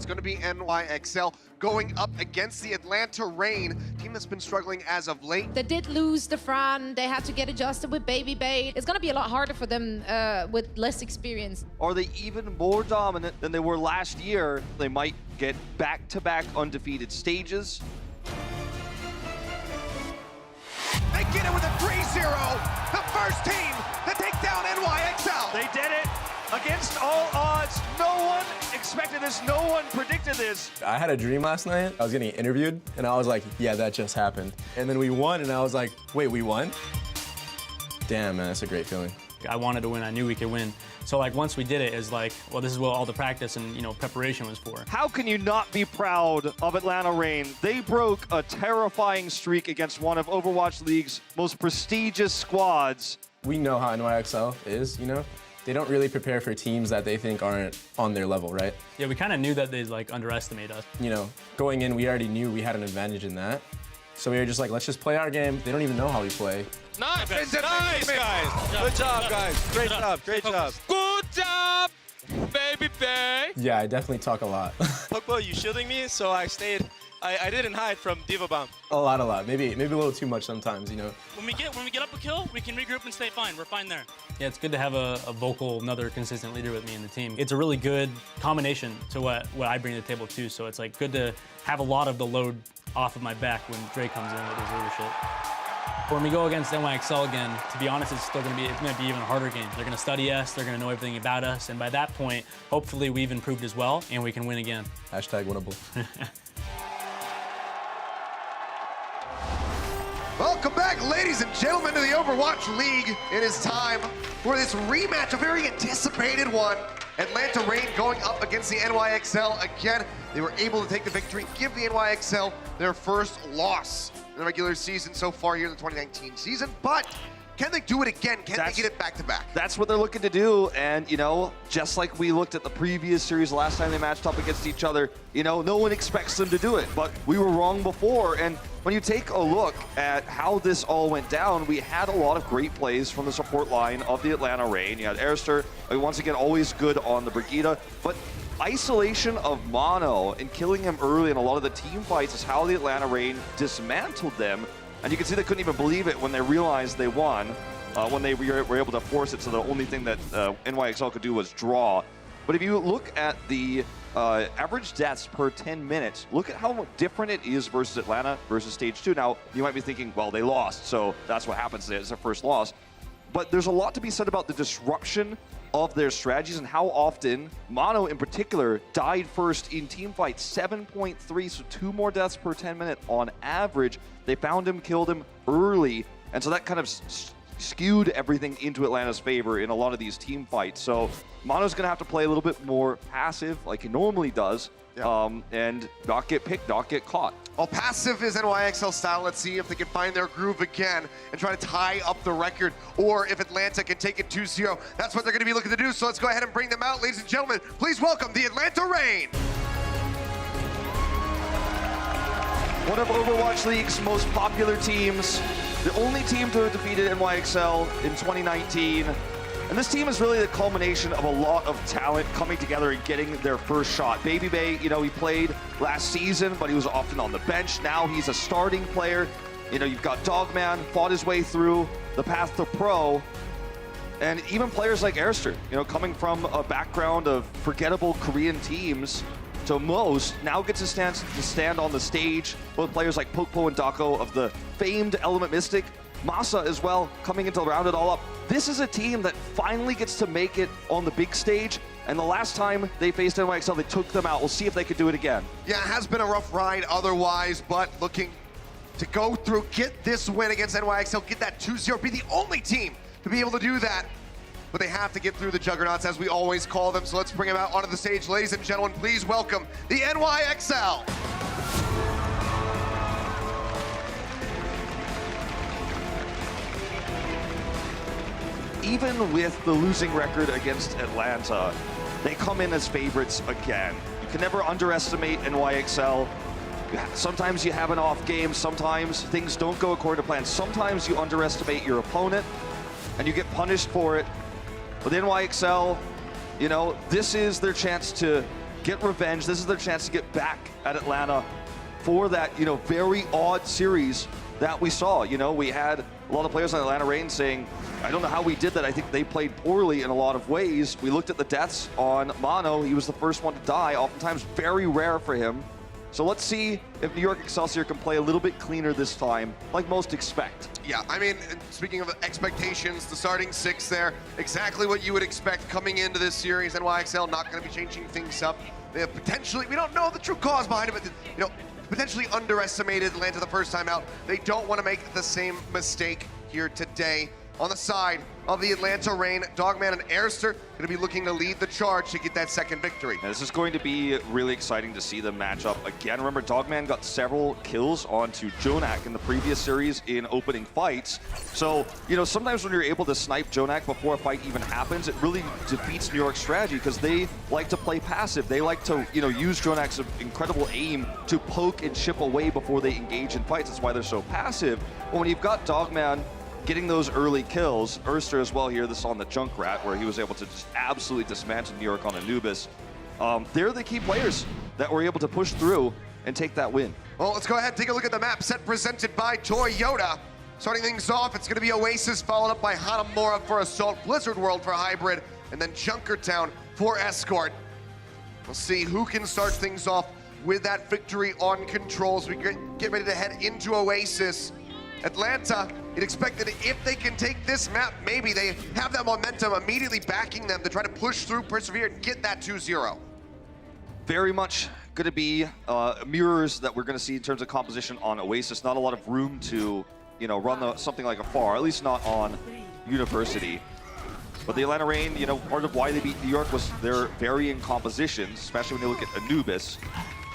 going to be NYXL going up against the Atlanta Reign, team that's been struggling as of late. They did lose the Fran. They had to get adjusted with Baby Bait. It's going to be a lot harder for them with less experience. Are they even more dominant than they were last year? They might get back-to-back undefeated stages. They get it with a 3-0. The first team to take down NYXL. They did it against all odds. No one expected this. No one predicted this. I had a dream last night. I was getting interviewed, and I was like, yeah, that just happened. And then we won, and I was like, wait, we won? Damn, man, that's a great feeling. I wanted to win. I knew we could win. So like once we did it, it's like, well, this is what all the practice and preparation was for. How can you not be proud of Atlanta Reign? They broke a terrifying streak against one of Overwatch League's most prestigious squads. We know how NYXL is, They don't really prepare for teams that they think aren't on their level, right? Yeah, we kind of knew that they'd like underestimate us. Going in, we already knew we had an advantage in that. So we were just like, let's just play our game. They don't even know how we play. Nice, nice, guys. Good job, guys. Great job, great job. Good job, baby bay. Yeah, I definitely talk a lot. Pugbo, you shielding me, so I stayed. I didn't hide from Diva Bomb. A lot. Maybe a little too much sometimes, When we get up a kill, we can regroup and stay fine. We're fine there. Yeah, it's good to have a vocal, another consistent leader with me in the team. It's a really good combination to what I bring to the table too. So it's like good to have a lot of the load off of my back when Dre comes in with his leadership. When we go against NYXL again, to be honest, it's going to be even a harder game. They're going to study us, they're going to know everything about us, and by that point, hopefully we've improved as well, and we can win again. Hashtag winnable. Welcome back, ladies and gentlemen, to the Overwatch League. It is time for this rematch, a very anticipated one. Atlanta Reign going up against the NYXL again. They were able to take the victory, give the NYXL their first loss in the regular season so far here in the 2019 season. But can they do it again? Can they get it back-to-back? That's what they're looking to do, and just like we looked at the previous series last time they matched up against each other, no one expects them to do it, but we were wrong before. And when you take a look at how this all went down, we had a lot of great plays from the support line of the Atlanta Reign. You had Airster, once again, always good on the Brigida, but isolation of Mono and killing him early in a lot of the team fights is how the Atlanta Reign dismantled them. And you can see they couldn't even believe it when they realized they won, when they were able to force it, so the only thing that NYXL could do was draw. But if you look at the average deaths per 10 minutes, look at how different it is versus Atlanta versus Stage 2. Now, you might be thinking, well, they lost, so that's what happens. It's their first loss. But there's a lot to be said about the disruption of their strategies and how often Mono in particular died first in team fights. 7.3, so 2 more deaths per 10 minutes on average. They found him, killed him early, and so that kind of skewed everything into Atlanta's favor in a lot of these team fights. So Mono's gonna have to play a little bit more passive like he normally does, and not get picked, not get caught. Well, passive is NYXL style. Let's see if they can find their groove again and try to tie up the record, or if Atlanta can take it 2-0. That's what they're going to be looking to do, so let's go ahead and bring them out. Ladies and gentlemen, please welcome the Atlanta Reign. One of Overwatch League's most popular teams, the only team to have defeated NYXL in 2019. And this team is really the culmination of a lot of talent coming together and getting their first shot. Baby Bay, he played last season, but he was often on the bench. Now he's a starting player. You've got Dogman, fought his way through the path to pro. And even players like Airster, coming from a background of forgettable Korean teams to most, now gets a chance to stand on the stage. Both players like Pokpo and Dako of the famed Element Mystic. Masa as well, coming in to round it all up. This is a team that finally gets to make it on the big stage, and the last time they faced NYXL, they took them out. We'll see if they could do it again. Yeah, it has been a rough ride otherwise, but looking to go through, get this win against NYXL, get that 2-0, be the only team to be able to do that. But they have to get through the juggernauts, as we always call them, so let's bring them out onto the stage. Ladies and gentlemen, please welcome the NYXL. Even with the losing record against Atlanta, they come in as favorites again. You can never underestimate NYXL. Sometimes you have an off game, sometimes things don't go according to plan. Sometimes you underestimate your opponent and you get punished for it. But NYXL, this is their chance to get revenge. This is their chance to get back at Atlanta for that, you know, very odd series that we saw. You know, we had a lot of players on Atlanta Reign saying, I don't know how we did that. I think they played poorly in a lot of ways. We looked at the deaths on Mono. He was the first one to die, oftentimes very rare for him. So let's see if New York Excelsior can play a little bit cleaner this time, like most expect. Yeah, I mean, speaking of expectations, the starting 6 there, exactly what you would expect coming into this series. NYXL not going to be changing things up. They have potentially, we don't know the true cause behind it, but, you know, potentially underestimated Atlanta the first time out. They don't want to make the same mistake here today. On the side of the Atlanta Reign, Dogman and Airster going to be looking to lead the charge to get that second victory. Now, this is going to be really exciting to see them match up again. Remember, Dogman got several kills onto Jonak in the previous series in opening fights. So, you know, sometimes when you're able to snipe Jonak before a fight even happens, it really defeats New York's strategy because they like to play passive. They like to, you know, use Jonak's incredible aim to poke and chip away before they engage in fights. That's why they're so passive. But when you've got Dogman getting those early kills, Erster as well here, this on the Junkrat, where he was able to just absolutely dismantle New York on Anubis. They're the key players that were able to push through and take that win. Well, let's go ahead and take a look at the map set presented by Toyota. Starting things off, it's going to be Oasis, followed up by Hanamura for Assault, Blizzard World for Hybrid, and then Junkertown for Escort. We'll see who can start things off with that victory on controls. We get ready to head into Oasis. Atlanta, you'd expect that if they can take this map, maybe they have that momentum immediately backing them to try to push through, persevere, and get that 2-0. Very much going to be mirrors that we're going to see in terms of composition on Oasis. Not a lot of room to, you know, run something like a FAR, at least not on University. But the Atlanta Reign, you know, part of why they beat New York was their varying compositions, especially when they look at Anubis.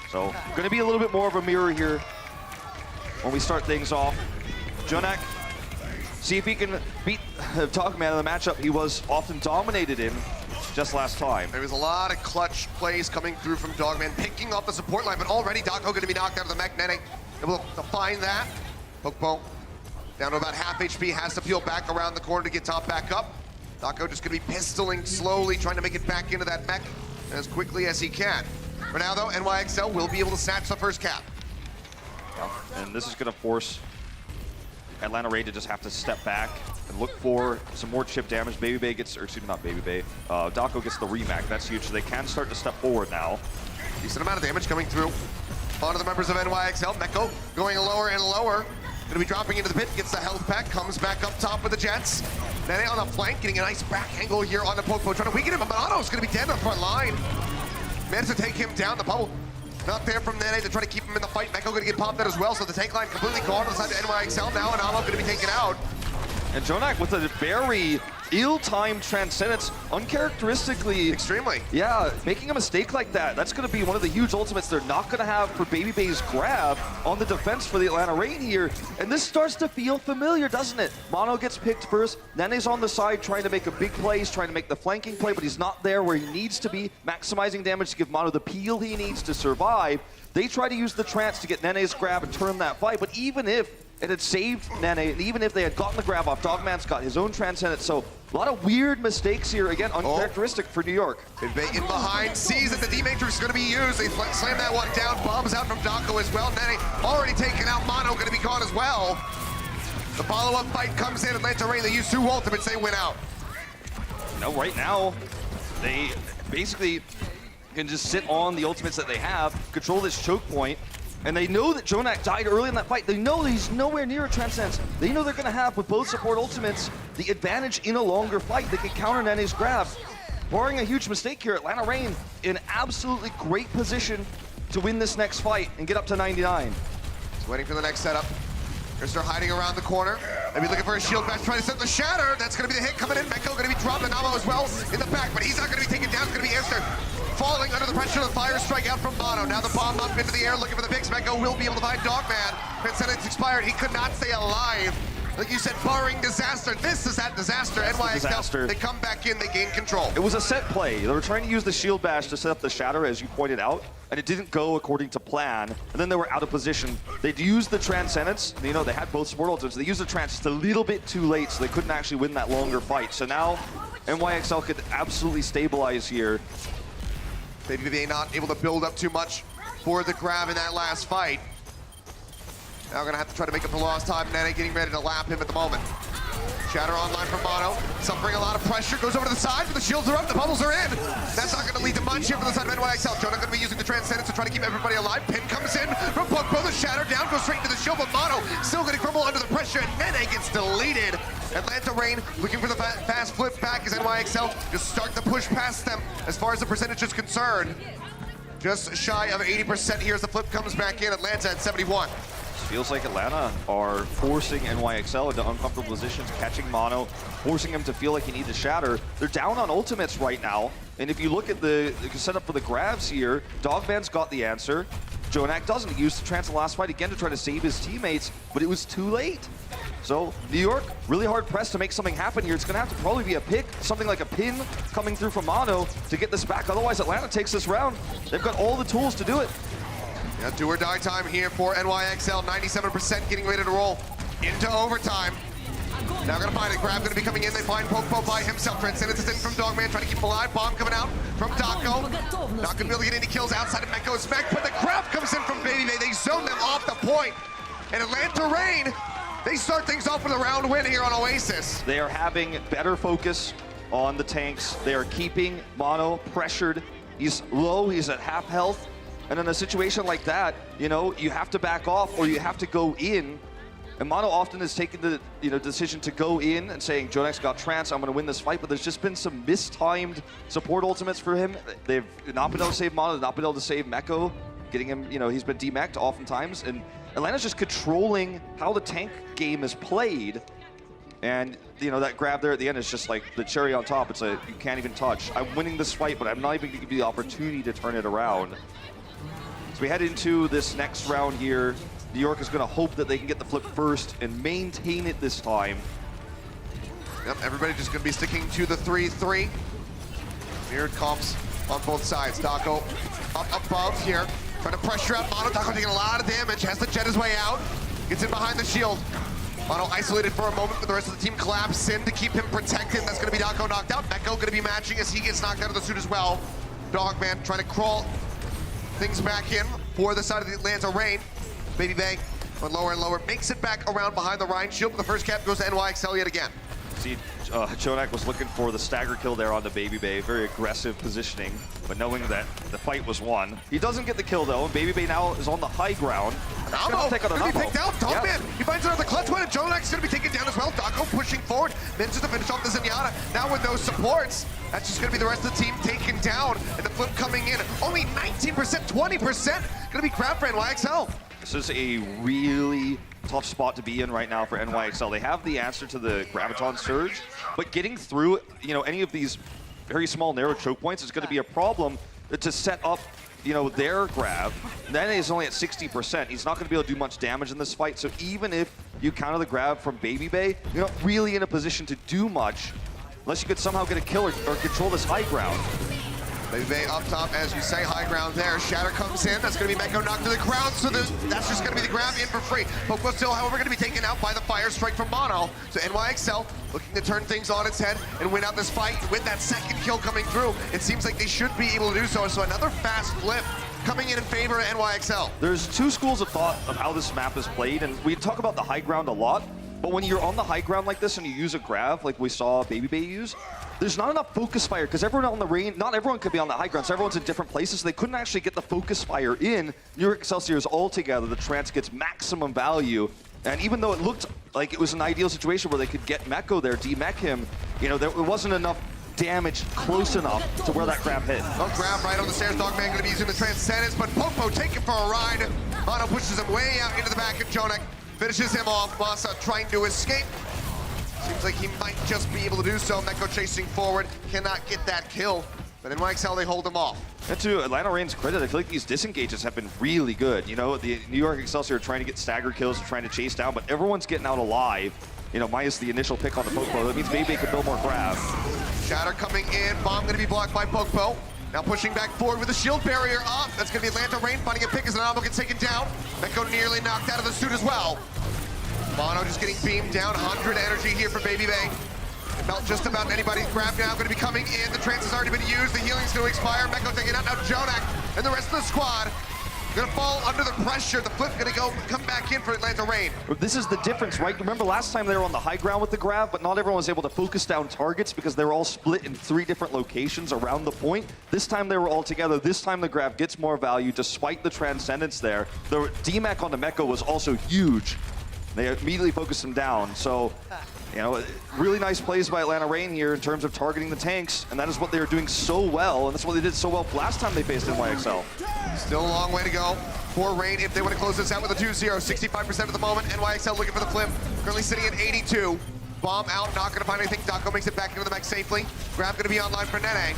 So, going to be a little bit more of a mirror here when we start things off. Jonak, see if he can beat Dogman in the matchup he was often dominated in just last time. There was a lot of clutch plays coming through from Dogman, picking up the support line, but already Dako going to be knocked out of the mech. Nene able to find that. Pokeball down to about half HP, has to peel back around the corner to get top back up. Dako just going to be pistoling slowly, trying to make it back into that mech as quickly as he can. For now, though, NYXL will be able to snatch the first cap. And this is going to force Atlanta Reign to just have to step back and look for some more chip damage. Baby Bay gets, or excuse me, not Baby Bay, Dako gets the rematch. That's huge, so they can start to step forward now. Decent amount of damage coming through onto the members of NYXL. Meko going lower and lower. Gonna be dropping into the pit, gets the health pack, comes back up top with the Jets. Nene on the flank, getting a nice back angle here on the Pokepo, trying to weaken him, but Otto's gonna be dead on the front line. Managed to take him down, the bubble not there from Nene to try to keep him in the fight. Meko gonna get popped out as well, so the tank line completely gone on the side of NYXL now, and Amo gonna be taken out. And Jonak with a very ill-timed Transcendence, uncharacteristically. Extremely. Yeah, making a mistake like that, that's going to be one of the huge ultimates they're not going to have for Baby Bay's grab on the defense for the Atlanta Reign here. And this starts to feel familiar, doesn't it? Mono gets picked first, Nene's on the side trying to make a big play, he's trying to make the flanking play, but he's not there where he needs to be, maximizing damage to give Mono the peel he needs to survive. They try to use the trance to get Nene's grab and turn that fight, but even if it had saved Nene, and even if they had gotten the grab off, Dogman's got his own Transcendence, so a lot of weird mistakes here, again, uncharacteristic for New York. In behind, sees that the D-Matrix is going to be used. They slam that one down, bombs out from Dako as well. Nene already taken out, Mono going to be caught as well. The follow-up fight comes in, Atlanta Reign, they use 2 ultimates, they win out. No, right now, they basically can just sit on the ultimates that they have, control this choke point, and they know that Jonak died early in that fight. They know he's nowhere near a Transcendence. They know they're going to have, with both support ultimates, the advantage in a longer fight. They can counter Nene's grab. Barring a huge mistake here, Atlanta Reign in absolutely great position to win this next fight and get up to 99. He's waiting for the next setup. They're hiding around the corner. Maybe looking for a shield bash, trying to set the shatter. That's going to be the hit coming in. Meko going to be dropping Namo as well in the back, but he's not going to be taken down. It's going to be Airster falling under the pressure of the fire strike out from Mono. Now the bomb up into the air, looking for the picks. Meko will be able to find Dogman. Transcendence expired. He could not stay alive. Like you said, barring disaster. This is that disaster. NYXL, they come back in, they gain control. It was a set play. They were trying to use the shield bash to set up the shatter, as you pointed out, and it didn't go according to plan. And then they were out of position. They'd used the Transcendence. You know, they had both support ultimates. They used the Trance just a little bit too late, so they couldn't actually win that longer fight. So now NYXL could absolutely stabilize here. Maybe they not able to build up too much for the grab in that last fight. Now gonna have to try to make up the lost time. Nene getting ready to lap him at the moment. Shatter online from Mono, suffering a lot of pressure, goes over to the side, but the shields are up, the bubbles are in. That's not gonna lead to much here for the side of NYXL. Jonah gonna be using the Transcendence to try to keep everybody alive. Pin comes in from Pokpo, the Shatter down, goes straight into the shield, but Mono still gonna crumble under the pressure, and Nene gets deleted. Atlanta Reign looking for the fast flip back as NYXL just start to push past them as far as the percentage is concerned. Just shy of 80% here as the flip comes back in. Atlanta at 71. Feels like Atlanta are forcing NYXL into uncomfortable positions, catching Mono, forcing him to feel like he needs to shatter. They're down on ultimates right now, and if you look at the setup for the grabs here, Dogman's got the answer. Jonak doesn't. He used the trance in the last fight again to try to save his teammates, but it was too late. So New York really hard pressed to make something happen here. It's gonna have to probably be a pick, something like a pin coming through from Mono to get this back. Otherwise, Atlanta takes this round. They've got all the tools to do it. Yeah, do or die time here for NYXL. 97% getting ready to roll into overtime. Now gonna find it. Grab gonna be coming in. They find Pokpo by himself. Transcendence is in from Dogman, trying to keep him alive. Bomb coming out from Daco. Not gonna be able to get any kills outside of Mekko's mech, but the grab comes in from Baby Bay. They zone them off the point. And Atlanta Reign, they start things off with a round win here on Oasis. They are having better focus on the tanks. They are keeping Mono pressured. He's low, he's at half health. And in a situation like that, you know, you have to back off or you have to go in. And Mono often has taken the decision to go in and saying, Jonak's got trance, I'm going to win this fight. But there's just been some mistimed support ultimates for him. They've not been able to save Mono, they've not been able to save Mekko, getting him, he's been demeched oftentimes. And Atlanta's just controlling how the tank game is played. And, that grab there at the end is just like the cherry on top. It's you can't even touch. I'm winning this fight, but I'm not even going to give you the opportunity to turn it around. So we head into this next round here. New York is going to hope that they can get the flip first and maintain it this time. Yep, everybody just going to be sticking to the 3-3. Mirrored comps on both sides. Daco up above here, trying to pressure out Mono. Daco taking a lot of damage, has to jet his way out. Gets in behind the shield. Mono isolated for a moment, but the rest of the team collapse in to keep him protected. That's going to be Daco knocked out. Mekko going to be matching as he gets knocked out of the suit as well. Dogman trying to crawl things back in for the side of the Atlanta Reign. Baby Bay going lower and lower, makes it back around behind the Rhine shield, but the first cap goes to NYXL yet again. See, Jonak was looking for the stagger kill there on the Baby Bay, very aggressive positioning, but knowing that the fight was won. He doesn't get the kill though, and Baby Bay now is on the high ground. Gonna be picked out, Dogman, he finds another clutch one, and Jonak's gonna be taken down as well. Daco pushing forward, manages to finish off the Zenyatta. Now with those supports, that's just gonna be the rest of the team taken down, and the flip coming in. Only 19%, 20% gonna be grabbed for NYXL. This is a really tough spot to be in right now for NYXL. They have the answer to the Graviton Surge, but getting through, any of these very small, narrow choke points is going to be a problem to set up, their grab. Nene is only at 60%. He's not going to be able to do much damage in this fight, so even if you counter the grab from Baby Bay, you're not really in a position to do much unless you could somehow get a kill or control this high ground. Baby Bay up top, as you say, high ground there. Shatter comes in. That's going to be Mekko knocked to the ground, so that's just going to be the grab in for free. Pokpo still, however, going to be taken out by the fire strike from Mono. So NYXL looking to turn things on its head and win out this fight with that second kill coming through. It seems like they should be able to do so. So another fast flip coming in favor of NYXL. There's two schools of thought of how this map is played, and we talk about the high ground a lot, but when you're on the high ground like this and you use a grab like we saw Baby Bay use, there's not enough focus fire because everyone on the Reign, not everyone could be on the high ground, so everyone's in different places, so they couldn't actually get the focus fire in. New York Excelsior is all together, the trance gets maximum value, and even though it looked like it was an ideal situation where they could get Mekko there, demech him, there wasn't enough damage close enough to where that grab hit. Oh, grab right on the stairs. Dogman going to be using the Transcendence, but Pokpo taking for a ride. Mono pushes him way out into the back of Jonak, finishes him off. Masa trying to escape. Seems like he might just be able to do so. Mekko chasing forward, cannot get that kill. But in NYXL, they hold him off. And to Atlanta Reign's credit, I feel like these disengages have been really good. The New York Excelsior are trying to get stagger kills, trying to chase down, but everyone's getting out alive. Minus the initial pick on the Pokpo. That means Baby can build more grab. Shatter coming in, bomb going to be blocked by Pokpo. Now pushing back forward with the shield barrier up. That's going to be Atlanta Reign finding a pick as Hanamura gets taken down. Mekko nearly knocked out of the suit as well. Mono just getting beamed down, 100 energy here for Baby Bay. Melt just about anybody's grab now, going to be coming in. The trance has already been used. The healing's going to expire. Meko taking out now Jonak and the rest of the squad. Gonna fall under the pressure. The flip gonna come back in for Atlanta Reign. This is the difference, right? Remember last time they were on the high ground with the grab, but not everyone was able to focus down targets because they were all split in 3 different locations around the point. This time they were all together. This time the grab gets more value despite the transcendence there. The DMAC on the Meko was also huge. They immediately focused him down. So, you know, really nice plays by Atlanta Reign here in terms of targeting the tanks, and that is what they were doing so well, and that's what they did so well last time they faced NYXL. Still a long way to go for Reign if they want to close this out with a 2-0. 65% at the moment. NYXL looking for the flip. Currently sitting at 82. Bomb out, not going to find anything. Dako makes it back into the mech safely. Grab going to be online for Nene.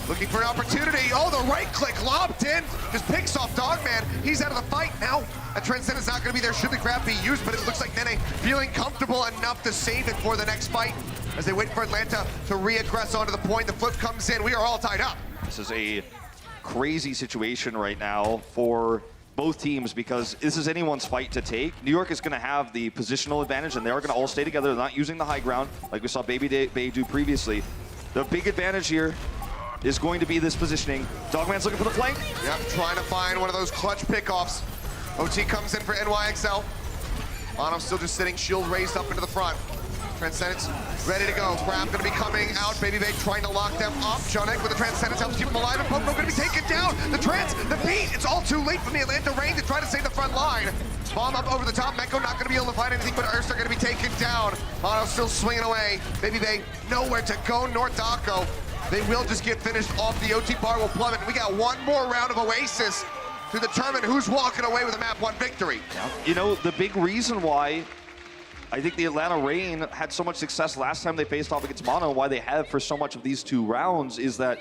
Looking for an opportunity. Oh, the right click lobbed in. Just picks off Dogman. He's out of the fight now. A Transcendence not going to be there should the grab be used, but it looks like Nene feeling comfortable enough to save it for the next fight as they wait for Atlanta to re-aggress onto the point. The flip comes in. We are all tied up. This is a crazy situation right now for both teams because this is anyone's fight to take. New York is going to have the positional advantage, and they are going to all stay together. They're not using the high ground like we saw Baby Bay do previously. The big advantage here is going to be this positioning. Dogman's looking for the flank. Yep, trying to find one of those clutch pickoffs. OT comes in for NYXL. Mono still just sitting, shield raised up into the front. Transcendence ready to go. Grab going to be coming out. Baby Bay trying to lock them up. Jonek with the Transcendence helps keep them alive, and Popo going to be taken down. The Trance, the beat. It's all too late from the Atlanta Reign to try to save the front line. Bomb up over the top. Meko not going to be able to find anything, but Ursa going to be taken down. Mono still swinging away. Baby Bay nowhere to go. North Dako. They will just get finished off. The OT bar will plummet. We got one more round of Oasis to determine who's walking away with a map 1 victory. You know, the big reason why I think the Atlanta Reign had so much success last time they faced off against Mono, why they have for so much of these 2 rounds, is that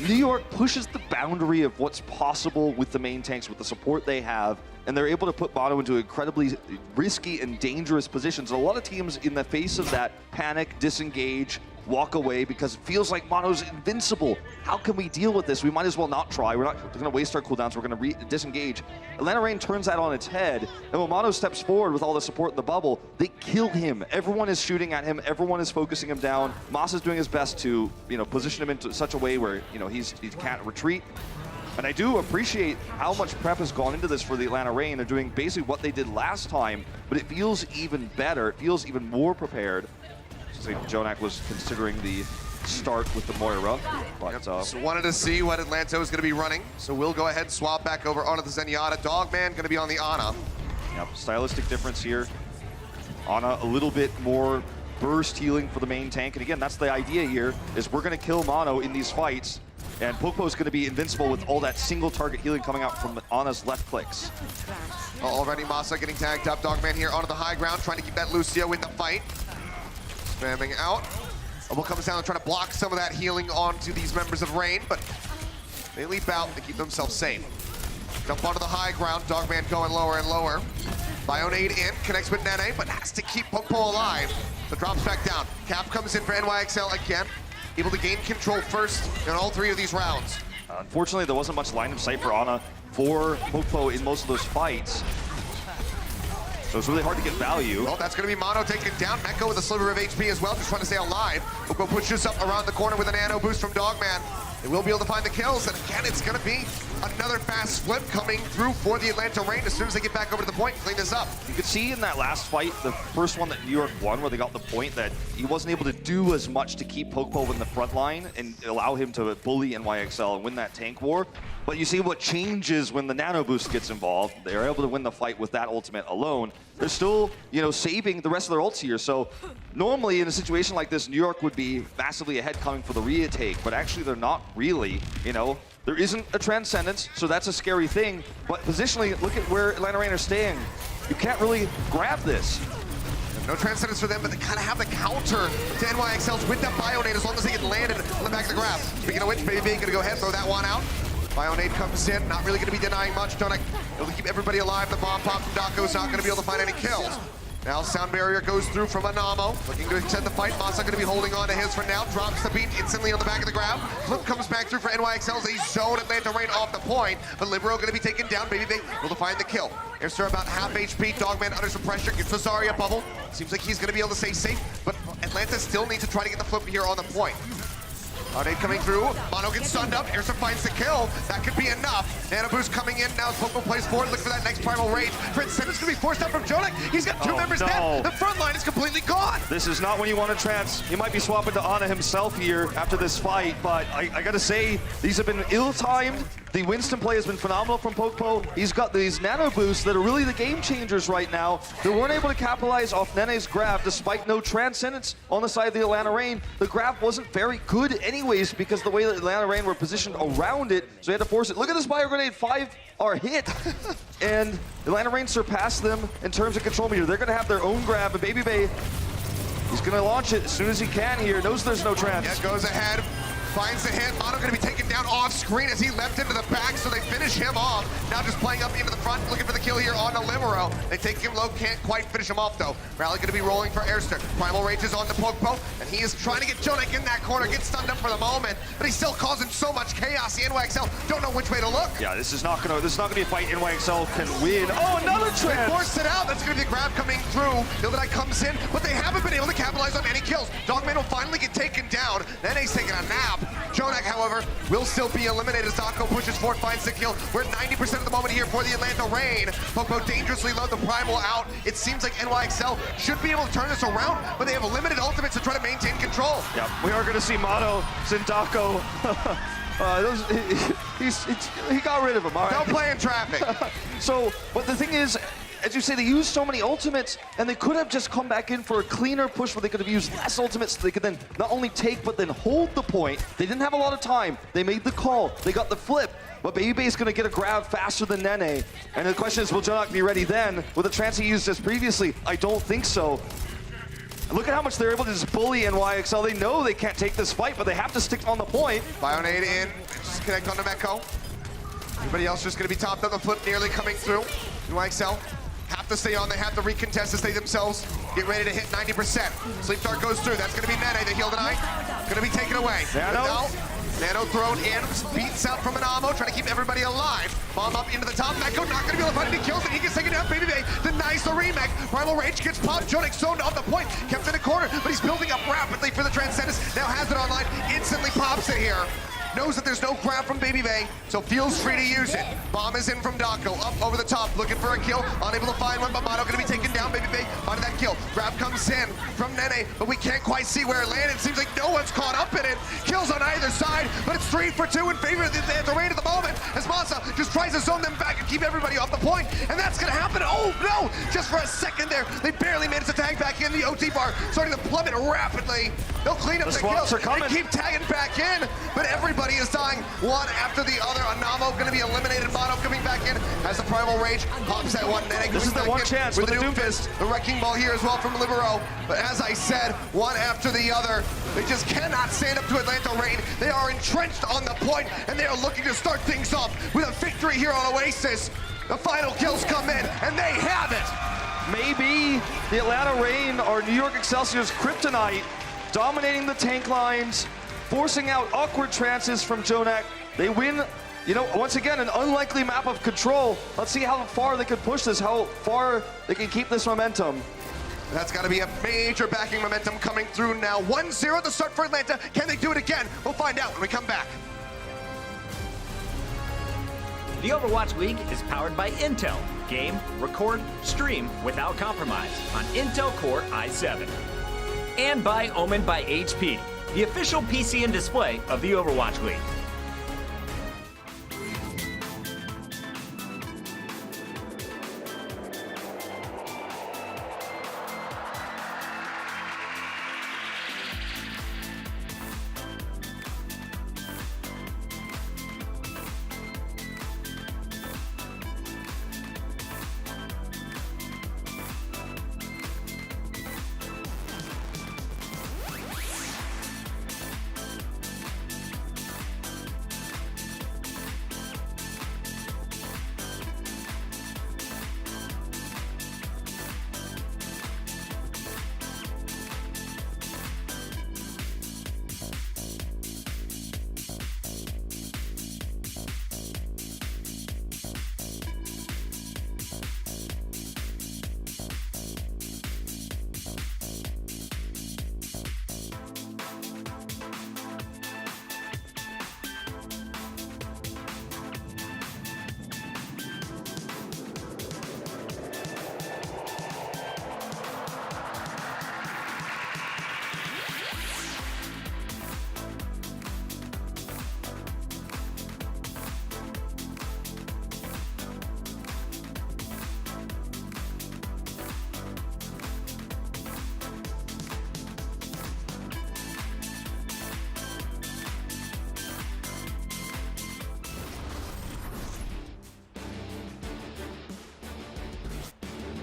New York pushes the boundary of what's possible with the main tanks, with the support they have, and they're able to put Mono into incredibly risky and dangerous positions. A lot of teams in the face of that panic, disengage, walk away because it feels like Mono's invincible. How can we deal with this? We might as well not try. We're not going to waste our cooldowns. We're going to disengage. Atlanta Reign turns that on its head, and when Mono steps forward with all the support in the bubble, they kill him. Everyone is shooting at him. Everyone is focusing him down. Moss is doing his best to, you know, position him into such a way where, you know, he can't retreat. And I do appreciate how much prep has gone into this for the Atlanta Reign. They're doing basically what they did last time, but it feels even better. It feels even more prepared. Jonak was considering the start with the Moira, but so wanted to see what Atlanta is going to be running. So we'll go ahead and swap back over onto the Zenyatta. Dogman going to be on the Ana. Yep, stylistic difference here. Ana a little bit more burst healing for the main tank, and again, that's the idea here, is we're going to kill Mono in these fights, and Popo's going to be invincible with all that single target healing coming out from Ana's left clicks. Already Masa getting tagged up. Dogman here onto the high ground, trying to keep that Lucio in the fight. Spamming out. Will comes down and trying to block some of that healing onto these members of Reign, but they leap out to keep themselves safe. Jump onto the high ground. Dogman going lower and lower. Bionade in, connects with Nene, but has to keep Popo alive. So drops back down. Cap comes in for NYXL again. Able to gain control first in all 3 of these rounds. Unfortunately, there wasn't much line of sight for Ana for Popo in most of those fights. So it's really hard to get value. Well, that's going to be Mono taken down. Meko with a sliver of HP as well, just trying to stay alive. Popo pushes up around the corner with a nano boost from Dogman. They will be able to find the kills, and again, it's going to be another fast flip coming through for the Atlanta Reign as soon as they get back over to the point and clean this up. You could see in that last fight, the first one that New York won, where they got the point, that he wasn't able to do as much to keep Popo in the front line and allow him to bully NYXL and win that tank war. But you see what changes when the nano boost gets involved. They're able to win the fight with that ultimate alone. They're still, you know, saving the rest of their ults here. So normally in a situation like this, New York would be massively ahead coming for the retake, but actually they're not really, you know. There isn't a Transcendence, so that's a scary thing. But positionally, look at where Atlanta Reign are staying. You can't really grab this. No Transcendence for them, but they kind of have the counter to NYXL's with that Bionade as long as they get landed on the back of the grab. Speaking of which, Baby B gonna go ahead and throw that one out. Bionade comes in, not really gonna be denying much. Jonak able to keep everybody alive. The bomb pop from Dako is not gonna be able to find any kills. Now sound barrier goes through from Anamo, looking to extend the fight. Masa going to be holding on to his for now, drops the beat instantly on the back of the grab. Flip comes back through for NYXL as they zone Atlanta Rain off the point, but Libero going to be taken down. Baby Bay will to find the kill. Airster about half HP, Dogman under some pressure, gets the Zarya bubble. Seems like he's going to be able to stay safe, but Atlanta still needs to try to get the flip here on the point. Arnade coming through, Mono gets stunned up, Airster finds the kill, that could be enough. Nano Boost coming in, now Popo plays forward, look for that next Primal Rage. Prince Simmons gonna be forced out from Jonak, he's got two members dead, the front line is completely gone. This is not when you want to trance. He might be swapping to Ana himself here after this fight, but I gotta say, these have been ill-timed. The Winston play has been phenomenal from Popo. He's got these nano boosts that are really the game changers right now. They weren't able to capitalize off Nene's grab despite no transcendence on the side of the Atlanta Rain. The grab wasn't very good anyways because the way that Atlanta Rain were positioned around it, so he had to force it. Look at this Bio Grenade, 5 are hit. And Atlanta Rain surpassed them in terms of control meter. They're gonna have their own grab, and Baby Bay, he's gonna launch it as soon as he can here. Knows there's no trance. Yeah, goes ahead. Finds the hit. Mono going to be taken down off screen as he leapt into the back, so they finish him off. Now just playing up into the front, looking for the kill here on the Libero. They take him low, can't quite finish him off though. Rally going to be rolling for Airster. Primal Rage is on the Popo, and he is trying to get Jonak in that corner, get stunned up for the moment, but he's still causing so much chaos. The NYXL don't know which way to look. Yeah, this is not gonna be a fight NYXL can win. Oh, another They trance! forced it out. That's going to be the grab coming through. Illuminati comes in, but they haven't been able to capitalize on any kills. Dogman will finally get taken down. Nene's taking a nap. Jonak, however, will still be eliminated as Dako pushes forward, finds the kill. We're at 90% of the moment here for the Atlanta Rain. Popo dangerously low the Primal out. It seems like NYXL should be able to turn this around, but they have limited ultimates to try to maintain control. Yeah, we are going to see Mono, Zindako. He got rid of him, all right? Don't play in traffic. So, but the thing is, as you say, they used so many ultimates, and they could have just come back in for a cleaner push where they could have used less ultimates so they could then not only take, but then hold the point. They didn't have a lot of time. They made the call. They got the flip. But Baby Bay is going to get a grab faster than Nene. And the question is, will Jonak be ready then? With the trance he used just previously? I don't think so. Look at how much they're able to just bully NYXL. They know they can't take this fight, but they have to stick on the point. Bionade in, just connect on to Meko. Everybody else just going to be topped up. The flip nearly coming through. NYXL have to stay on. They have to recontest to stay themselves. Get ready to hit 90%. Sleep Dart goes through. That's going to be Nene. The heal tonight. Going to be taken away. Nano thrown in, beats out from Anamo, trying to keep everybody alive. Bomb up into the top, Meko not gonna be able to find any kills, and he gets taken down. Baby Bay denies the remake. Primal Rage gets popped, Jonak zoned off the point, kept in a corner, but he's building up rapidly for the Transcendence. Now has it online, instantly pops it here. Knows that there's no grab from Baby Bay, so feels free to use it. Bomb is in from Dako, up over the top, looking for a kill, unable to find one, but Mono gonna be taken down. Baby Bay finding that kill. Grab comes in from Nene, but we can't quite see where it landed. Seems like no one's caught up in it. Kills on either side, but it's 3 for 2 in favor of the Rain at the moment, as Masa just tries to zone them back and keep everybody off the point, and that's gonna happen. Oh no, just for a second there, they barely managed to tag back in. The OT bar starting to plummet rapidly. They'll clean up the kills. They keep tagging back in, but everybody is dying one after the other. Anamo going to be eliminated. Mono coming back in as the Primal Rage pops that one. Nene this is their one chance with the Doomfist. The Wrecking Ball here as well from Libero. But as I said, one after the other, they just cannot stand up to Atlanta Rain. They are entrenched on the point, and they are looking to start things off with a victory here on Oasis. The final kills come in, and they have it. Maybe the Atlanta Rain are New York Excelsior's kryptonite, dominating the tank lines, forcing out awkward trances from Jonak. They win, you know, once again, an unlikely map of control. Let's see how far they can push this, how far they can keep this momentum. That's got to be a major backing momentum coming through now. 1-0 at the start for Atlanta. Can they do it again? We'll find out when we come back. The Overwatch League is powered by Intel. Game, record, stream without compromise on Intel Core i7. And by Omen by HP, the official PC and display of the Overwatch League.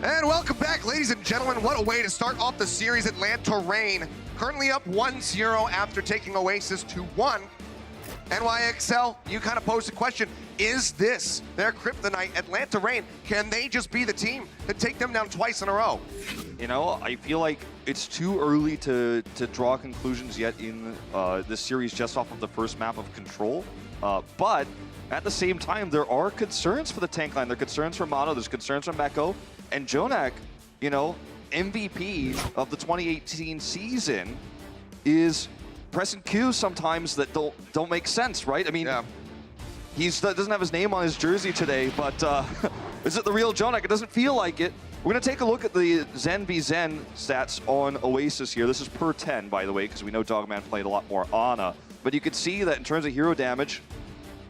And welcome back, ladies and gentlemen. What a way to start off the series. Atlanta Reign currently up 1-0 after taking Oasis 2-1. NYXL, you kind of posed the question, is this their kryptonite? Atlanta Reign, can they just be the team to take them down twice in a row? You know, I feel like it's too early to draw conclusions yet in this series just off of the first map of Control. But at the same time, there are concerns for the tank line. There are concerns for Mono, there's concerns for Meko, and Jonak, you know, MVP of the 2018 season is pressing Qs sometimes that don't make sense, right? I mean, he doesn't have his name on his jersey today, but is it the real Jonak? It doesn't feel like it. We're going to take a look at the Zen v Zen stats on Oasis here. This is per 10, by the way, because we know Dogman played a lot more Ana. But you can see that in terms of hero damage,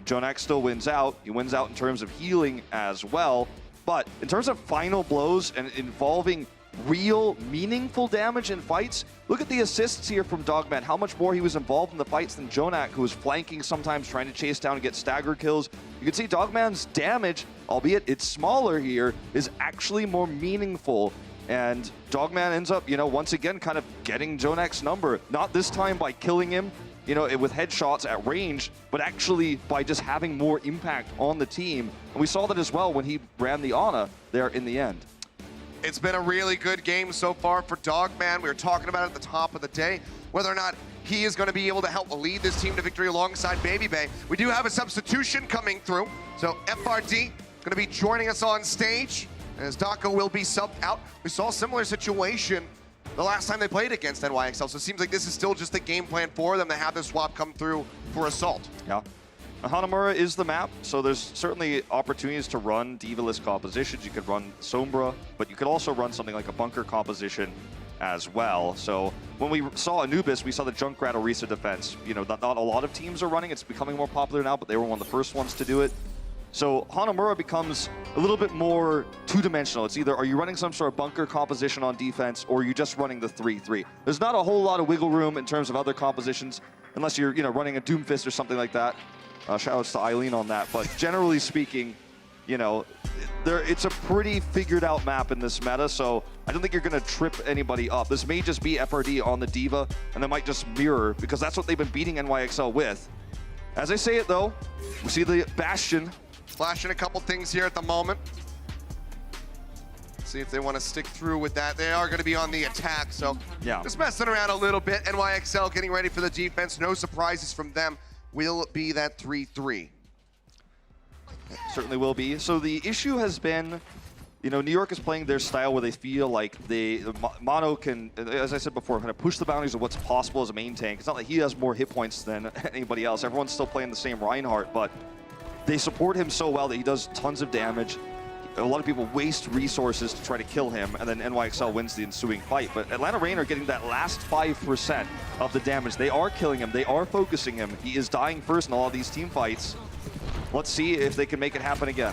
Jonak still wins out. He wins out in terms of healing as well. But in terms of final blows and involving real, meaningful damage in fights, look at the assists here from Dogman, how much more he was involved in the fights than Jonak, who was flanking sometimes, trying to chase down and get stagger kills. You can see Dogman's damage, albeit it's smaller here, is actually more meaningful. And Dogman ends up, you know, once again kind of getting Jonak's number. Not this time by killing him, you know, with headshots at range, but actually by just having more impact on the team. And we saw that as well when he ran the Ana there in the end. It's been a really good game so far for Dogman. We were talking about it at the top of the day, whether or not he is going to be able to help lead this team to victory alongside Baby Bay. We do have a substitution coming through, so FRD is going to be joining us on stage, as Dako will be subbed out. We saw a similar situation the last time they played against NYXL, so it seems like this is still just the game plan for them to have this swap come through for Assault. Yeah. Hanamura is the map, so there's certainly opportunities to run D.Va-less compositions. You could run Sombra, but you could also run something like a bunker composition as well. So when we saw Anubis, we saw the Junkrat Orisa defense. You know, not a lot of teams are running. It's becoming more popular now, but they were one of the first ones to do it. So Hanamura becomes a little bit more two-dimensional. It's either are you running some sort of bunker composition on defense, or are you just running the 3-3. There's not a whole lot of wiggle room in terms of other compositions, unless you're, you know, running a Doomfist or something like that. Shout-outs to Eileen on that, but generally speaking, you know, it's a pretty figured-out map in this meta, so I don't think you're going to trip anybody up. This may just be FRD on the D.Va, and they might just mirror, because that's what they've been beating NYXL with. As I say it, though, we see the Bastion. Flashing a couple things here at the moment. See if they want to stick through with that. They are going to be on the attack, so yeah, just messing around a little bit. NYXL getting ready for the defense. No surprises from them. Will be that 3-3. Certainly will be. So the issue has been, you know, New York is playing their style where they feel like Mono can, as I said before, kind of push the boundaries of what's possible as a main tank. It's not like he has more hit points than anybody else. Everyone's still playing the same Reinhardt, but they support him so well that he does tons of damage. A lot of people waste resources to try to kill him, and then NYXL wins the ensuing fight. But Atlanta Reign are getting that last 5% of the damage. They are killing him. They are focusing him. He is dying first in all of these team fights. Let's see if they can make it happen again.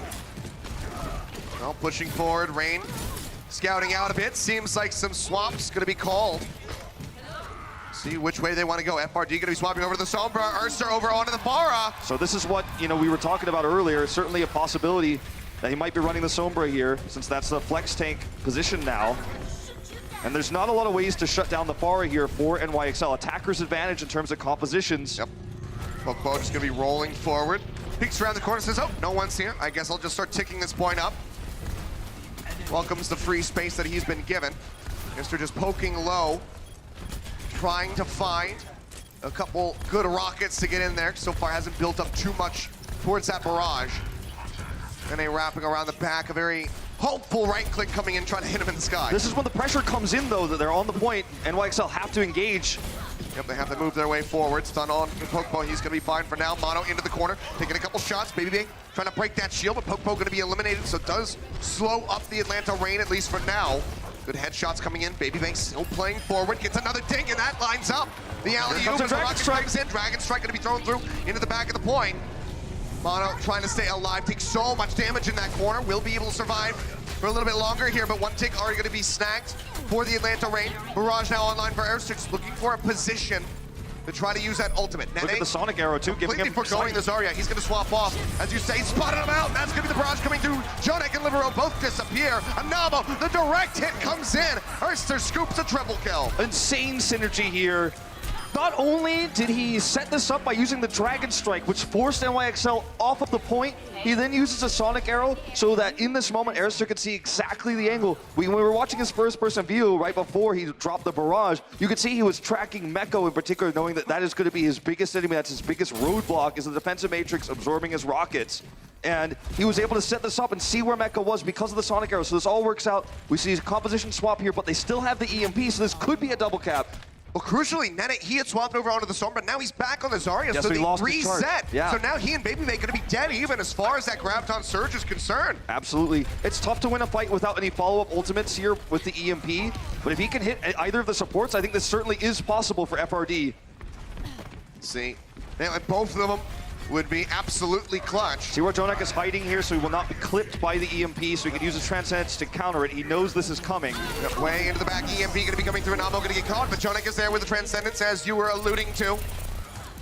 Well, pushing forward, Reign scouting out a bit. Seems like some swaps going to be called. See which way they want to go. FRD going to be swapping over to the Sombra. Ursa over onto the Bara. So this is what, you know, we were talking about earlier. Certainly a possibility that he might be running the Sombra here, since that's the flex tank position now. And there's not a lot of ways to shut down the Pharah here for NYXL. Attacker's advantage in terms of compositions. Yep. Pokpo just going to be rolling forward. Peeks around the corner, says, oh, no one's here. I guess I'll just start ticking this point up. Welcomes the free space that he's been given. Mister just poking low, trying to find a couple good rockets to get in there. So far hasn't built up too much towards that barrage. And they wrapping around the back, a very hopeful right click coming in, trying to hit him in the sky. This is when the pressure comes in, though, that they're on the point. NYXL have to engage. Yep, they have to move their way forward. Stun on Pokpo, he's gonna be fine for now. Mono into the corner, taking a couple shots. Baby Bang trying to break that shield, but Pokpo gonna be eliminated, so it does slow up the Atlanta Reign, at least for now. Good headshots coming in. Baby Bang still playing forward, gets another ding, and that lines up. The alley-oop as the rocket strikes in. Dragon Strike gonna be thrown through into the back of the point. Mono trying to stay alive, takes so much damage in that corner, will be able to survive for a little bit longer here, but one tick already going to be snagged for the Atlanta Reign. Barrage now online for Airstrix, looking for a position to try to use that ultimate. Look at the Sonic arrow too, giving Completely him foregoing the Zarya. He's going to swap off. As you say, spotted him out. That's going to be the barrage coming through. Jonak and Libero both disappear. Anabo, the direct hit comes in. Erster scoops a triple kill. Insane synergy here. Not only did he set this up by using the Dragon Strike, which forced NYXL off of the point, he then uses a Sonic Arrow so that in this moment, Arista could see exactly the angle. When we were watching his first-person view right before he dropped the barrage, you could see he was tracking Meko in particular, knowing that that is going to be his biggest enemy, that's his biggest roadblock, is the defensive matrix absorbing his rockets. And he was able to set this up and see where Meko was because of the Sonic Arrow. So this all works out. We see a composition swap here, but they still have the EMP, so this could be a double cap. Well, crucially, Nene, he had swapped over onto the Storm, but now he's back on the Zarya, Yes, so he they lost his charge. reset. Yeah. So now he and Baby Bay going to be dead even as far as that Graviton Surge is concerned. Absolutely. It's tough to win a fight without any follow-up ultimates here with the EMP, but if he can hit either of the supports, I think this certainly is possible for FRD. See, both of them would be absolutely clutch. See where Jonak is hiding here, so he will not be clipped by the EMP, so he can use his Transcendence to counter it. He knows this is coming. Way into the back, EMP going to be coming through, and Namo going to get caught, but Jonak is there with the Transcendence, as you were alluding to.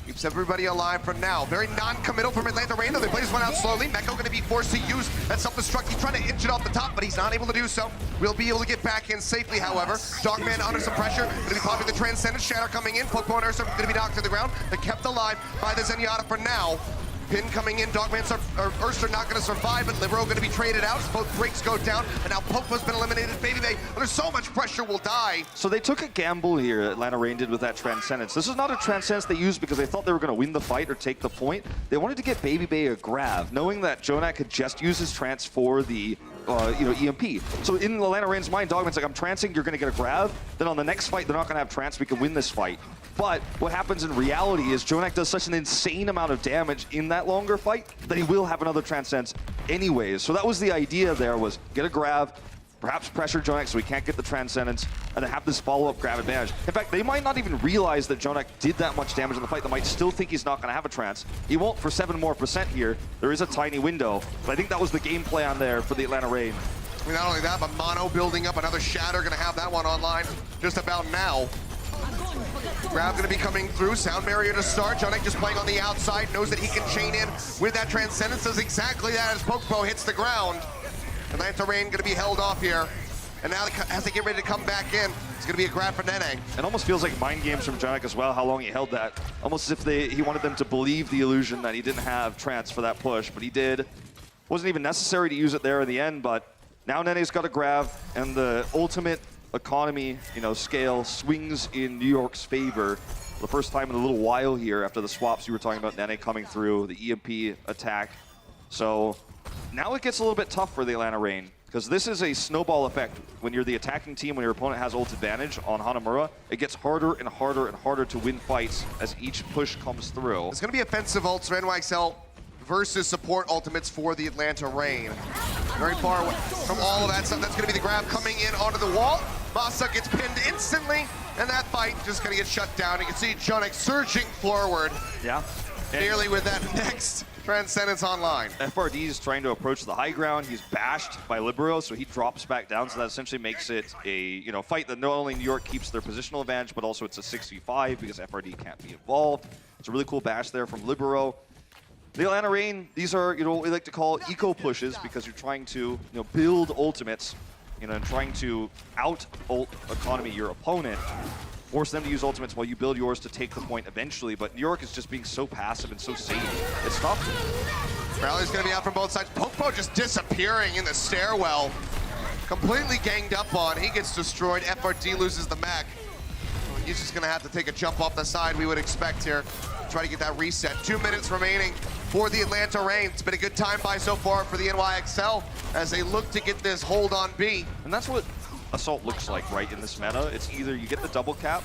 Keeps everybody alive for now. Very non-committal from Atlanta Reign, though. They play this one out slowly. Meko going to be forced to use that self-destruct. He's trying to inch it off the top, but he's not able to do so. We'll be able to get back in safely, however. Dogman under some pressure. Going to be popping the Transcendence. Shatter coming in. Pokemon and Ursa going to be knocked to the ground. They're kept alive by the Zenyatta for now. Pin coming in, Dogman's Ursa not going to survive, but Libero going to be traded out. Both breaks go down, and now Popo's been eliminated. Baby Bay, under so much pressure, will die. So they took a gamble here, Atlanta Reign did with that Transcendence. This is not a Transcendence they used because they thought they were going to win the fight or take the point. They wanted to get Baby Bay a grab, knowing that Jonak could just use his trance for the EMP. So in Atlanta Reign's mind, Dogman's like, I'm trancing, you're going to get a grab. Then on the next fight, they're not going to have trance, we can win this fight. But what happens in reality is Jonak does such an insane amount of damage in that longer fight that he will have another Transcendence anyways. So that was the idea there, was get a grab, perhaps pressure Jonak so he can't get the Transcendence, and then have this follow-up grab advantage. In fact, they might not even realize that Jonak did that much damage in the fight. They might still think he's not going to have a trance. He won't for 7% more here. There is a tiny window, but I think that was the game plan there for the Atlanta Reign. I mean, not only that, but Mono building up another Shatter, going to have that one online just about now. Grab going to be coming through, sound barrier to start. Jonak just playing on the outside, knows that he can chain in with that Transcendence, does exactly that as Pokepo hits the ground. Atlanta Reign going to be held off here. And now as they get ready to come back in, it's going to be a grab for Nene. It almost feels like mind games from Jonak as well, how long he held that. Almost as if he wanted them to believe the illusion that he didn't have trance for that push, but he did. Wasn't even necessary to use it there in the end, but now Nene's got a grab, and the ultimate economy, scale swings in New York's favor for the first time in a little while here after the swaps you were talking about, Nene coming through, the EMP attack. So now it gets a little bit tough for the Atlanta Reign, because this is a snowball effect. When you're the attacking team, when your opponent has ult advantage on Hanamura, it gets harder and harder and harder to win fights as each push comes through. It's going to be offensive ults for NYXL versus support ultimates for the Atlanta Reign. Very far away from all of that stuff. That's going to be the grab coming in onto the wall. Masa gets pinned instantly, and that fight just going to get shut down. You can see Jonak surging forward. Yeah. Nearly with that next Transcendence online. FRD is trying to approach the high ground. He's bashed by Libero, so he drops back down. So that essentially makes it a fight that not only New York keeps their positional advantage, but also it's a 6v5 because FRD can't be involved. It's a really cool bash there from Libero. The Atlanta Reign, these are what we like to call eco pushes because you're trying to build ultimates, and trying to out-ult economy your opponent. Force them to use ultimates while you build yours to take the point eventually, but New York is just being so passive and so safe. It's tough. Rally's going to be out from both sides. Popo just disappearing in the stairwell. Completely ganged up on. He gets destroyed. FRD loses the mech. He's just going to have to take a jump off the side, we would expect here. Try to get that reset. 2 minutes remaining for the Atlanta Reign. It's been a good time by so far for the NYXL as they look to get this hold on B. And that's what Assault looks like, right, in this meta. It's either you get the double cap,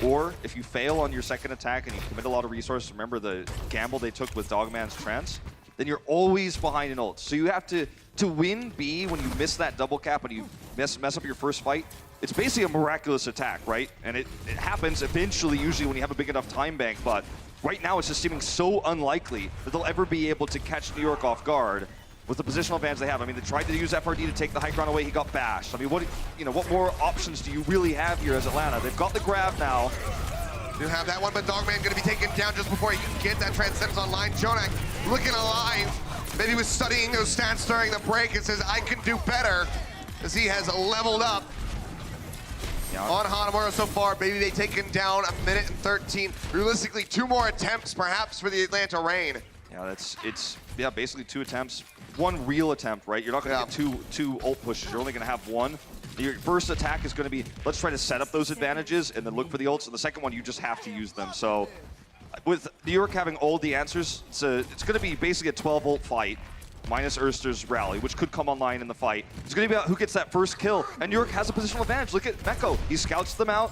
or if you fail on your second attack and you commit a lot of resources, remember the gamble they took with Dogman's Trance, then you're always behind an ult. So you have to win B when you miss that double cap and you mess up your first fight. It's basically a miraculous attack, right? And it happens eventually, usually when you have a big enough time bank, but right now it's just seeming so unlikely that they'll ever be able to catch New York off guard with the positional advantage they have. I mean, they tried to use FRD to take the high ground away, he got bashed. I mean, what more options do you really have here as Atlanta? They've got the grab now. Do have that one, but Dogman gonna be taken down just before he can get that Transcendence online. Jonak looking alive. Maybe he was studying those stats during the break and says, I can do better, as he has leveled up. On Hanamura so far, maybe they take him down 1:13. Realistically, 2 more attempts perhaps for the Atlanta Reign. Yeah, it's basically 2 attempts. 1 real attempt, right? You're not gonna get two ult pushes, you're only gonna have 1. Your first attack is gonna be, let's try to set up those advantages and then look for the ults, and the second one, you just have to use them. So with New York having all the answers, it's gonna be basically a 12 ult fight, minus Erster's rally, which could come online in the fight. It's going to be about who gets that first kill, and New York has a positional advantage. Look at Meko. He scouts them out.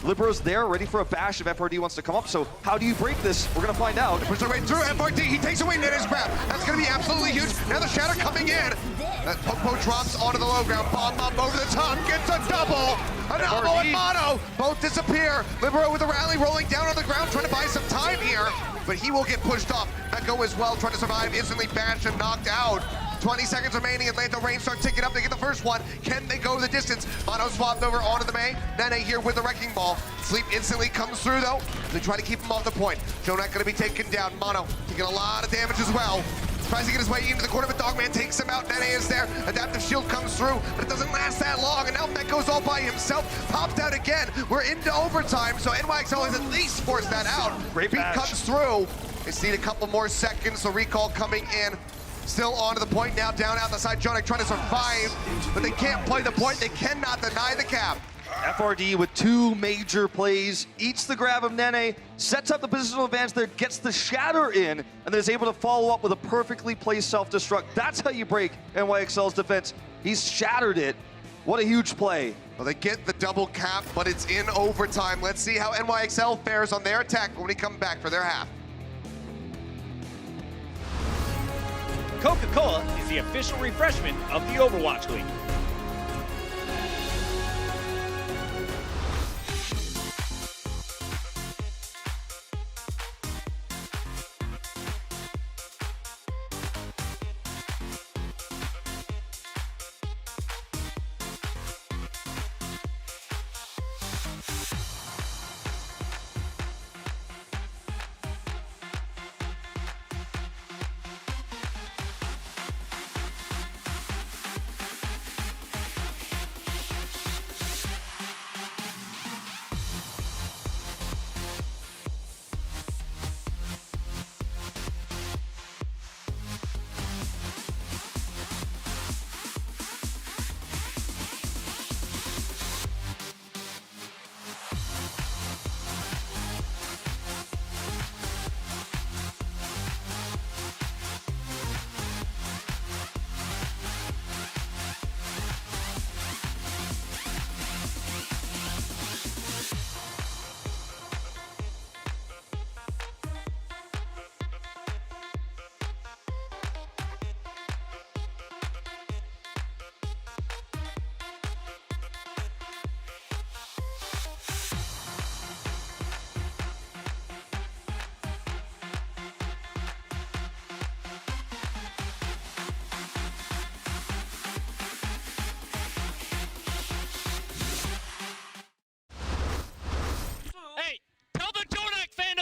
Libro's there, ready for a bash if FRD wants to come up, so how do you break this? We're going to find out. Push their way through FRD. He takes away Nene's grab. That's going to be absolutely huge. Now the Shatter coming in. That Popo drops onto the low ground. Bomb up over the top. Gets a double. Anamo and Mono both disappear. Libero with the rally rolling down on the ground, trying to buy some time here, but he will get pushed off. Meko as well, trying to survive, instantly bashed and knocked out. 20 seconds remaining. Atlanta Reign start ticking up. They get the first one. Can they go the distance? Mono swapped over onto the Mei. Nene here with the Wrecking Ball. Sleep instantly comes through though. They try to keep him off the point. Jonak gonna be taken down. Mono taking a lot of damage as well. Tries to get his way into the corner, but Dogman takes him out. Nene is there. Adaptive shield comes through, but it doesn't last that long. And now Meko's all by himself. Popped out again. We're into overtime, so NYXL has at least forced that out. Great Beat bash. comes through. They just need a couple more seconds. So recall coming in. Still onto the point now, down out the side. Jonak trying to survive, but they can't play the point. They cannot deny the cap. FRD with 2 major plays, eats the grab of Nene, sets up the positional advantage there, gets the shatter in, and then is able to follow up with a perfectly placed self-destruct. That's how you break NYXL's defense. He's shattered it. What a huge play. Well, they get the double cap, but it's in overtime. Let's see how NYXL fares on their attack when we come back for their half. Coca-Cola is the official refreshment of the Overwatch League.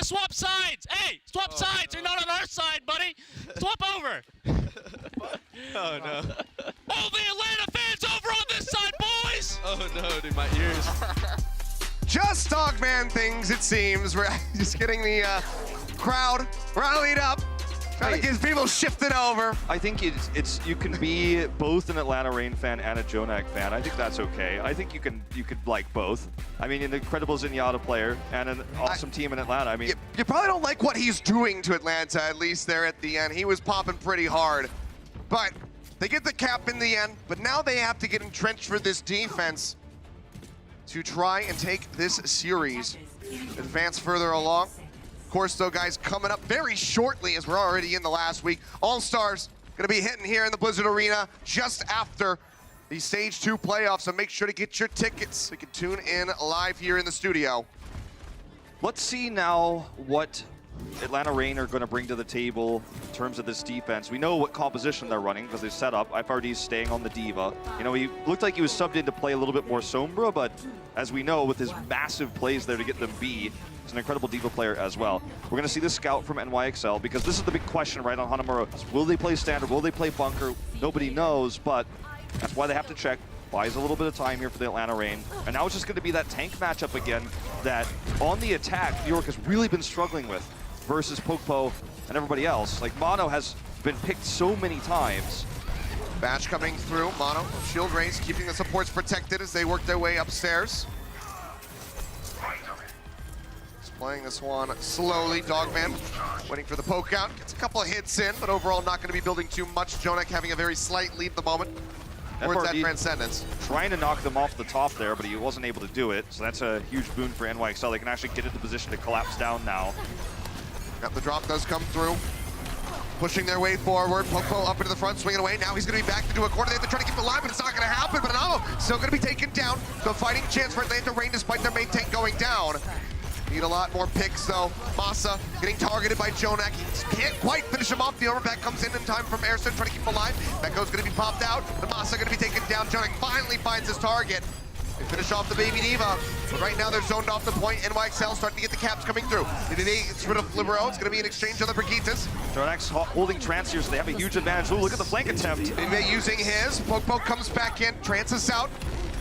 Swap sides! Hey, swap sides! You're not on our side, buddy! Swap over! Oh no. All the Atlanta fans over on this side, boys! Oh no, dude, my ears. Just Dogman things, it seems. We're just getting the crowd rallied up. Trying to get people shifted over. I think it's you can be both an Atlanta Reign fan and a Jonak fan. I think that's okay. I think you could like both. I mean, an incredible Zenyatta player and an awesome team in Atlanta. I mean, you probably don't like what he's doing to Atlanta, at least there at the end. He was popping pretty hard. But they get the cap in the end, but now they have to get entrenched for this defense to try and take this series, advance further along. Of course, though, guys, coming up very shortly, as we're already in the last week, All-Stars gonna be hitting here in the Blizzard Arena just after the Stage 2 playoffs, so make sure to get your tickets so you can tune in live here in the studio. let's see now what Atlanta Reign are going to bring to the table in terms of this defense. We know what composition they're running because they set up. FRD's staying on the Diva. You know, he looked like he was subbed in to play a little bit more Sombra, but as we know, with his massive plays there to get them B, he's an incredible Diva player as well. We're going to see the scout from NYXL because this is the big question right on Hanamura. Will they play standard? Will they play bunker? Nobody knows, but that's why they have to check. Buys a little bit of time here for the Atlanta Reign. And now it's just going to be that tank matchup again that on the attack, New York has really been struggling with versus Pokpo and everybody else. Like, Mono has been picked so many times. Bash coming through, Mono, shield raise, keeping the supports protected as they work their way upstairs. He's playing this one slowly, Dogman waiting for the poke out. Gets a couple of hits in, but overall not going to be building too much. Jonak having a very slight lead at the moment. Towards that Transcendence. Trying to knock them off the top there, but he wasn't able to do it. So that's a huge boon for NYXL. They can actually get into position to collapse down now. Got the drop does come through. Pushing their way forward. Pokpo up into the front, swinging away. Now he's going to be back to do a corner. They have to try to keep him alive, but it's not going to happen. But Hanamo still going to be taken down. So fighting chance for Atlanta Reign despite their main tank going down. Need a lot more picks though. Masa getting targeted by Jonak. He can't quite finish him off. The overback comes in time from Airstone, trying to keep him alive. Beko's going to be popped out. The Masa going to be taken down. Jonak finally finds his target. They finish off the Baby Diva, but right now they're zoned off the point. NYXL starting to get the caps coming through. It's rid of Libero. It's going to be an exchange on the Brigitas. Jonak's holding Trance here, so they have a huge advantage. Ooh, look at the flank attempt. Baby using his. Poke comes back in. Trance is out.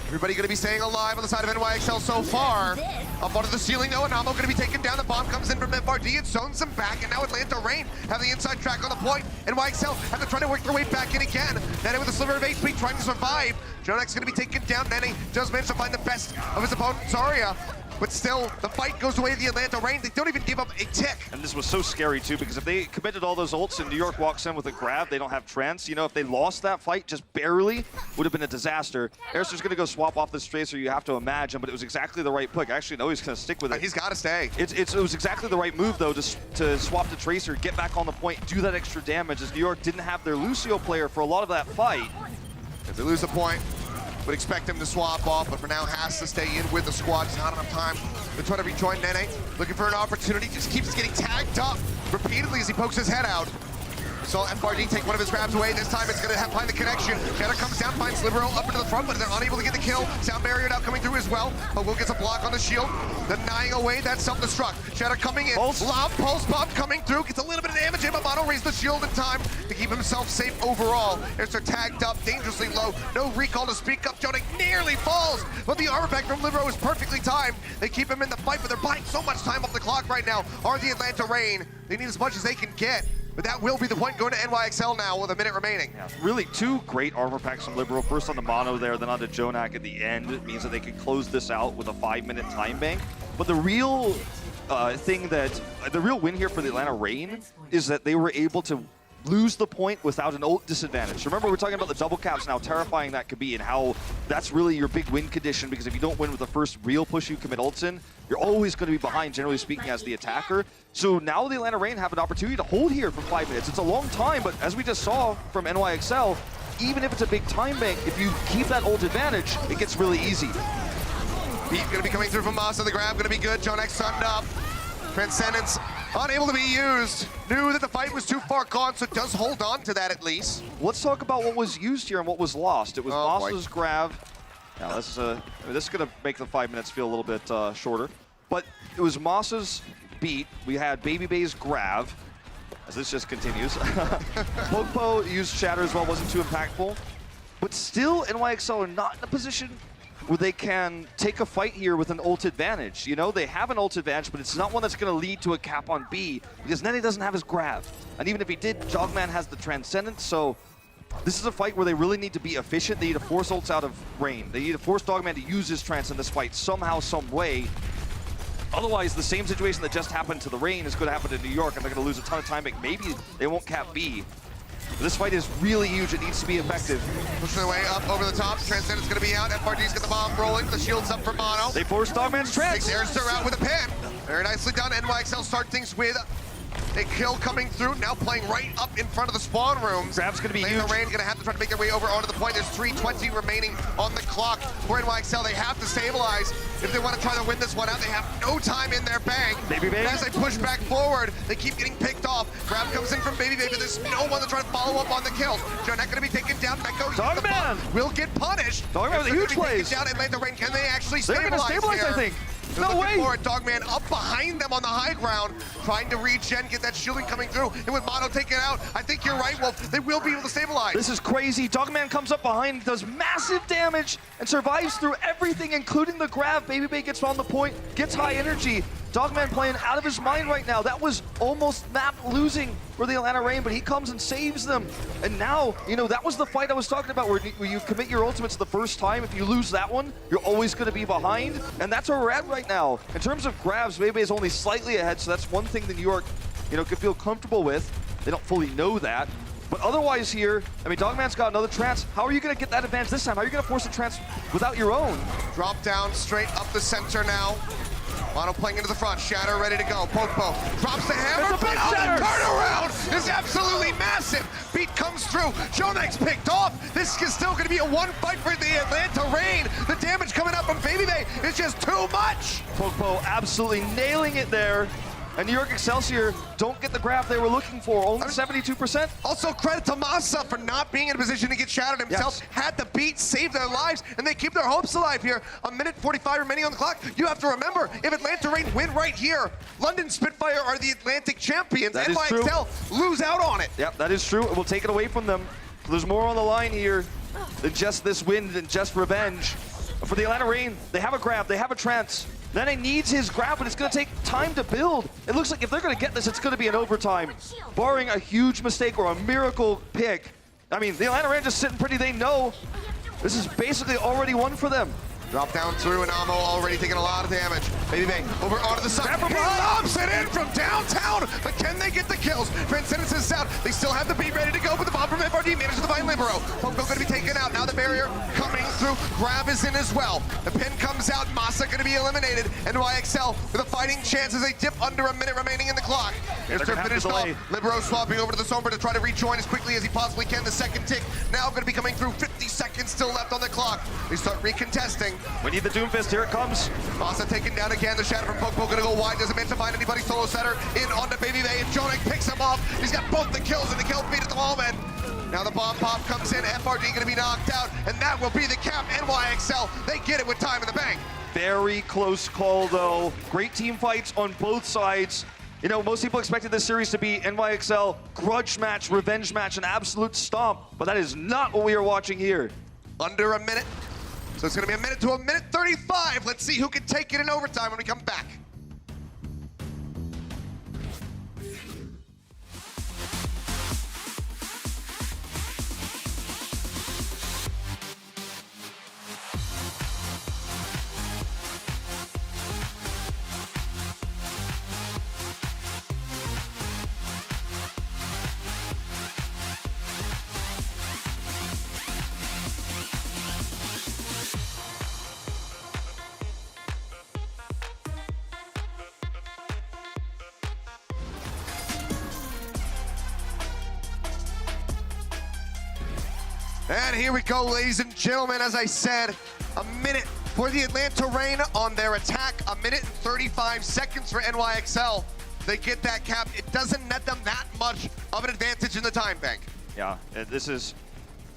Everybody going to be staying alive on the side of NYXL so far. Up onto the ceiling though, and Amo going to be taken down. The bomb comes in from FRD. It zones them back, and now Atlanta Reign have the inside track on the point. NYXL have to try to work their way back in again. Nene with a sliver of HP trying to survive. Jonak's going to be taken down. Nene does manage to find the best of his opponent, Zarya. But still, the fight goes away to the Atlanta Reign. They don't even give up a tick. And this was so scary too, because if they committed all those ults and New York walks in with a grab, they don't have Trance. You know, if they lost that fight just barely, would have been a disaster. Airster's gonna go swap off this Tracer, you have to imagine, but it was exactly the right pick. I actually know he's gonna stick with it. He's gotta stay. It was exactly the right move though, to swap the Tracer, get back on the point, do that extra damage, as New York didn't have their Lucio player for a lot of that fight. If they lose a point, would expect him to swap off, but for now has to stay in with the squad. Just not enough time to try to rejoin Nene. Looking for an opportunity, just keeps getting tagged up repeatedly as he pokes his head out. Saw FRD take one of his grabs away. This time it's going to find the connection. Shatter comes down, finds Libero up into the front, but they're unable to get the kill. Sound barrier now coming through as well. But Will gets a block on the shield. Denying away that self-destruct. Shatter coming in. Lob, pulse bomb coming through. Gets a little bit of damage in, but Mono raised the shield in time to keep himself safe overall. Airster tagged up, dangerously low. No recall to speak up. Jonak nearly falls, but the armor back from Libero is perfectly timed. They keep him in the fight, but they're buying so much time off the clock right now. Are the Atlanta Reign. They need as much as they can get. But that will be the point going to NYXL now with a minute remaining. Yeah, really two great armor packs from Libero. First on the Mono there, then on to Jonak at the end. It means that they can close this out with a 5-minute time bank. But the real the real win here for the Atlanta Reign is that they were able to lose the point without an ult disadvantage. Remember, we're talking about the double caps and how terrifying that could be and how that's really your big win condition, because if you don't win with the first real push you commit ults in, you're always going to be behind, generally speaking, as the attacker. So now the Atlanta Reign have an opportunity to hold here for 5 minutes. It's a long time, but as we just saw from NYXL, even if it's a big time bank, if you keep that ult advantage, it gets really easy. Beat going to be coming through from Masa. The grab going to be good. Jonak sunned up. Transcendence unable to be used. Knew that the fight was too far gone, so does hold on to that at least. Let's talk about what was used here and what was lost. It was Masa's grab. Now this is going to make the 5 minutes feel a little bit shorter. But it was Masa's beat. We had Baby Bay's grab, as this just continues. Pokpo used Shatter as well, wasn't too impactful. But still, NYXL are not in a position where they can take a fight here with an ult advantage. You know, they have an ult advantage, but it's not one that's going to lead to a cap on B, because Nene doesn't have his grab. And even if he did, Dogman has the Transcendence, so this is a fight where they really need to be efficient. They need to force ults out of Reign. They need to force Dogman to use his Trance in this fight somehow, some way. Otherwise, the same situation that just happened to the Reign is going to happen to New York, and they're going to lose a ton of time, but maybe they won't cap B. This fight is really huge. It needs to be effective. Pushing their way up over the top. Transcendence going to be out. FRD's got the bomb rolling. The shield's up for Mono. They force Dogman's Trance. Takes Airster out with a pin. Very nicely done. NYXL start things with A kill coming through, now playing right up in front of the spawn rooms. Grab's gonna be Lane huge. Rain gonna have to try to make their way over onto the point. There's 3:20 remaining on the clock for NYXL. They have to stabilize. If they want to try to win this one out, they have no time in their bank. Baby Babe. As they push back forward, they keep getting picked off. Grab comes in from Baby Babe, but there's no one to try to follow up on the kills. Jonak gonna be taken down. Meko Dogman will get punished. Dogman with a huge plays. Down and Lane Rain. Can they actually They're stabilize? gonna stabilize, here? I think. They're No looking way. for it. Dogman up behind them on the high ground, trying to regen, get that shielding coming through. And with Mono taken out, I think you're right, Wolf. They will be able to stabilize. This is crazy. Dogman comes up behind, does massive damage, and survives through everything, including the grab. Baby Bay gets on the point, gets high energy. Dogman playing out of his mind right now. That was almost map losing for the Atlanta Reign, but he comes and saves them. And now, you know, that was the fight I was talking about where you commit your ultimates the first time. If you lose that one, you're always going to be behind. And that's where we're at right now. In terms of grabs, Baby Bay is only slightly ahead, so that's one thing that New York, you know, could feel comfortable with. They don't fully know that. But otherwise here, I mean, Dogman's got another trance. How are you going to get that advantage this time? How are you going to force a trance without your own? Drop down straight up the center now. Mono playing into the front, Shatter ready to go. Popo drops the hammer. It's a big Oh, the Shatter. turnaround is absolutely massive. Beat comes through. Jonak's picked off. This is still going to be a one fight for the Atlanta Reign. The damage coming up from Baby Bay is just too much. Popo absolutely nailing it there. And New York Excelsior don't get the grab they were looking for, only 72%. Also, credit to Masa for not being in a position to get shattered himself. Yes. Had the beat, saved their lives, and they keep their hopes alive here. A minute 45 remaining on the clock. You have to remember, if Atlanta Reign win right here, London Spitfire are the Atlantic champions. That is true. NYXL lose out on it. Yep, that is true. It will take it away from them. There's more on the line here than just this win, than just revenge. For the Atlanta Reign, they have a grab, they have a trance. Nene needs his grab, but it's going to take time to build. It looks like if they're going to get this, it's going to be an overtime. Barring a huge mistake or a miracle pick. I mean, the Atlanta Reign just sitting pretty, they know this is basically already won for them. Drop down through, and Amo already taking a lot of damage. Baby Bay over onto the side. He lobs it in from downtown, but can they get the kills? Transcendence is out. They still have the beat ready to go, but the bomb from FRD manages to find Libero. Poco going to be taken out. Now the barrier coming through. Grab is in as well. The pin comes out. Masa going to be eliminated. NYXL with a fighting chance as they dip under a minute remaining in the clock. Here's they're their gonna have finish to delay. off. Libero swapping over to the Sombra to try to rejoin as quickly as he possibly can. The second tick now going to be coming through. 50 seconds still left on the clock. They start recontesting. We need the Doomfist, here it comes. Masa taken down again. The shatter from Popo gonna go wide. Doesn't manage to find anybody. Solo setter in onto Baby Bay, and Jonak picks him off. He's got both the kills and the kill feed at the moment. Now the bomb pop comes in. FRD gonna be knocked out, and that will be the cap. NYXL, they get it with time in the bank. Very close call, though. Great team fights on both sides. You know, most people expected this series to be NYXL grudge match, revenge match, an absolute stomp, but that is not what we are watching here. Under a minute. So it's gonna be a minute to a minute 35. Let's see who can take it in overtime when we come back. And here we go, ladies and gentlemen. As I said, a minute for the Atlanta Reign on their attack. A minute and 35 seconds for NYXL. They get that cap. It doesn't net them that much of an advantage in the time bank. Yeah, this is,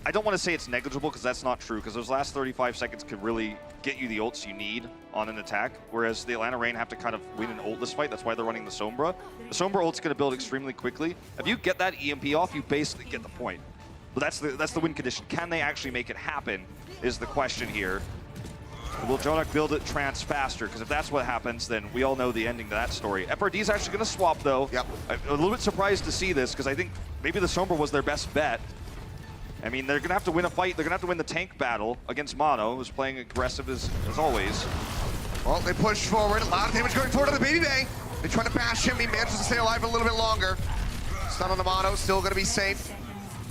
I don't want to say it's negligible because that's not true, because those last 35 seconds could really get you the ults you need on an attack, whereas the Atlanta Reign have to kind of win an ultless fight. That's why they're running the Sombra. The Sombra ult's going to build extremely quickly. If you get that EMP off, you basically get the point. But that's the win condition. Can they actually make it happen is the question here. Will Jonak build it trance faster? Because if that's what happens, then we all know the ending to that story. FRD's actually going to swap, though. Yep. I'm a little bit surprised to see this, because I think maybe the Sombra was their best bet. I mean, they're going to have to win a fight. They're going to have to win the tank battle against Mono, who's playing aggressive as always. Well, they push forward. A lot of damage going forward on the Baby Bay. They try to bash him. He manages to stay alive a little bit longer. Stun on the Mono, still going to be safe.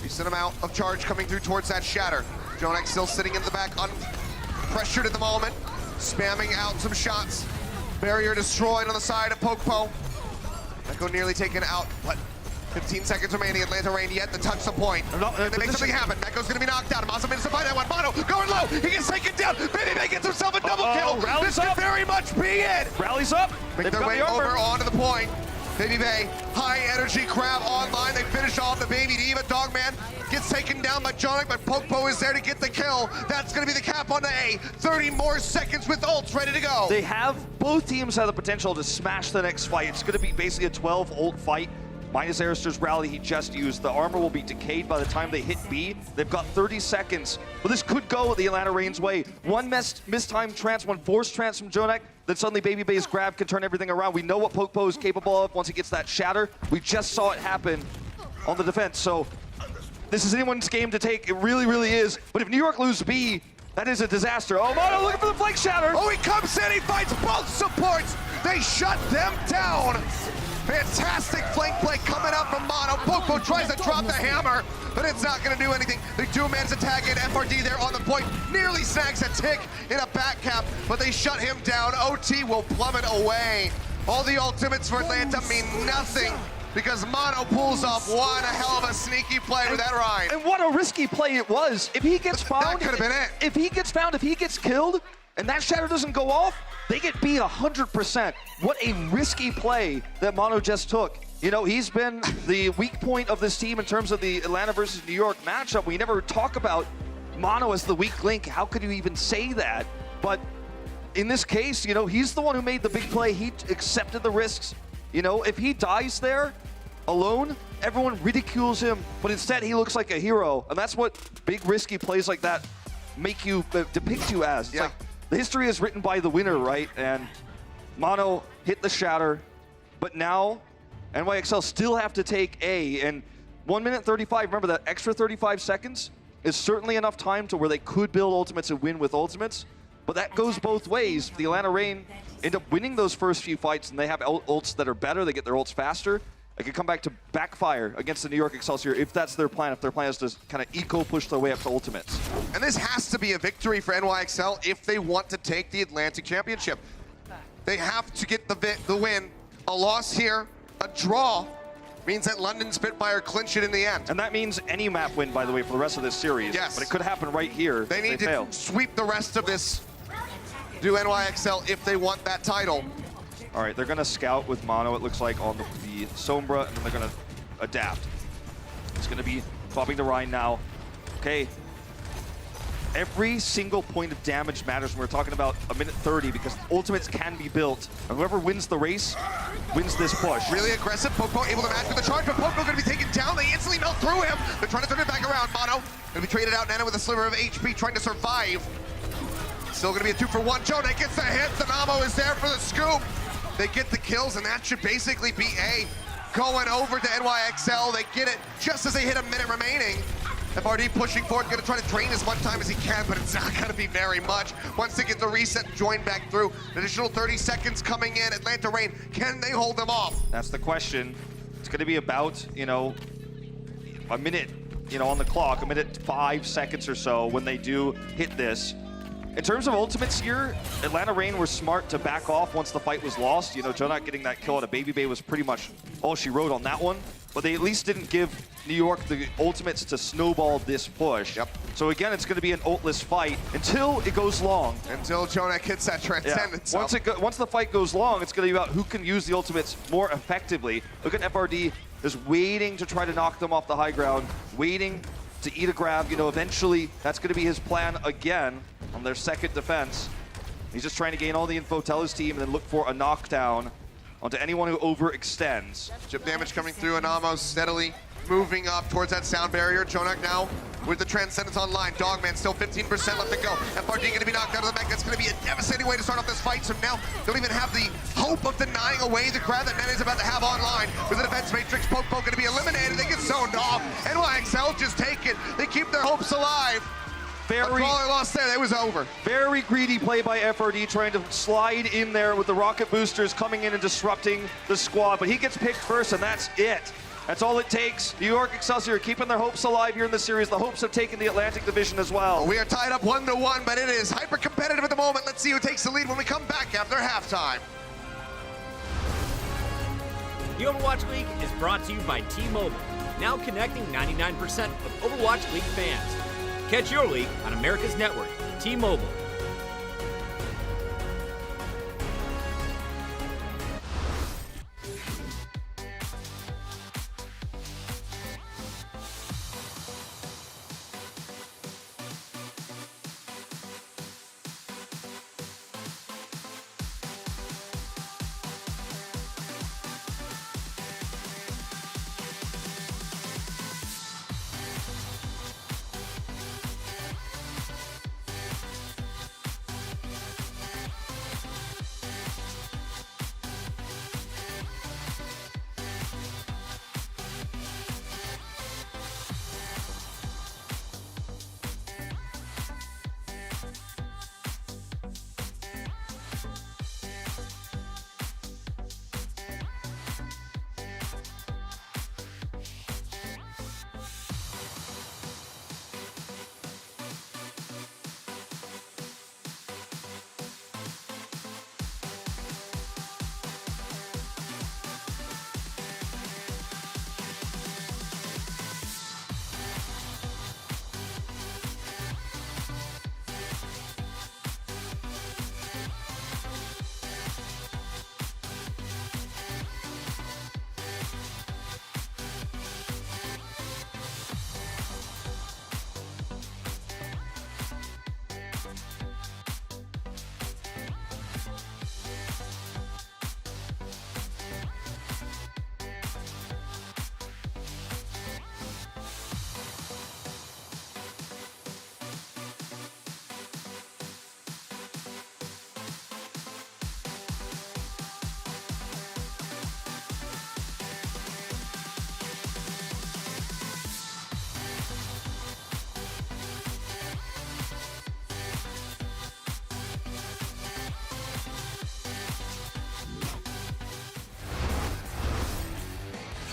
Decent amount of charge coming through towards that shatter. Jonak still sitting in the back, unpressured at the moment, spamming out some shots. Barrier destroyed on the side of Popo. Echo nearly taken out, but 15 seconds remaining. Atlanta Reign yet to touch the point. And they make something happen. Echo's gonna be knocked out. Maza managed to find that one. Mono going low. He gets taken down. Baby Bay gets himself a double kill. This could very much be it. Rallies up. Make their way over onto the point. Baby Bay, high energy crab online. They finish off the Baby Diva. Dogman gets taken down by Jonik, but Popo is there to get the kill. That's gonna be the cap on the A. 30 more seconds with ults ready to go. They have, both teams have the potential to smash the next fight. It's gonna be basically a 12 ult fight. Minus Arister's rally he just used. The armor will be decayed by the time they hit B. They've got 30 seconds. But this could go the Atlanta Reign's way. One mistimed trance, one forced trance from Jonek, then suddenly Baby Bay's grab can turn everything around. We know what Popo is capable of once he gets that shatter. We just saw it happen on the defense. So this is anyone's game to take. It really, really is. But if New York lose B, that is a disaster. Oh, Mono looking for the flank shatter. Oh, he comes in, he fights both supports. They shut them down. Fantastic flank play coming out from Mono. Popo tries to drop the hammer, but it's not going to do anything. They do manage to tag in. FRD there on the point. Nearly snags a tick in a back cap, but they shut him down. OT will plummet away. All the ultimates for Atlanta mean nothing because Mono pulls off one hell of a sneaky play with that ride. And what a risky play it was. If he gets found, that could have been it. If he gets found, if he gets killed, and that shatter doesn't go off, they get beat 100%. What a risky play that Mono just took. You know, he's been the weak point of this team in terms of the Atlanta versus New York matchup. We never talk about Mono as the weak link. How could you even say that? But in this case, you know, he's the one who made the big play. He accepted the risks. You know, if he dies there alone, everyone ridicules him, but instead he looks like a hero. And that's what big risky plays like that make you, depict you as. It's like, the history is written by the winner, right? And Mono hit the shatter, but now NYXL still have to take A, and 1 minute 35, remember that extra 35 seconds is certainly enough time to where they could build ultimates and win with ultimates, but that goes both ways. The Atlanta Reign end up winning those first few fights, and they have ults that are better, they get their ults faster. It could come back to backfire against the New York Excelsior if that's their plan, if their plan is to kind of eco-push their way up to ultimates. And this has to be a victory for NYXL if they want to take the Atlantic Championship. They have to get the win. A loss here, a draw, means that London Spitfire clinch it in the end. And that means any map win, by the way, for the rest of this series. Yes. But it could happen right here. They need to fail. sweep the rest of this, do NYXL if they want that title. All right, they're gonna scout with Mono, it looks like, on the Sombra, and then they're gonna adapt. It's gonna be swapping to Ryan now. Okay. Every single point of damage matters when we're talking about a minute 30 because ultimates can be built. And whoever wins the race wins this push. Really aggressive, Popo able to match with the charge, but Popo gonna be taken down. They instantly melt through him. They're trying to turn it back around. Mono gonna be traded out. Nana with a sliver of HP trying to survive. Still gonna be a 2-for-1. Jonek gets the hit. Thanamo is there for the scoop. They get the kills, and that should basically be A. Going over to NYXL. They get it just as they hit a minute remaining. FRD pushing forward, gonna try to drain as much time as he can, but it's not gonna be very much. Once they get the reset, join back through. An additional 30 seconds coming in. Atlanta Reign, can they hold them off? That's the question. It's gonna be about, you know, a minute, you know, on the clock, a minute 5 seconds or so when they do hit this. In terms of ultimates here, Atlanta Reign were smart to back off once the fight was lost. You know, Jonak getting that kill at a Baby Bay was pretty much all she wrote on that one. But they at least didn't give New York the ultimates to snowball this push. Yep. So again, it's going to be an ultless fight until it goes long. Until Jonak hits that transcendence. Yeah. Once the fight goes long, it's going to be about who can use the ultimates more effectively. Look at FRD is waiting to try to knock them off the high ground, waiting to eat a grab. You know, eventually that's going to be his plan again on their second defense. He's just trying to gain all the info, tell his team, and then look for a knockdown onto anyone who overextends. Chip damage coming through, Anamos steadily moving up towards that sound barrier. Jonak now with the Transcendence online. Dogman still 15% left to go. FRD gonna be knocked out of the mech. That's gonna be a devastating way to start off this fight. So now don't even have the hope of denying away the crowd that Nene's about to have online. With the defense matrix, Popo gonna be eliminated. They get zoned off. NYXL just take it. They keep their hopes alive. A crawler lost there, it was over. Very greedy play by FRD, trying to slide in there with the rocket boosters coming in and disrupting the squad, but he gets picked first, and that's it. That's all it takes. New York Excelsior keeping their hopes alive here in the series. The hopes of taking the Atlantic Division as well. We are tied up 1-1, but it is hyper competitive at the moment. Let's see who takes the lead when we come back after halftime. The Overwatch League is brought to you by T-Mobile, now connecting 99% of Overwatch League fans. Catch your league on America's network, T-Mobile.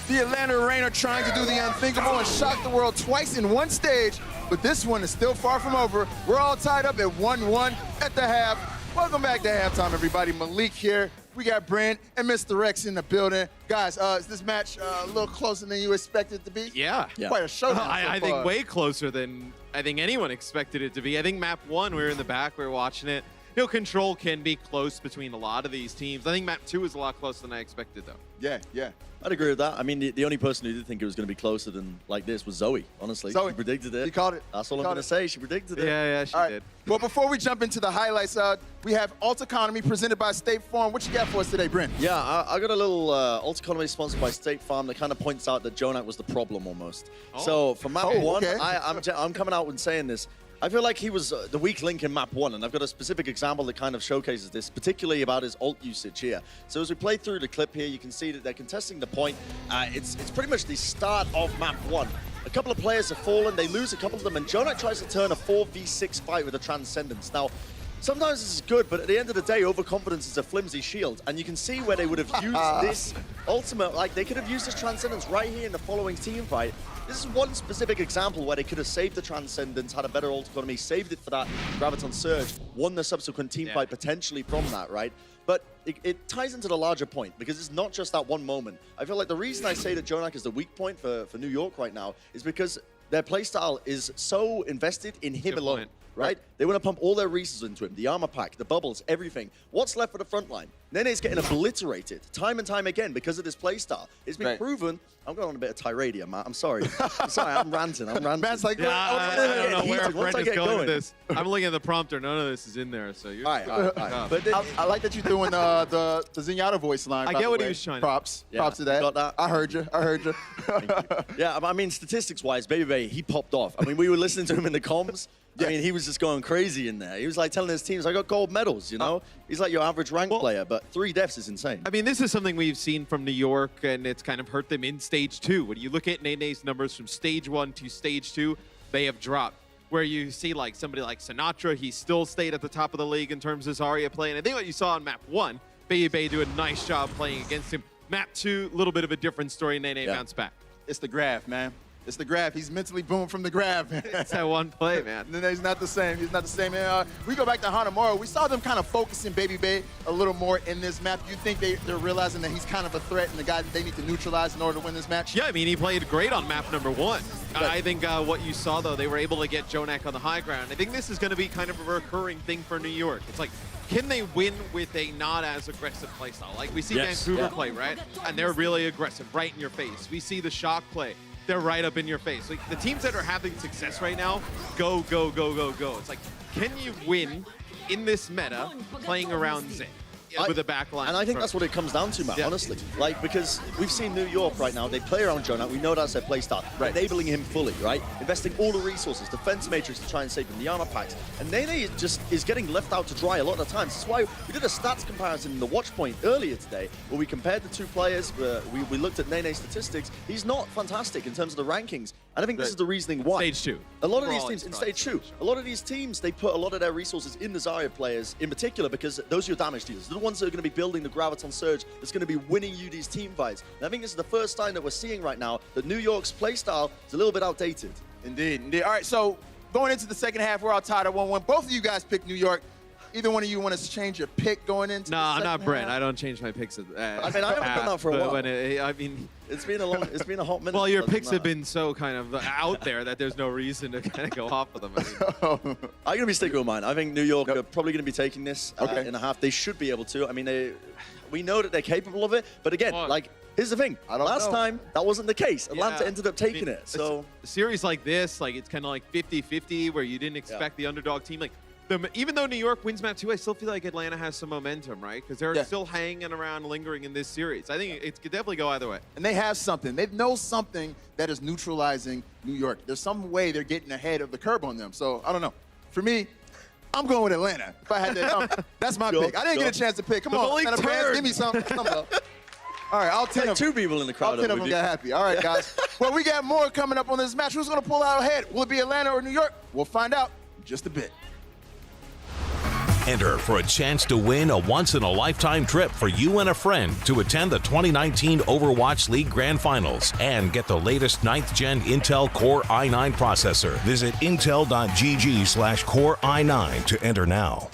The Atlanta Reign are trying to do the unthinkable and shock the world twice in one stage, but this one is still far from over. We're all tied up at 1-1 at the half. Welcome back to halftime, everybody. Malik here. We got Brent and Mr. Rex in the building. Guys, is this match a little closer than you expected it to be? Yeah. Quite a showdown I so far. think way closer than I think anyone expected it to be. I think map 1, we were in the back, we were watching it. You know, control can be close between a lot of these teams. I think map 2 is a lot closer than I expected, though. Yeah. I'd agree with that. I mean, the only person who did think it was going to be closer than like this was Zoe, honestly. Zoe. She predicted it. She called it. That's all I'm going to say. She predicted it. Yeah, she All right. did. Well, before we jump into the highlights, we have Alt Economy presented by State Farm. What you got for us today, Brent? Yeah, I got a little Alt Economy sponsored by State Farm that kind of points out that Jonak was the problem almost. So for map 1, okay. I'm coming out and saying this. I feel like he was the weak link in map 1, and I've got a specific example that kind of showcases this, particularly about his ult usage here. So as we play through the clip here, you can see that they're contesting the point. It's pretty much the start of map 1. A couple of players have fallen, they lose a couple of them, and Jonak tries to turn a 4v6 fight with a Transcendence. Now, sometimes this is good, but at the end of the day, overconfidence is a flimsy shield, and you can see where they would have used this ultimate, like they could have used this Transcendence right here in the following team fight. This is one specific example where they could have saved the Transcendence, had a better ult economy, saved it for that Graviton Surge, won the subsequent team fight potentially from that, right? But it ties into the larger point, because it's not just that one moment. I feel like the reason I say that Jonak is the weak point for New York right now is because their playstyle is so invested in him alone, right? They want to pump all their resources into him, the armor pack, the bubbles, everything. What's left for the front line? Nene's getting obliterated time and time again because of this playstyle. It's been proven. I'm going on a bit of tirade here, Matt. I'm sorry. I'm ranting. Matt's like, I don't know where Brent is going with this. I'm looking at the prompter. None of this is in there, so you're all right. But I like that you're doing the Zenyatta voice line. I get what he was trying to. Props to that. Got that. I heard you. Yeah, I mean, statistics-wise, Baby, he popped off. I mean, we were listening to him in the comms. I mean, he was just going crazy in there. He was like telling his teams, I got gold medals, you know? He's like your average rank player, but 3 deaths is insane. I mean, this is something we've seen from New York, and it's kind of hurt them in Stage 2. When you look at Nene's numbers from Stage 1 to Stage 2, they have dropped. Where you see like somebody like Sinatra, he still stayed at the top of the league in terms of Zarya play. And I think what you saw on map 1, Baby do a nice job playing against him. Map 2, a little bit of a different story. Nene bounced back. It's the graph, man. It's the grab. He's mentally boomed from the grab. It's that one play, man. And then he's not the same. He's not the same. And, we go back to Hanamura. We saw them kind of focusing Baby Bay a little more in this map. You think they're realizing that he's kind of a threat and the guy that they need to neutralize in order to win this match? Yeah, I mean, he played great on map number 1. I think what you saw, though, they were able to get Jonak on the high ground. I think this is going to be kind of a recurring thing for New York. It's like, can they win with a not as aggressive playstyle? Like we see Vancouver play, right? And they're really aggressive, right in your face. We see the Shock play. They're right up in your face. Like the teams that are having success right now, go, go, go, go, go. It's like, can you win in this meta playing around Zen with a back line? And I think that's what it comes down to, Matt, honestly. Like, because we've seen New York right now, they play around Jonak, we know that's their play style, enabling him fully, right? Investing all the resources, defense matrix to try and save him, the armor packs. And Nene just is getting left out to dry a lot of the times. That's why we did a stats comparison in the watch point earlier today, where we compared the two players, we looked at Nene's statistics. He's not fantastic in terms of the rankings. And I think this is the reasoning why. Stage 2. A lot of these teams, in stage 2, a lot of these teams, they put a lot of their resources in the Zarya players in particular because those are your damage dealers. They're the ones that are going to be building the Graviton Surge that's going to be winning you these team fights. And I think this is the first time that we're seeing right now that New York's playstyle is a little bit outdated. Indeed, indeed. All right, so going into the second half, we're all tied at 1-1. Both of you guys picked New York. Either one of you want us to change your pick going into No, the I'm second not Brent. half? I don't change my picks. I mean, I haven't done that for a while. I mean, It's been a hot minute. well, your picks have been so kind of out there that there's no reason to kind of go off of them. I mean, I'm going to be sticking with mine. I think New York are probably going to be taking this in a half. They should be able to. I mean, we know that they're capable of it. But again, like, here's the thing. Last time, that wasn't the case. Atlanta ended up taking it. So a series like this, like it's kind of like 50-50 where you didn't expect the underdog team. Like, even though New York wins map 2, I still feel like Atlanta has some momentum, right? Because they're still hanging around, lingering in this series. I think it could definitely go either way. And they have something. They know something that is neutralizing New York. There's some way they're getting ahead of the curb on them. So, I don't know. For me, I'm going with Atlanta. If I had to, that's my pick. I didn't get a chance to pick. Come on, Atlanta fans, give me something. Come on. All right, all 10 of them. 2 people in the crowd. All 10 of them got happy. All right, guys. Well, we got more coming up on this match. Who's going to pull out ahead? Will it be Atlanta or New York? We'll find out in just a bit. Enter for a chance to win a once-in-a-lifetime trip for you and a friend to attend the 2019 Overwatch League Grand Finals and get the latest 9th-gen Intel Core i9 processor. Visit intel.gg/Core i9 to enter now.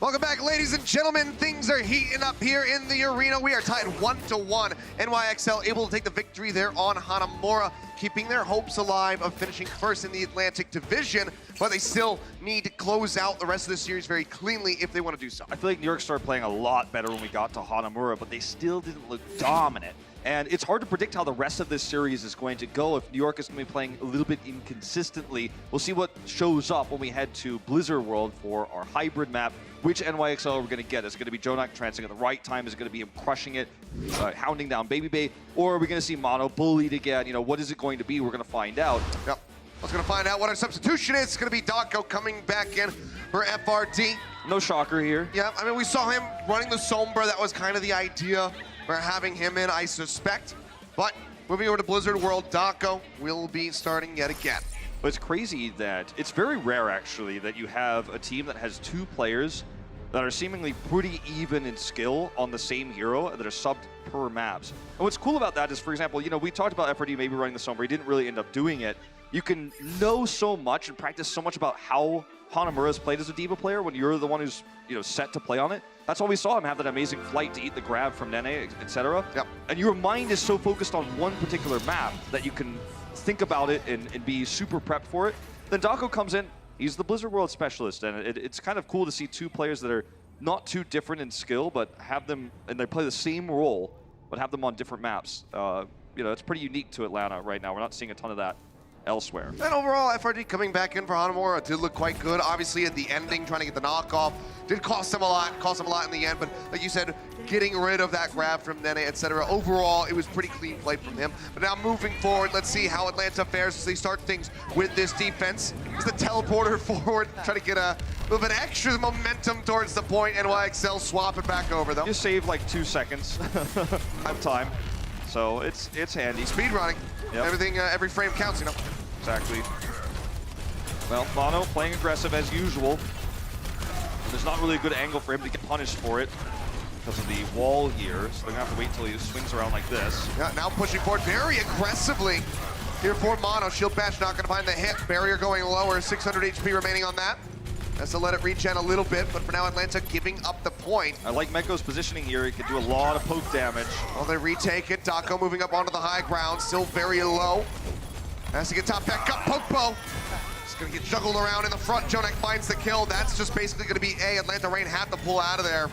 Welcome back, ladies and gentlemen. Things are heating up here in the arena. We are tied 1-1. NYXL able to take the victory there on Hanamura, keeping their hopes alive of finishing first in the Atlantic Division, but they still need to close out the rest of the series very cleanly if they want to do so. I feel like New York started playing a lot better when we got to Hanamura, but they still didn't look dominant. And it's hard to predict how the rest of this series is going to go if New York is going to be playing a little bit inconsistently. We'll see what shows up when we head to Blizzard World for our hybrid map. Which NYXL are we going to get? Is it going to be Jonak transing at the right time? Is it going to be him crushing it, hounding down Baby Bay? Or are we going to see Mono bullied again? You know, what is it going to be? We're going to find out. Yep. I was going to find out what our substitution is. It's going to be Dako coming back in for FRD. No shocker here. Yeah, I mean, we saw him running the Sombra. That was kind of the idea for having him in, I suspect. But moving over to Blizzard World, Dako will be starting yet again. But it's crazy that it's very rare, actually, that you have a team that has two players that are seemingly pretty even in skill on the same hero that are subbed per maps. And what's cool about that is, for example, you know, we talked about FRD maybe running the Sombra. He didn't really end up doing it. You can know so much and practice so much about how Hanamura is played as a D.Va player when you're the one who's, you know, set to play on it. That's why we saw him have that amazing flight to eat the grab from Nene, etc. Yep. And your mind is so focused on one particular map that you can think about it and be super prepped for it. Then Dako comes in, he's the Blizzard World specialist, and it's kind of cool to see two players that are not too different in skill, but have them, and they play the same role, but have them on different maps. You know, it's pretty unique to Atlanta right now. We're not seeing a ton of that elsewhere. And overall, FRD coming back in for Hanamura did look quite good. Obviously, at the ending, trying to get the knockoff did cost them a lot in the end. But like you said, getting rid of that grab from Nene, etc. Overall, it was pretty clean play from him. But now moving forward, let's see how Atlanta fares as they start things with this defense. It's the teleporter forward, trying to get a little bit extra momentum towards the point. NYXL swap it back over, though. You save like 2 seconds of time, so it's handy. Speed running. Yep. Everything, every frame counts, you know. Exactly. Well, Mono playing aggressive as usual. There's not really a good angle for him to get punished for it because of the wall here, so they're gonna have to wait till he swings around like this. Yeah, now pushing forward very aggressively here for Mono. Shield bash not gonna find the hit. Barrier going lower, 600 HP remaining on that. Has to let it regen a little bit, but for now Atlanta giving up the point. I like Meko's positioning here. He can do a lot of poke damage. Well, they retake it. Dako moving up onto the high ground, still very low. Has to get top back up, poke bow. It's gonna get juggled around in the front. Jonak finds the kill. That's just basically gonna be A. Atlanta Reign have to pull out of there.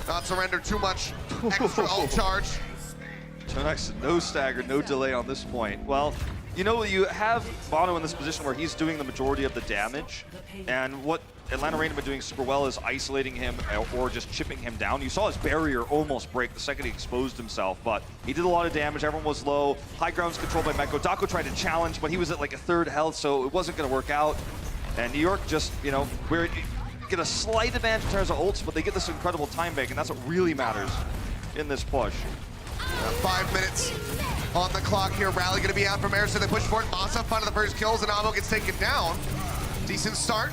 Not surrender too much extra ult charge. Jonak's no stagger, no delay on this point. Well, you know, you have Mono in this position where he's doing the majority of the damage, and what Atlanta Reign have been doing super well is isolating him or just chipping him down. You saw his barrier almost break the second he exposed himself, but he did a lot of damage. Everyone was low. High ground's controlled by Meko. Dako tried to challenge, but he was at like a 3rd health, so it wasn't going to work out. And New York just, you know, we're get a slight advantage in terms of ults, but they get this incredible time bank, and that's what really matters in this push. 5 minutes on the clock here. Rally gonna be out from air, so they push forward. Masa finding the first kills, and Amo gets taken down. Decent start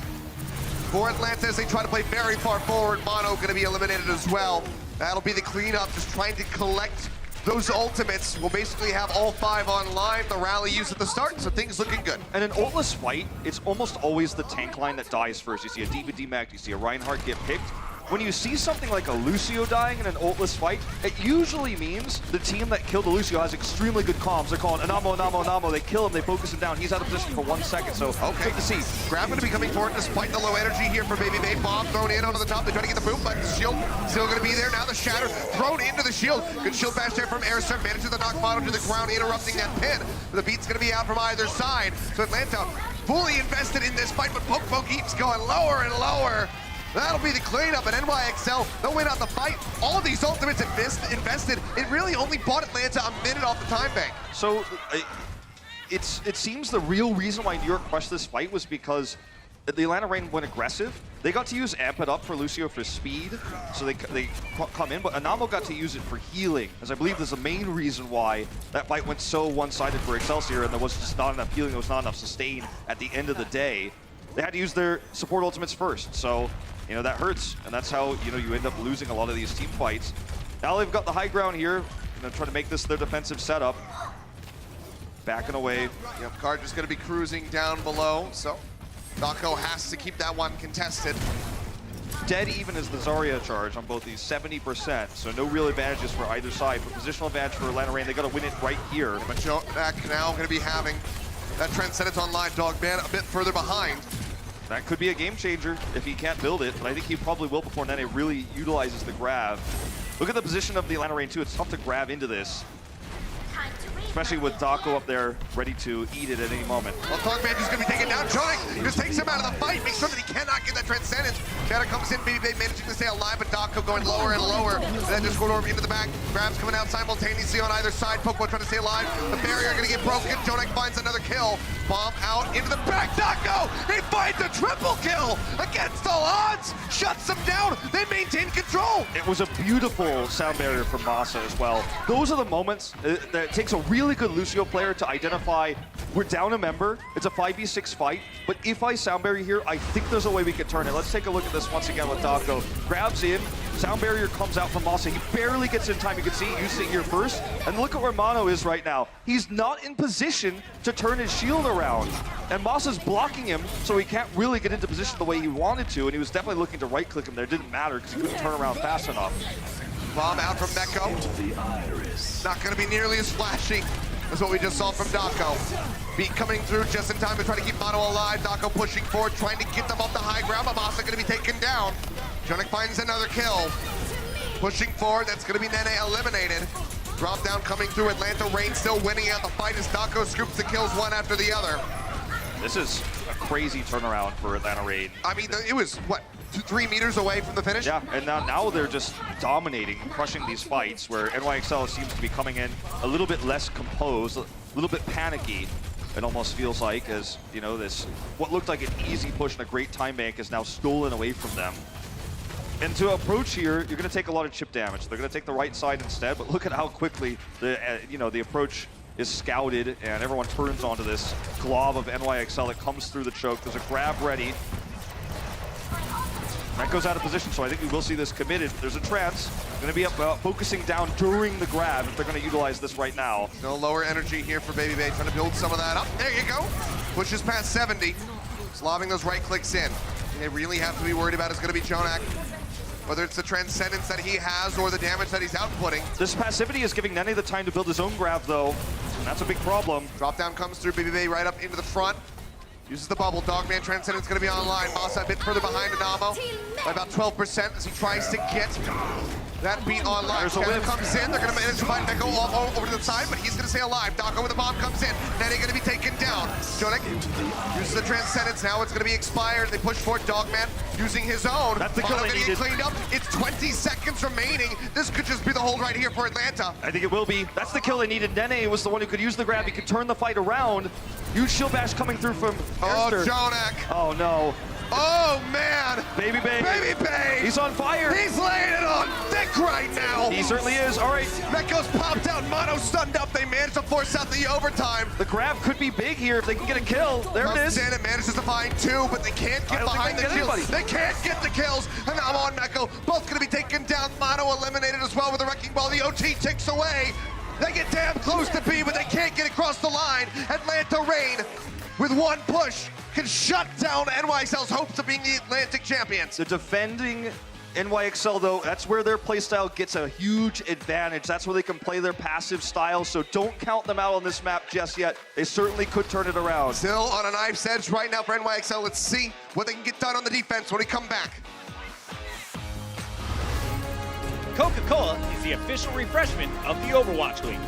for Atlanta as they try to play very far forward. Mono gonna be eliminated as well. That'll be the cleanup, just trying to collect those ultimates. We'll basically have all 5 online. The rally used at the start, so things looking good. And in ultless fight, it's almost always the tank line that dies first. You see a D.Va DMAC, you see a Reinhardt get picked. When you see something like a Lucio dying in an ultless fight, it usually means the team that killed the Lucio has extremely good comms. They're calling Anamo, Anamo, Anamo. They kill him, they focus him down. He's out of position for 1 second, so okay. Good to see. Grab gonna be coming forward despite the low energy here for Baby Bay. Bomb thrown in onto the top. They try to get the boom, but the shield still gonna be there. Now the shatter thrown into the shield. Good shield bash there from Airstream. Manages to knock Mono to the ground, interrupting that pin. The beat's gonna be out from either side. So Atlanta fully invested in this fight, but Poke keeps going lower and lower. That'll be the cleanup, and NYXL, they'll win out the fight. All of these ultimates invested, it really only bought Atlanta a minute off the time bank. So it seems the real reason why New York crushed this fight was because the Atlanta Reign went aggressive. They got to use Amp It Up for Lucio for speed, so they come in, but Anamo got to use it for healing, as I believe there's the main reason why that fight went so one-sided for Excelsior, and there was just not enough healing, there was not enough sustain at the end of the day. They had to use their support ultimates first, so you know, that hurts, and that's how, you know, you end up losing a lot of these team fights. Now they've got the high ground here, you know, trying to make this their defensive setup. Backing away. Yep, Card just gonna be cruising down below, so Dako has to keep that one contested. dead even as the Zarya charge on both these, 70%, so no real advantages for either side, but positional advantage for Atlanta Reign. They got to win it right here. But Jonak now going to be having that Transcendence online. Dogman a bit further behind. That could be a game changer if he can't build it, but I think he probably will before Nene really utilizes the grab. Look at the position of the Atlanta Reign too. It's tough to grab into this, especially with Dako up there ready to eat it at any moment. Well, Dogman just going to be taken down. Jonak just takes him out of the fight, makes sure that he cannot get that Transcendence. Shadow comes in, BB managing to stay alive, but Dako going lower and lower. And then just over into the back. Grabs coming out simultaneously on either side. Pokemon trying to stay alive. The barrier going to get broken. Jonak finds another kill. Bomb out into the back. Dako, he finds a triple kill against all odds. Shuts them down. They maintain control. It was a beautiful sound barrier from Masa as well. Those are the moments that it takes a really good Lucio player to identify, we're down a member, it's a 5v6 fight, but if I sound barrier here, I think there's a way we can turn it. Let's take a look at this once again with Dako. Grabs in, sound barrier comes out from Masa. He barely gets in time. You can see he used it here first. And look at where Mono is right now. He's not in position to turn his shield around. And Masa's blocking him, so he can't really get into position the way he wanted to, and he was definitely looking to right-click him there. It didn't matter because he couldn't turn around fast enough. Bomb out from Neko. Not going to be nearly as flashy as what we just saw from Dako. Beat coming through just in time to try to keep Mono alive. Dako pushing forward, trying to get them off the high ground, but Masa going to be taken down. Jonak finds another kill. Pushing forward, that's going to be Nene eliminated. Drop down coming through. Atlanta Reign still winning out the fight as Dako scoops the kills one after the other. This is a crazy turnaround for Atlanta Reign. I mean, it was, what, 3 meters away from the finish? Yeah, and now they're just dominating, crushing these fights where NYXL seems to be coming in a little bit less composed, a little bit panicky. It almost feels like, as you know, this what looked like an easy push and a great time bank is now stolen away from them. And to approach here, you're going to take a lot of chip damage. They're going to take the right side instead, but look at how quickly the the approach is scouted and everyone turns onto this glob of NYXL that comes through the choke. There's a grab ready. That goes out of position, so I think we will see this committed. There's a trance. Going to be up focusing down during the grab if they're going to utilize this right now. No lower energy here for Baby Bay, trying to build some of that up. There you go. Pushes past 70. Slobbing those right clicks in. They really have to be worried about is going to be Jonak. Whether it's the Transcendence that he has or the damage that he's outputting. This passivity is giving Nene the time to build his own grab, though. And that's a big problem. Drop down comes through, Baby Bay right up into the front. Uses the bubble. Dogman Transcendence going to be online. Masa a bit further behind Anamo by about 12% as he tries to get that beat online. There's a whip. Comes in. They're going to manage to find Neko over to the side, but he's going to stay alive. Dako with the bomb comes in. Nene going to be taken down. Jonak uses the Transcendence. Now it's going to be expired. They push forward. Dogman using his own. That's the kill they needed. Cleaned up. It's 20 seconds remaining. This could just be the hold right here for Atlanta. I think it will be. That's the kill they needed. Nene was the one who could use the grab. He could turn the fight around. Huge shield bash coming through from Erster. Jonak. Oh, no. Oh, man. Baby Bay. Baby Bay. He's on fire. He's laying it on thick right now. He certainly is. All right. Meko's popped out. Mono stunned up. They managed to force out the overtime. The grab could be big here if they can get a kill. There it is. It manages to find 2, but they can't get behind the kills. They can't get the kills. And now on Meko. Both going to be taken down. Mono eliminated as well with a wrecking ball. The OT ticks away. They get damn close to B, but they can't get across the line. Atlanta Reign, with one push, can shut down NYXL's hopes of being the Atlantic champions. The defending NYXL, though, that's where their playstyle gets a huge advantage. That's where they can play their passive style, so don't count them out on this map just yet. They certainly could turn it around. Still on a knife's edge right now for NYXL. Let's see what they can get done on the defense when we come back. Coca-Cola is the official refreshment of the Overwatch League.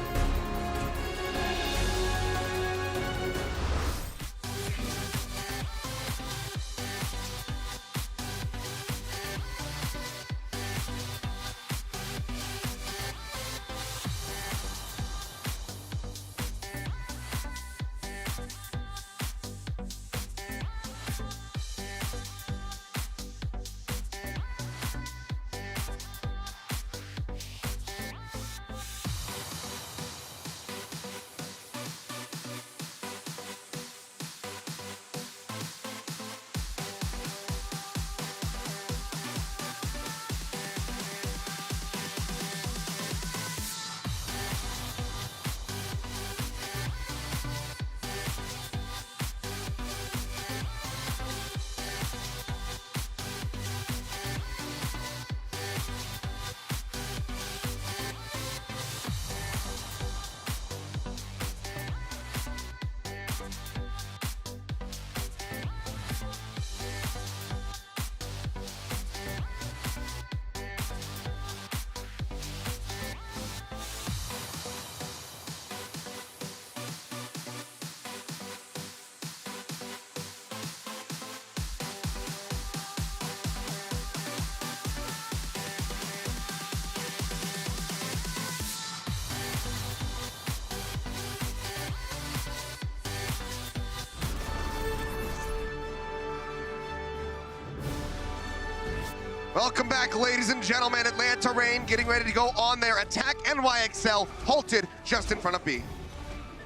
Welcome back, ladies and gentlemen. Atlanta Reign getting ready to go on their attack. NYXL halted just in front of B.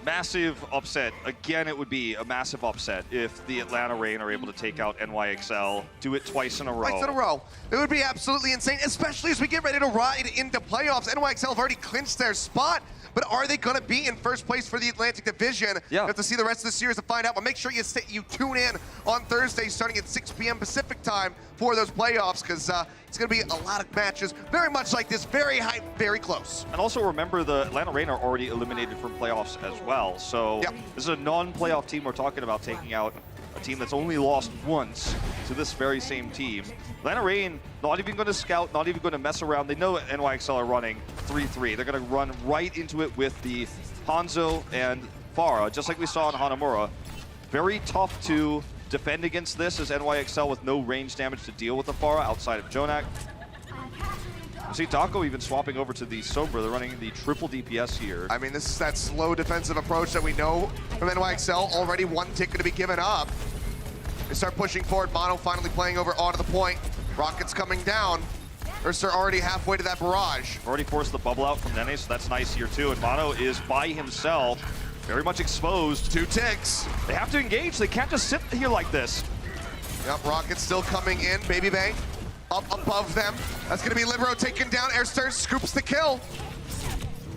Massive upset. Again, it would be a massive upset if the Atlanta Reign are able to take out NYXL, do it twice in a row. Twice in a row. It would be absolutely insane, especially as we get ready to ride into playoffs. NYXL have already clinched their spot, but are they going to be in first place for the Atlantic Division? Yeah. You have to see the rest of the series to find out, but make sure you tune in on Thursday starting at 6 p.m. Pacific time for those playoffs, because it's going to be a lot of matches, very much like this, very high, very close. And also remember, the Atlanta Reign are already eliminated from playoffs as well. So this is a non-playoff team we're talking about taking out a team that's only lost once to this very same team. Atlanta Reign not even going to scout, not even going to mess around. They know NYXL are running 3-3. They're going to run right into it with the Hanzo and Pharah, just like we saw in Hanamura. Very tough to defend against this as NYXL with no range damage to deal with the Pharah outside of Jonak. You see Daco even swapping over to the Sombra. They're running the triple DPS here. I mean, this is that slow defensive approach that we know from NYXL. Already one tick going to be given up. They start pushing forward. Mono finally playing over onto the point. Rockets coming down. Ursa already halfway to that barrage. Already forced the bubble out from Nene, so that's nice here too. And Mono is by himself, very much exposed. 2 ticks. They have to engage. They can't just sit here like this. Yep, Rockets still coming in. Baby Bay up above them. That's going to be Libero taken down. Airster scoops the kill.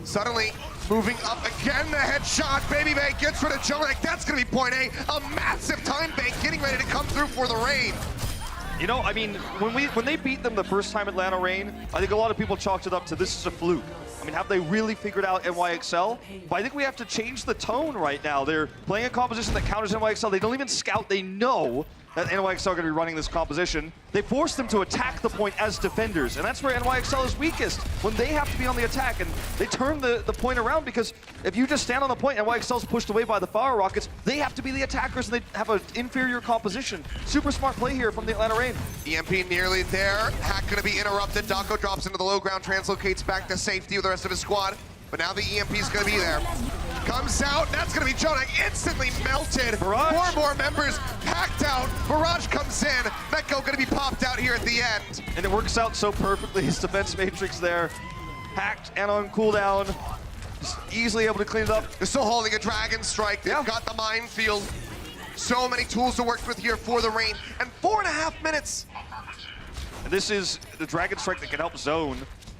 Suddenly moving up again, the headshot. Baby Bay gets rid of Jonak. That's going to be point A. A massive time bank getting ready to come through for the Reign. You know, I mean, when they beat them the first time Atlanta Reign, I think a lot of people chalked it up to this is a fluke. I mean, have they really figured out NYXL? But I think we have to change the tone right now. They're playing a composition that counters NYXL. They don't even scout. They know that NYXL are going to be running this composition. They force them to attack the point as defenders, and that's where NYXL is weakest, when they have to be on the attack, and they turn the point around, because if you just stand on the point, NYXL's pushed away by the Fire Rockets, they have to be the attackers, and they have an inferior composition. Super smart play here from the Atlanta Reign. EMP nearly there. Hack going to be interrupted. Daco drops into the low ground, translocates back to safety with the rest of his squad, but now the EMP is going to be there. Comes out, that's gonna be Jonak, instantly melted. Barrage. 4 more members packed out. Barrage comes in. Mekko gonna be popped out here at the end. And it works out so perfectly. His defense matrix there, hacked and on cooldown. Just easily able to clean it up. They're still holding a Dragon Strike. They've got the minefield. So many tools to work with here for the Reign. And 4.5 minutes. And this is the Dragon Strike that can help zone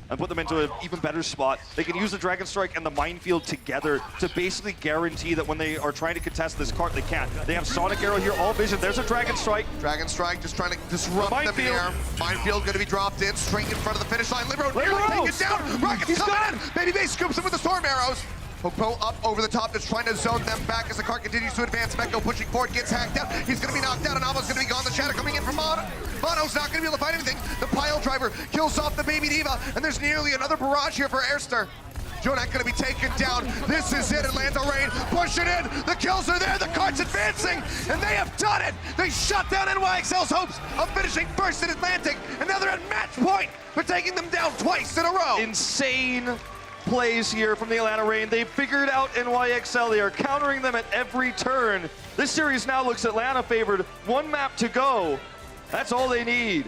and put them into an even better spot. They can use the Dragon Strike and the Minefield together to basically guarantee that when they are trying to contest this cart, they can't. They have Sonic Arrow here, all vision. There's a Dragon Strike. Dragon Strike just trying to disrupt them here. Minefield going to be dropped in, straight in front of the finish line. Libero nearly taken down. Rockets coming in. Baby Bay scoops him with the Storm Arrows. Popo up over the top, just trying to zone them back as the cart continues to advance. Mekko pushing forward, gets hacked out. He's going to be knocked out, and Almo's going to be gone. The shadow coming in from Mono. Mono's not going to be able to find anything. The pile driver kills off the Baby Diva, and there's nearly another barrage here for Airster. Jonak going to be taken down. This is it, Atlanta Reign. Push it in. The kills are there. The cart's advancing, and they have done it. They shut down NYXL's hopes of finishing first in Atlantic, and now they're at match point for taking them down twice in a row. Insane plays here from the Atlanta Reign. They figured out NYXL. They are countering them at every turn. This series now looks Atlanta favored. 1 map to go. That's all they need.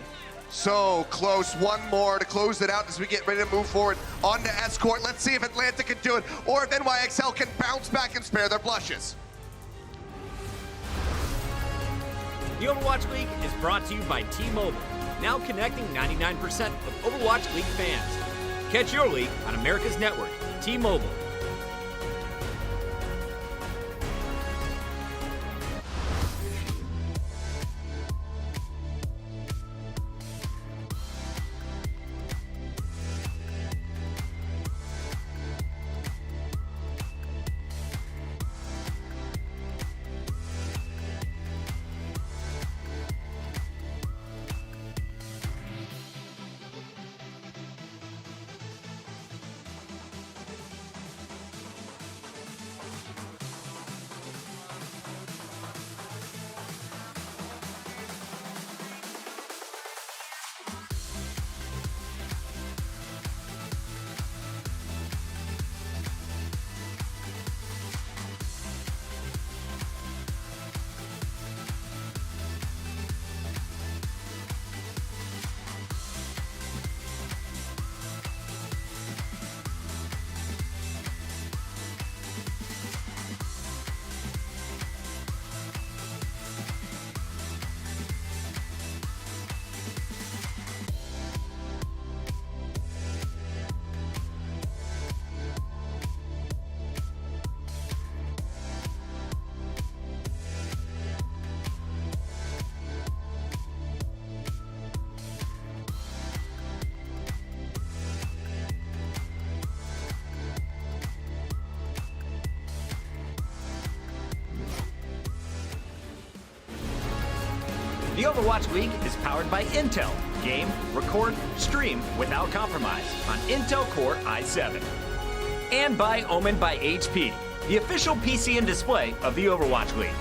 So close. 1 more to close it out as we get ready to move forward onto Escort. Let's see if Atlanta can do it, or if NYXL can bounce back and spare their blushes. The Overwatch League is brought to you by T-Mobile, now connecting 99% of Overwatch League fans. Catch your league on America's network, T-Mobile. The Overwatch League is powered by Intel. Game, record, stream without compromise on Intel Core i7. And by Omen by HP, the official PC and display of the Overwatch League.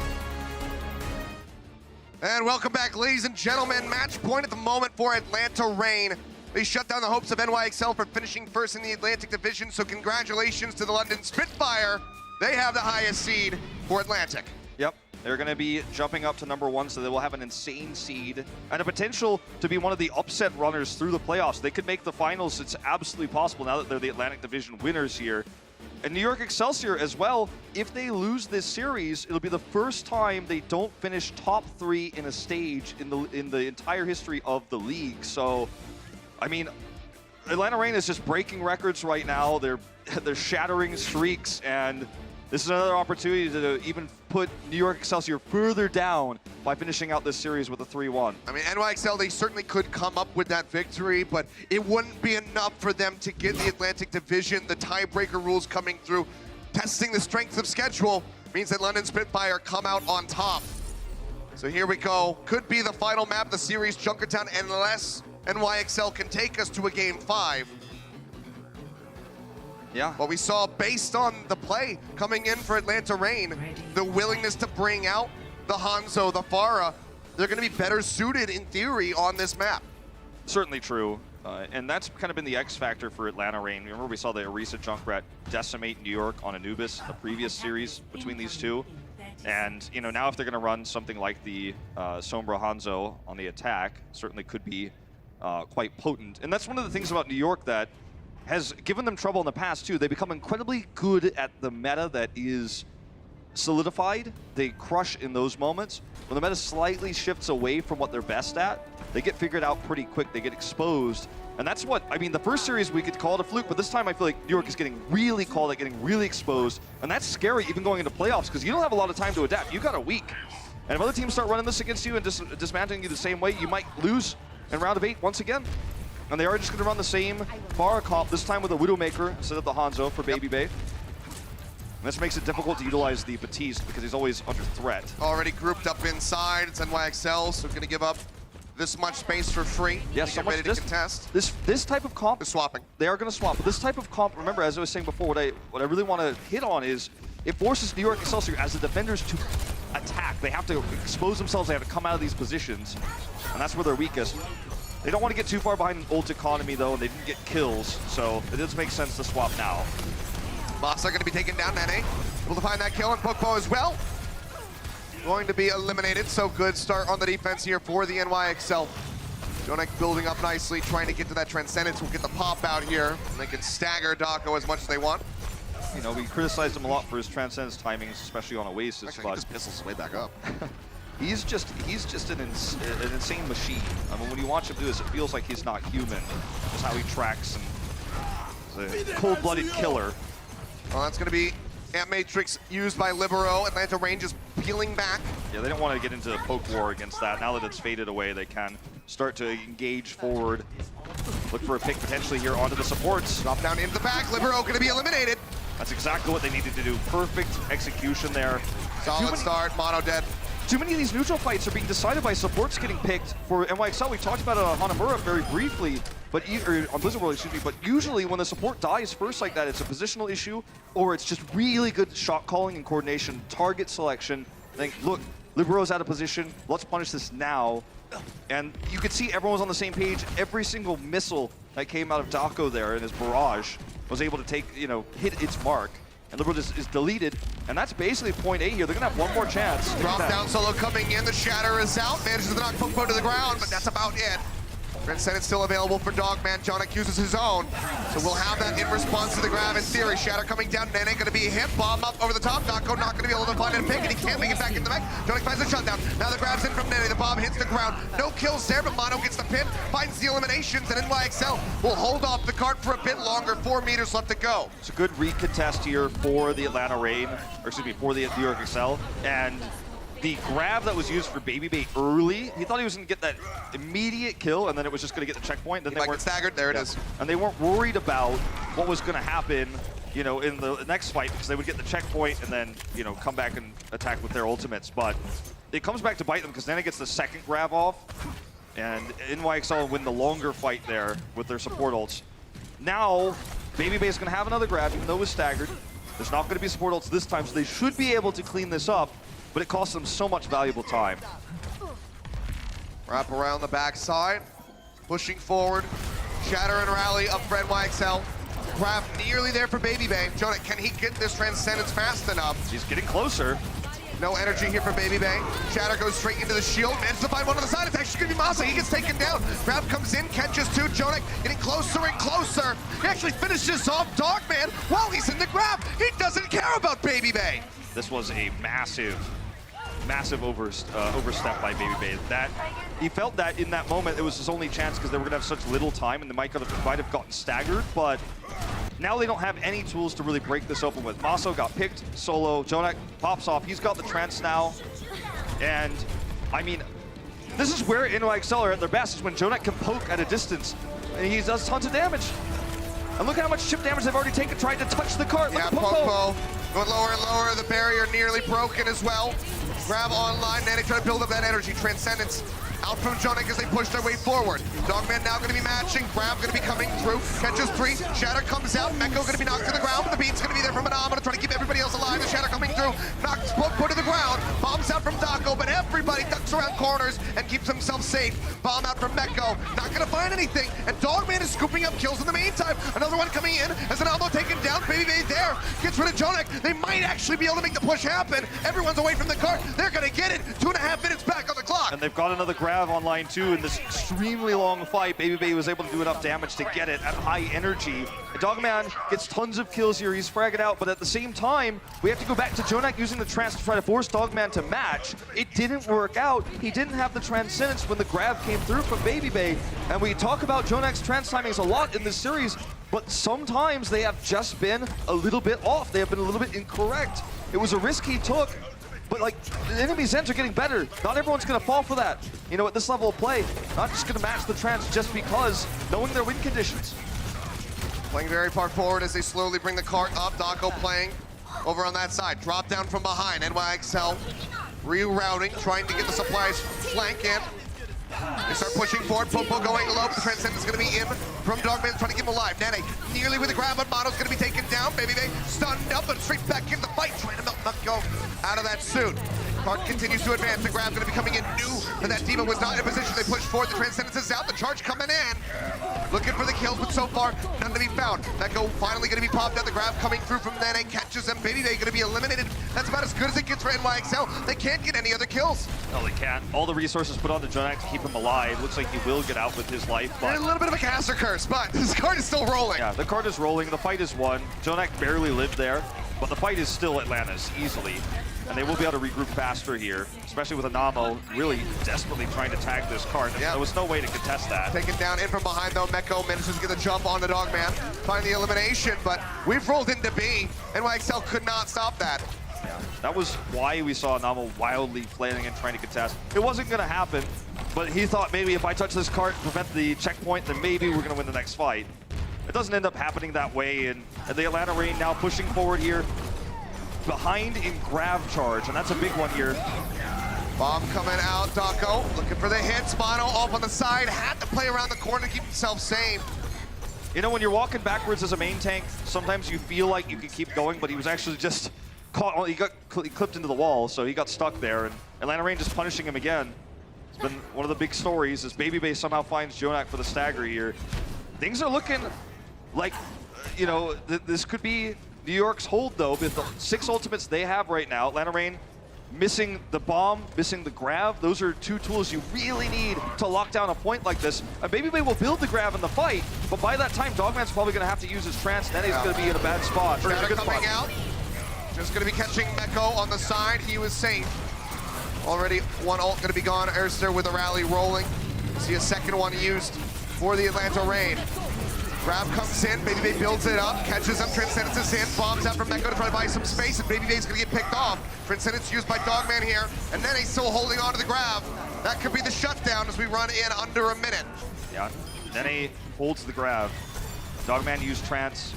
And welcome back, ladies and gentlemen. Match point at the moment for Atlanta Reign. They shut down the hopes of NYXL for finishing first in the Atlantic Division, so congratulations to the London Spitfire. They have the highest seed for Atlantic. Yep, they're going to be jumping up to #1, so they will have an insane seed and a potential to be one of the upset runners through the playoffs. They could make the finals. It's absolutely possible now that they're the Atlantic Division winners here. And New York Excelsior as well, if they lose this series, it'll be the first time they don't finish top 3 in a stage in the entire history of the league. So, I mean, Atlanta Reign is just breaking records right now. They're shattering streaks, and this is another opportunity to even put New York Excelsior further down by finishing out this series with a 3-1. I mean, NYXL, they certainly could come up with that victory, but it wouldn't be enough for them to get the Atlantic Division. The tiebreaker rules coming through, testing the strength of schedule, means that London Spitfire come out on top. So here we go. Could be the final map of the series, Junkertown, unless NYXL can take us to a Game 5. Yeah. What we saw based on the play coming in for Atlanta Reign, the willingness to bring out the Hanzo, the Pharah, they're going to be better suited in theory on this map. Certainly true. And that's kind of been the X factor for Atlanta Reign. Remember we saw the Orisa Junkrat decimate New York on Anubis, the previous series between these two. And, you know, now if they're going to run something like the Sombra Hanzo on the attack, certainly could be quite potent. And that's one of the things about New York that has given them trouble in the past too. They become incredibly good at the meta that is solidified. They crush in those moments. When the meta slightly shifts away from what they're best at, they get figured out pretty quick. They get exposed. And that's what, I mean, the first series we could call it a fluke, but this time I feel like New York is getting really called it, getting really exposed. And that's scary even going into playoffs because you don't have a lot of time to adapt. You got a week. And if other teams start running this against you and dismantling you the same way, you might lose in round of 8 once again. And they are just going to run the same Pharah comp, this time with a Widowmaker instead of the Hanzo for Baby Bay. And this makes it difficult to utilize the Batiste because he's always under threat. Already grouped up inside. It's NYXL, so going to give up this much space for free. Yes, get ready to contest. This type of comp is swapping. They are going to swap. But this type of comp, remember, as I was saying before, what I really want to hit on is it forces New York Excelsior as the defenders to attack. They have to expose themselves. They have to come out of these positions, and that's where they're weakest. They don't want to get too far behind an ult economy, though, and they didn't get kills, so it does make sense to swap now. Masa going to be taken down, Nene. Able to find that kill, and Pokpo as well. Going to be eliminated, so good start on the defense here for the NYXL. Jonek building up nicely, trying to get to that Transcendence. We'll get the pop out here, and they can stagger Dako as much as they want. You know, we criticized him a lot for his Transcendence timings, especially on Oasis. Actually, he just pistols way back up. He's just an insane machine. I mean, when you watch him do this, it feels like he's not human. Just how he tracks and he's a cold-blooded killer. Well, that's going to be Amp Matrix used by Libero. Atlanta Reign just peeling back. Yeah, they don't want to get into a poke war against that. Now that it's faded away, they can start to engage forward. Look for a pick potentially here onto the supports. Drop down into the back. Libero going to be eliminated. That's exactly what they needed to do. Perfect execution there. Solid start. Mono dead. Too many of these neutral fights are being decided by supports getting picked for NYXL. We talked about it on Hanamura very briefly, but or on Blizzard World, excuse me. But usually when the support dies first like that, it's a positional issue, or it's just really good shot calling and coordination, target selection. Think, look, Libero's out of position. Let's punish this now. And you could see everyone was on the same page. Every single missile that came out of Dako there in his barrage was able to take, you know, hit its mark. And Libero is deleted, and that's basically point A here. They're gonna have one more chance. Drop down solo coming in, the Shatter is out, manages to knock Pokpo to the ground, but that's about it. Transcendence still available for Dogman. Jonek uses his own. So we'll have that in response to the grab in theory. Shatter coming down. Nene going to be hit. Bomb up over the top. Dako not going to be able to find a pick, and he can't make it back in the back. Jonek finds a shutdown. Now the grab's in from Nene. The bomb hits the ground. No kills there, but Mono gets the pin. Finds the eliminations, and NYXL will hold off the cart for a bit longer. 4 meters left to go. It's a good recontest here for the Atlanta Reign, or excuse me, for the New York Excel. And the grab that was used for Baby Bay early, he thought he was going to get that immediate kill, and then it was just going to get the checkpoint. Then they weren't staggered. There it is. And they weren't worried about what was going to happen you know, in the next fight because they would get the checkpoint and then, you know, come back and attack with their ultimates. But it comes back to bite them because then it gets the second grab off, and NYXL win the longer fight there with their support ults. Now, Babybay's going to have another grab, even though it was staggered. There's not going to be support ults this time, so they should be able to clean this up, but it costs them so much valuable time. Wrap around the backside, pushing forward. Shatter and rally up for NYXL. Grab nearly there for Babybay. Jonak, can he get this Transcendence fast enough? He's getting closer. No energy here for Babybay. Shatter goes straight into the shield. Manages to find one on the side. It's actually going to be Masa. He gets taken down. Grab comes in, catches two. Jonak getting closer and closer. He actually finishes off Dogman while he's in the grab. He doesn't care about Babybay. This was a massive overstep by Babybay. That he felt that in that moment it was his only chance because they were going to have such little time and they might have gotten staggered, but now they don't have any tools to really break this open with. Maso got picked solo. Jonak pops off. He's got the trance now, and I mean, this is where NYXL are at their best, is when Jonak can poke at a distance and he does tons of damage. And look at how much chip damage they've already taken trying to touch the cart. Yeah, Popo going lower and lower. The barrier nearly broken as well. Grab online, Nene trying to build up that energy. Transcendence out from Jonak as they push their way forward. Dogman now going to be matching. Grab going to be coming through. Catches three. Shatter comes out. Meko going to be knocked to the ground, but the beat's going to be there from Hanamura to try to keep everybody else alive. The Shatter coming through. Knocks Popo to the ground. Bombs out from Dako, but everybody ducks around corners and keeps himself safe. Bomb out from Meko. Not going to find anything. And Dogman is scooping up kills in the meantime. Another one coming in as Hanamura taken down. Babybay there. Gets rid of Jonak. They might actually be able to make the push happen. Everyone's away from the cart. They're going to get it. 2.5 minutes back on the clock. And they've got another grab online too in this extremely long fight. Babybay was able to do enough damage to get it at high energy. And Dogman gets tons of kills here. He's fragged out, but at the same time, we have to go back to Jonak using the trance to try to force Dogman to match. It didn't work out. He didn't have the Transcendence when the grab came through from Babybay. And we talk about Jonak's trance timings a lot in this series, but sometimes they have just been a little bit off. They have been a little bit incorrect. It was a risk he took, but like, the enemy's ends are getting better. Not everyone's gonna fall for that. You know, at this level of play, not just gonna match the trance just because, knowing their win conditions. Playing very far forward as they slowly bring the cart up. Dako playing over on that side. Drop down from behind. NYXL rerouting, trying to get the supplies flank in. They start pushing forward. Popo going low. The Transcendence is going to be in from Dogman, trying to keep him alive. Nene nearly with the grab, but Mono's going to be taken down. Babybay stunned up and straight back in the fight, trying to go out of that suit. Cart continues to advance. The grab going to be coming in. Knew that that demon was not in position. They push forward. The Transcendence is out. The charge coming in. Looking for the kills, but so far, none to be found. Meko finally going to be popped out. The grab coming through from Nene. Catches them. Babybay going to be eliminated. That's about as good as it gets for NYXL. They can't get any other kills. No, they can't. All the resources put onto Jonak to keep him alive. Looks like he will get out with his life, but... A little bit of a caster curse, but this card is still rolling. Yeah, the card is rolling. The fight is won. Jonak barely lived there, but the fight is still Atlanta's, easily. And they will be able to regroup faster here, especially with Anamo really desperately trying to tag this card. There was no way to contest that. Taken down in from behind, though. Meko manages to get the jump on the Dogman. Find the elimination, but we've rolled into B. NYXL could not stop that. Yeah, that was why we saw Anamo wildly planning and trying to contest. It wasn't going to happen, but he thought maybe if I touch this cart and prevent the checkpoint, then maybe we're going to win the next fight. It doesn't end up happening that way, and the Atlanta Reign now pushing forward here. Behind in grab charge, and that's a big one here. Bomb coming out, Dako looking for the hits. Mono off on the side, had to play around the corner to keep himself safe. You know, when you're walking backwards as a main tank, sometimes you feel like you can keep going, but he was actually just caught, he got clipped into the wall, so he got stuck there, and Atlanta Reign just punishing him again. It's been one of the big stories as Babybay somehow finds Jonak for the stagger here. Things are looking like, you know, this could be New York's hold, though, with the 6 ultimates they have right now. Atlanta Reign missing the bomb, missing the grab. Those are 2 tools you really need to lock down a point like this. And Babybay will build the grab in the fight, but by that time, Dogman's probably going to have to use his trance. Then he's going to be in a bad spot. Shatter coming out. Just going to be catching Meko on the side. He was safe. Already one ult going to be gone. Erster with a rally rolling. See a second one used for the Atlanta Reign. Grab comes in, Babybay builds it up, catches him, Transcendence is in, bombs out from Meko to try to buy some space, and Babybay's gonna get picked off. Transcendence used by Dogman here, and then he's still holding on to the grab. That could be the shutdown as we run in under a minute. Yeah, Nene holds the grab. Dogman used trance.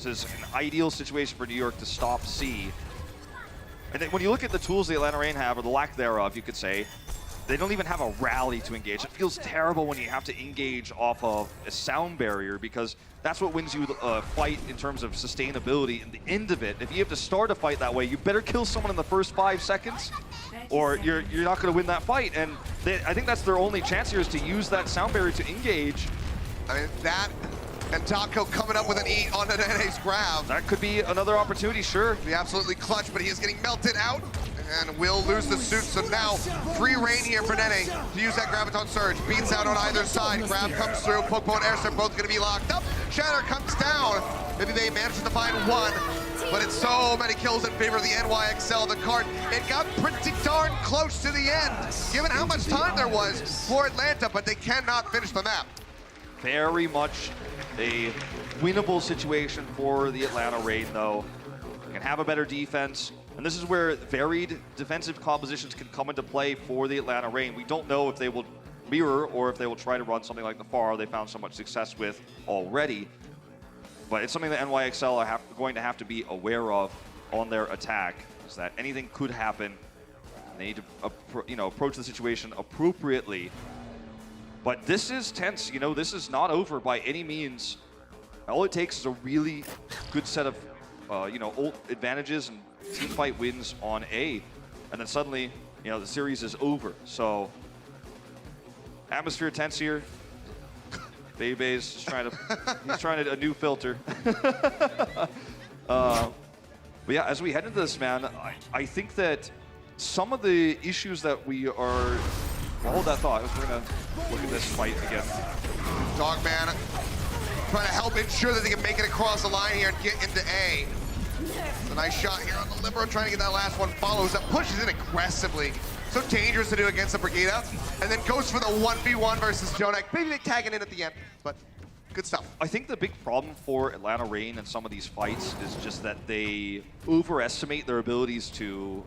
This is an ideal situation for New York to stop C. And then when you look at the tools the Atlanta Reign have, or the lack thereof, you could say, they don't even have a rally to engage. It feels terrible when you have to engage off of a sound barrier, because that's what wins you a fight in terms of sustainability. In the end of it, if you have to start a fight that way, you better kill someone in the first 5 seconds, or you're not going to win that fight. And I think that's their only chance here, is to use that sound barrier to engage. I mean, that and Taco coming up with an E on Nene's grab. That could be another opportunity, sure. Be absolutely clutch, but he is getting melted out and will lose the suit. So now, free reign here for Nene to use that Graviton Surge. Beats out on either side. Grab comes through. Pokepo and Airstep both going to be locked up. Shatter comes down. Maybe they managed to find one, but it's so many kills in favor of the NYXL. The card, it got pretty darn close to the end, given how much time there was for Atlanta, but they cannot finish the map. Very much a winnable situation for the Atlanta Reign, though. They can have a better defense, and this is where varied defensive compositions can come into play for the Atlanta Reign. We don't know if they will mirror or if they will try to run something like the Pharaoh they found so much success with already. But it's something that NYXL are going to have to be aware of on their attack, is that anything could happen. They need to approach the situation appropriately. But this is tense, this is not over by any means. All it takes is a really good set of, ult advantages and team fight wins on A. And then suddenly, the series is over. So, atmosphere tense here. Bebe's just he's trying a new filter. But yeah, as we head into this, man, I think that some of the issues that we are... Well, hold that thought. We're going to look at this fight again. Dogman trying to help ensure that they can make it across the line here and get into A. It's a nice shot here on the Libero, trying to get that last one. Follows up, pushes in aggressively. So dangerous to do against the Brigida. And then goes for the 1v1 versus Jonak. Maybe they tag it in at the end, but good stuff. I think the big problem for Atlanta Reign in some of these fights is just that they overestimate their abilities to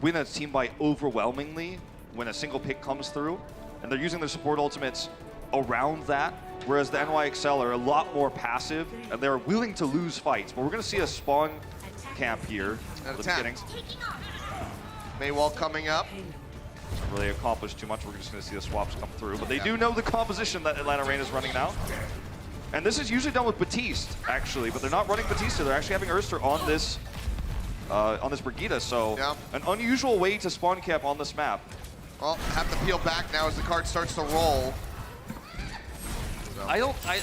win a team by overwhelmingly when a single pick comes through, and they're using their support ultimates around that, whereas the NYXL are a lot more passive, and they're willing to lose fights. But we're going to see a spawn camp here at the beginning. Maywall coming up. Doesn't really accomplish too much. We're just going to see the swaps come through. But they do know the composition that Atlanta Reign is running now. And this is usually done with Batiste, actually, but they're not running Batiste. They're actually having Erster on this Brigida, so an unusual way to spawn camp on this map. Well, have to peel back now as the card starts to roll. So. I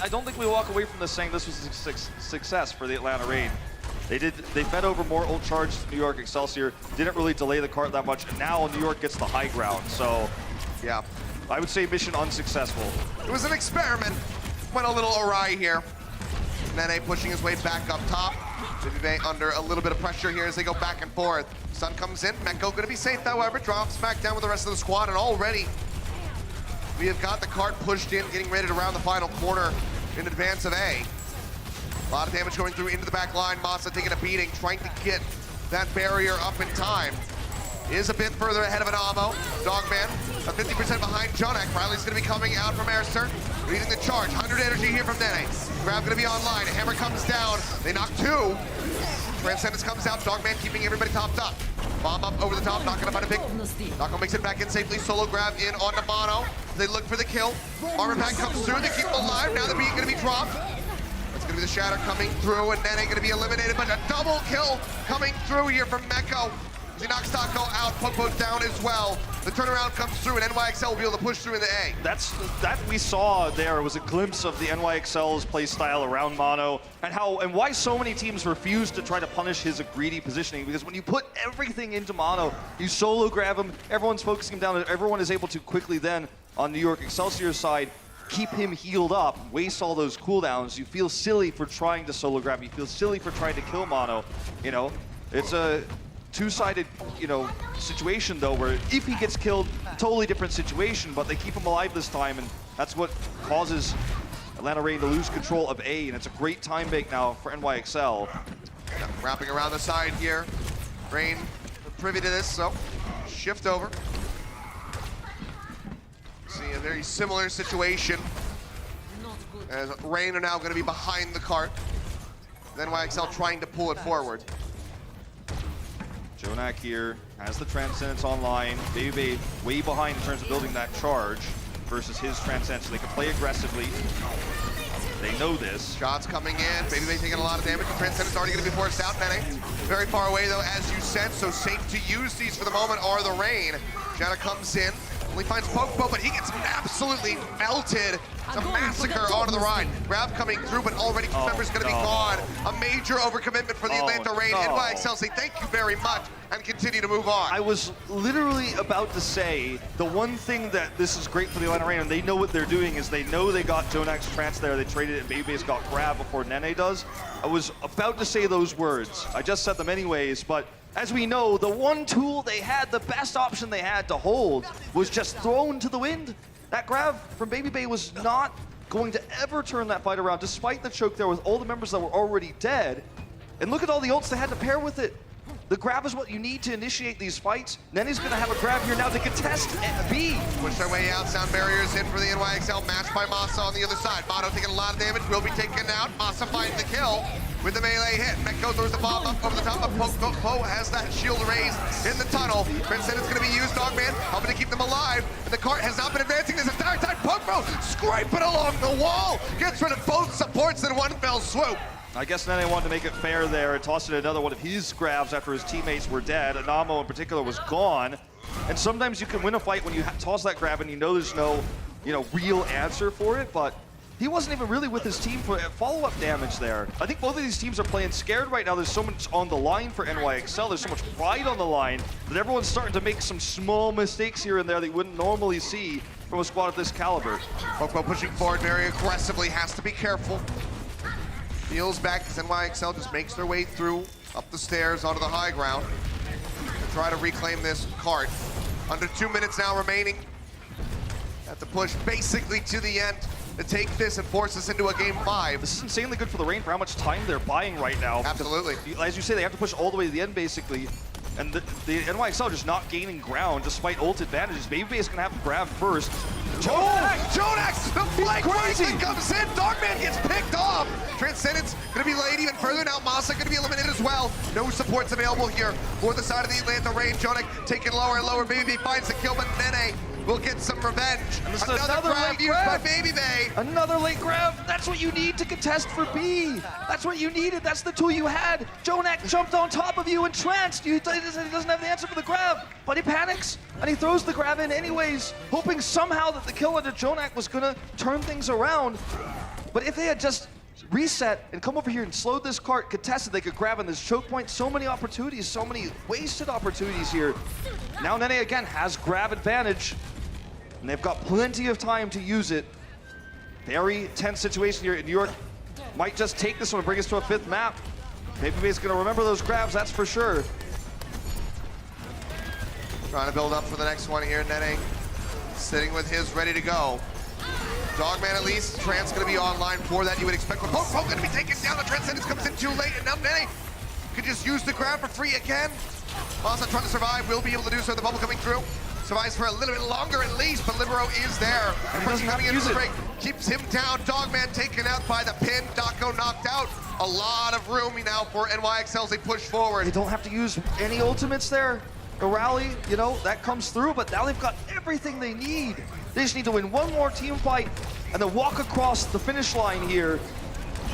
don't think we walk away from this saying this was a success for the Atlanta Reign. They fed over more ult charge to New York Excelsior, didn't really delay the cart that much, and now New York gets the high ground. So, yeah, I would say mission unsuccessful. It was an experiment. Went a little awry here. Nene pushing his way back up top. Vivive under a little bit of pressure here as they go back and forth. Sun comes in, Meko gonna be safe however, drops back down with the rest of the squad, and already we have got the cart pushed in, getting ready to round the final corner in advance of A. A lot of damage going through into the back line. Masa taking a beating, trying to get that barrier up in time. Is a bit further ahead of an Amo. Dogman, a 50% behind Jonak. Riley's gonna be coming out from Airster, leading the charge. 100 energy here from Nene. Grab gonna be online. Hammer comes down. They knock two. Transcendence comes out. Dogman keeping everybody topped up. Bomb up over the top, not gonna find a pick. Nako makes it back in safely. Solo grab in on Mono. They look for the kill. Armor pack comes through. They keep them alive. Now the beat gonna be dropped. It's gonna be the Shatter coming through, and Nene gonna be eliminated, but a double kill coming through here from Meko. He knocks Taco out, Pokepo's down as well. The turnaround comes through, and NYXL will be able to push through into A. That we saw there was a glimpse of the NYXL's play style around Mono, and why so many teams refuse to try to punish his greedy positioning, because when you put everything into Mono, you solo grab him, everyone's focusing him down, everyone is able to quickly then, on New York Excelsior's side, keep him healed up, waste all those cooldowns. You feel silly for trying to solo grab, you feel silly for trying to kill Mono, It's a two-sided, situation though, where if he gets killed, totally different situation, but they keep him alive this time, and that's what causes Atlanta Reign to lose control of A, and it's a great time bake now for NYXL. Yeah, wrapping around the side here. Reign privy to this, so shift over. See a very similar situation as Reign are now going to be behind the cart. Then YXL trying to pull it forward. Jonak here has the Transcendence online. Baby way behind in terms of building that charge versus his Transcendence. So they can play aggressively. They know this. Shots coming in. Baby taking a lot of damage. The Transcendence already going to be forced out. Nene very far away though, as you said. So safe to use these for the moment are the Rain. Janna comes in. Only finds Pokepo, but he gets absolutely melted. It's a massacre onto the ride. Grab coming through, but already two members going to be gone. A major overcommitment for the Atlanta Rain. NYXL say thank you very much and continue to move on. I was literally about to say the one thing that this is great for the Atlanta Rain, and they know what they're doing, is they know they got Jonak's Trance there. They traded it, and Baby's got Grab before Nene does. I was about to say those words. I just said them anyways, but as we know, the one tool they had, the best option they had to hold, was just thrown to the wind. That grab from Baby was not going to ever turn that fight around, despite the choke there with all the members that were already dead. And look at all the ults they had to pair with it. The grab is what you need to initiate these fights. Nene's gonna have a grab here now to contest B. Push their way out, sound barriers in for the NYXL, matched by Masa on the other side. Motto taking a lot of damage, will be taken out. Masa finds the kill with the melee hit. Mekko throws the bomb up over the top of Poe has that shield raised in the tunnel. Transcendence gonna be used, Dogman, helping to keep them alive. And the cart has not been advancing this entire time. Pokepo scraping along the wall, gets rid of both supports in one fell swoop. I guess Nene wanted to make it fair there and tossed in another one of his grabs after his teammates were dead. Anamo in particular was gone. And sometimes you can win a fight when you toss that grab and you know there's no, real answer for it, but he wasn't even really with his team for follow-up damage there. I think both of these teams are playing scared right now. There's so much on the line for NYXL. There's so much pride on the line that everyone's starting to make some small mistakes here and there that you wouldn't normally see from a squad of this caliber. Pokepo pushing forward very aggressively, has to be careful. Heals back as NYXL just makes their way through, up the stairs, onto the high ground. To try to reclaim this cart. Under 2 minutes now remaining. Have to push basically to the end to take this and force us into a game 5. This is insanely good for the Rain for how much time they're buying right now. Absolutely. As you say, they have to push all the way to the end basically. And the NYXL just not gaining ground despite ult advantages. Baby is gonna have to grab first. Jonak, the flank crazy comes in. Dogman gets picked off. Transcendence gonna be laid even further now. Masa gonna be eliminated as well. No supports available here for the side of the Atlanta Rain. Jonak taking lower and lower. Baby finds the kill, but Nene will get some revenge. Another grab used by Baby. Another late grab. That's what you need to contest for B. That's what you needed. That's the tool you had. Jonak jumped on top of you and tranced. He doesn't have the answer for the grab, but he panics and he throws the grab in anyways, hoping somehow that the kill under Jonak was gonna turn things around. But if they had just reset and come over here and slowed this cart, contested, they could grab in this choke point. So many opportunities, so many wasted opportunities here. Now Nene again has grab advantage, and they've got plenty of time to use it. Very tense situation here in New York. Might just take this one and bring us to a 5th map. Babyface gonna remember those grabs, that's for sure. Trying to build up for the next one here. Nene sitting with his ready to go. Dogman at least. Trance gonna be online for that, you would expect. But Poke gonna be taken down. The Transcendence comes in too late, and now Nene could just use the grab for free again. Masa trying to survive, will be able to do so. The bubble coming through. Survives for a little bit longer at least, but Libero is there. And he doesn't have to use it. Break keeps him down. Dogman taken out by the pin. Dako knocked out. A lot of room now for NYXL as they push forward. They don't have to use any ultimates there. The rally, that comes through, but now they've got everything they need. They just need to win one more team fight and then walk across the finish line here.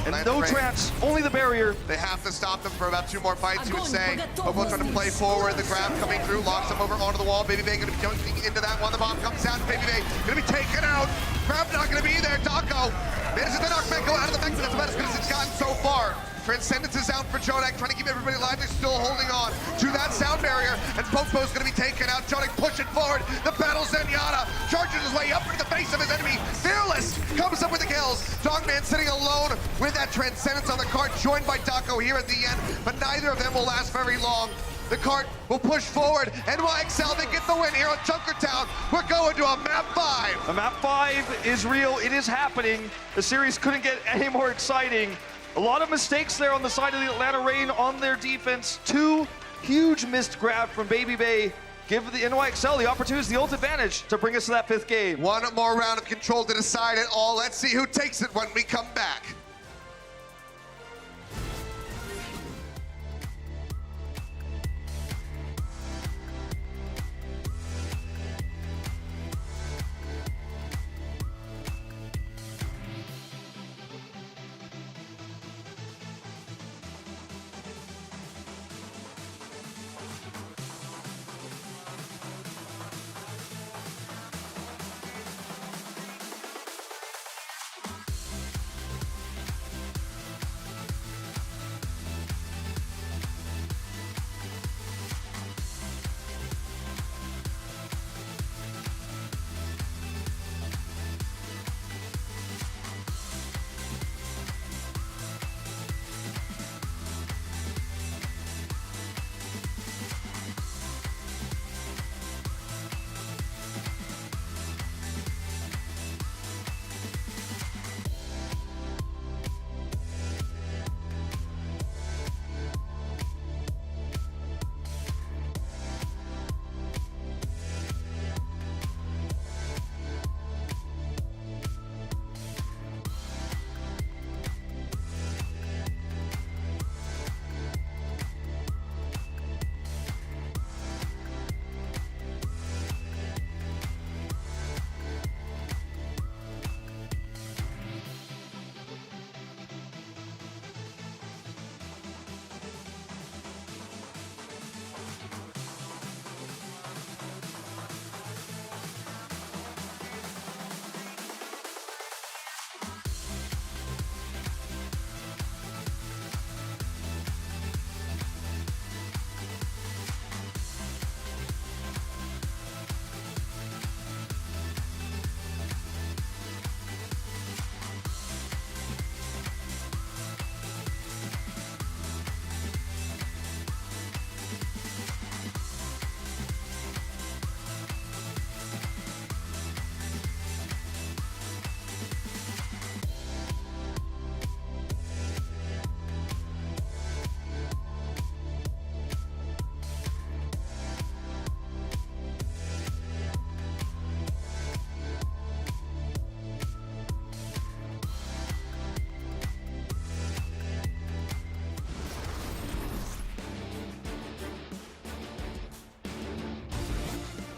And no trance, only the barrier. They have to stop them for about 2 more fights, you would say. Popo trying to play forward, the grab coming through, locks him over onto the wall. Baby gonna be jumping into that one. The bomb comes out, Baby gonna be taken out. Grab not gonna be there, Dako manages to knock Mekko out of the back, but that's about as good as it's gotten so far. Transcendence is out for Jonak, trying to keep everybody alive. They're still holding on to that sound barrier, and Popo's gonna be taken out. Jonak pushing forward. The battle Zenyatta charges his way up into the face of his enemy. Fearless comes up with the kills. Dogman sitting alone with that Transcendence on the cart, joined by Dako here at the end, but neither of them will last very long. The cart will push forward. NYXL, they get the win here on Junkertown. We're going to a map 5. A map 5 is real, it is happening. The series couldn't get any more exciting. A lot of mistakes there on the side of the Atlanta Rain on their defense. 2 huge missed grabs from Baby give the NYXL the opportunity, the ult advantage to bring us to that 5th game. One more round of control to decide it all. Let's see who takes it when we come back.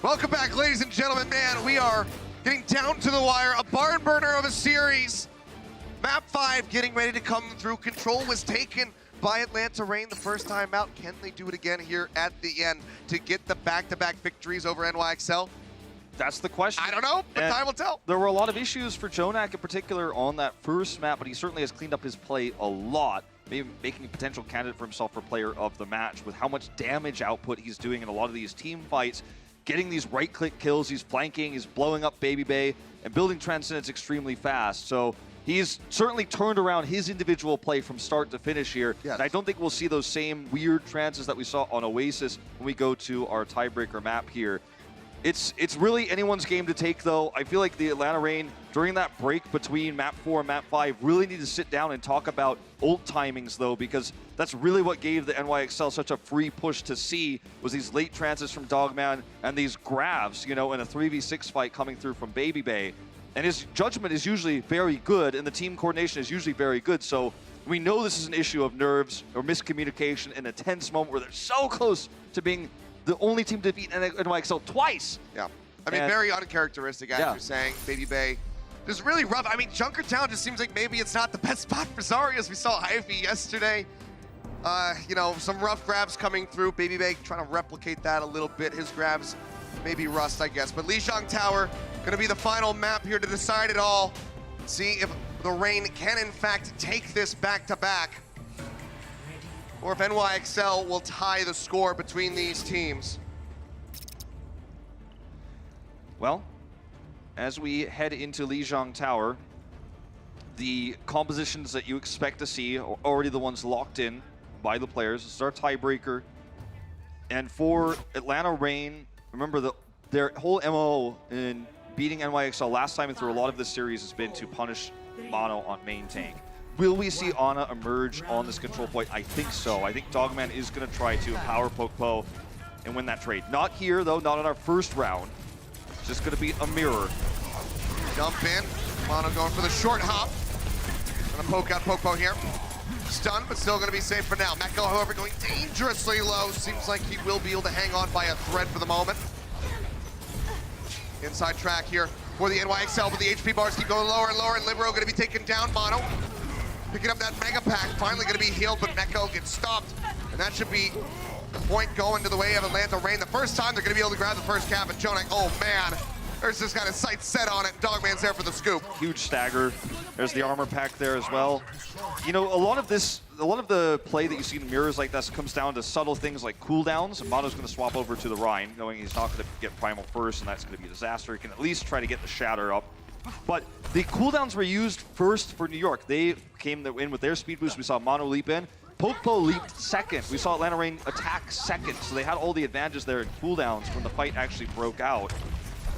Welcome back, ladies and gentlemen. Man, we are getting down to the wire. A barn burner of a series. Map 5 getting ready to come through. Control was taken by Atlanta Reign the first time out. Can they do it again here at the end to get the back-to-back victories over NYXL? That's the question. I don't know, but time will tell. There were a lot of issues for Jonak in particular on that first map, but he certainly has cleaned up his play a lot, maybe making a potential candidate for himself for player of the match with how much damage output he's doing in a lot of these team fights, getting these right-click kills, he's flanking, he's blowing up Baby Bay, and building Transcendence extremely fast. So he's certainly turned around his individual play from start to finish here. Yes. And I don't think we'll see those same weird trances that we saw on Oasis when we go to our tiebreaker map here. It's really anyone's game to take, though. I feel like the Atlanta Reign, during that break between map 4 and map 5, really need to sit down and talk about ult timings, though, because that's really what gave the NYXL such a free push to see, was these late trances from Dogman and these grabs, you know, in a 3v6 fight coming through from Baby Bay. And his judgment is usually very good, and the team coordination is usually very good, so we know this is an issue of nerves or miscommunication in a tense moment where they're so close to being the only team to defeat NYXL twice. Yeah. I mean, very uncharacteristic, as you're saying. Baby Bay just really rough. I mean, Junkertown just seems like maybe it's not the best spot for Zarius. We saw Ivy yesterday. You know, some rough grabs coming through. Baby Bay trying to replicate that a little bit. His grabs maybe rust, I guess. But Lijiang Tower going to be the final map here to decide it all. See if the Reign can, in fact, take this back-to-back. Or if NYXL will tie the score between these teams. Well, as we head into Lijiang Tower, the compositions that you expect to see are already the ones locked in by the players. This is our tiebreaker. And for Atlanta Reign, remember their whole MO in beating NYXL last time and through a lot of this series has been to punish mono on main tank. Will we see Ana emerge on this control point? I think so. I think Dogman is going to try to empower Pokpo and win that trade. Not here, though, not in our first round. It's just going to be a mirror. Jump in. Mono going for the short hop. Going to poke out Pokpo here. Stunned, but still going to be safe for now. Mecco, however, going dangerously low. Seems like he will be able to hang on by a thread for the moment. Inside track here for the NYXL, but the HP bars keep going lower and lower, and Libero going to be taken down. Mono picking up that Mega Pack, finally going to be healed, but Mecco gets stopped. And that should be the point going to the way of Atlanta Reign. The first time they're going to be able to grab the first cap, and Jonak, oh man, there's this kind of sight set on it. Dogman's there for the scoop. Huge stagger. There's the armor pack there as well. You know, a lot of the play that you see in mirrors like this comes down to subtle things like cooldowns. And Mono's going to swap over to the Rhine, knowing he's not going to get Primal first, and that's going to be a disaster. He can at least try to get the Shatter up. But the cooldowns were used first for New York. They came in with their speed boost. We saw Mono leap in. Pokpo leaped second. We saw Atlanta Reign attack second. So they had all the advantages there in cooldowns when the fight actually broke out.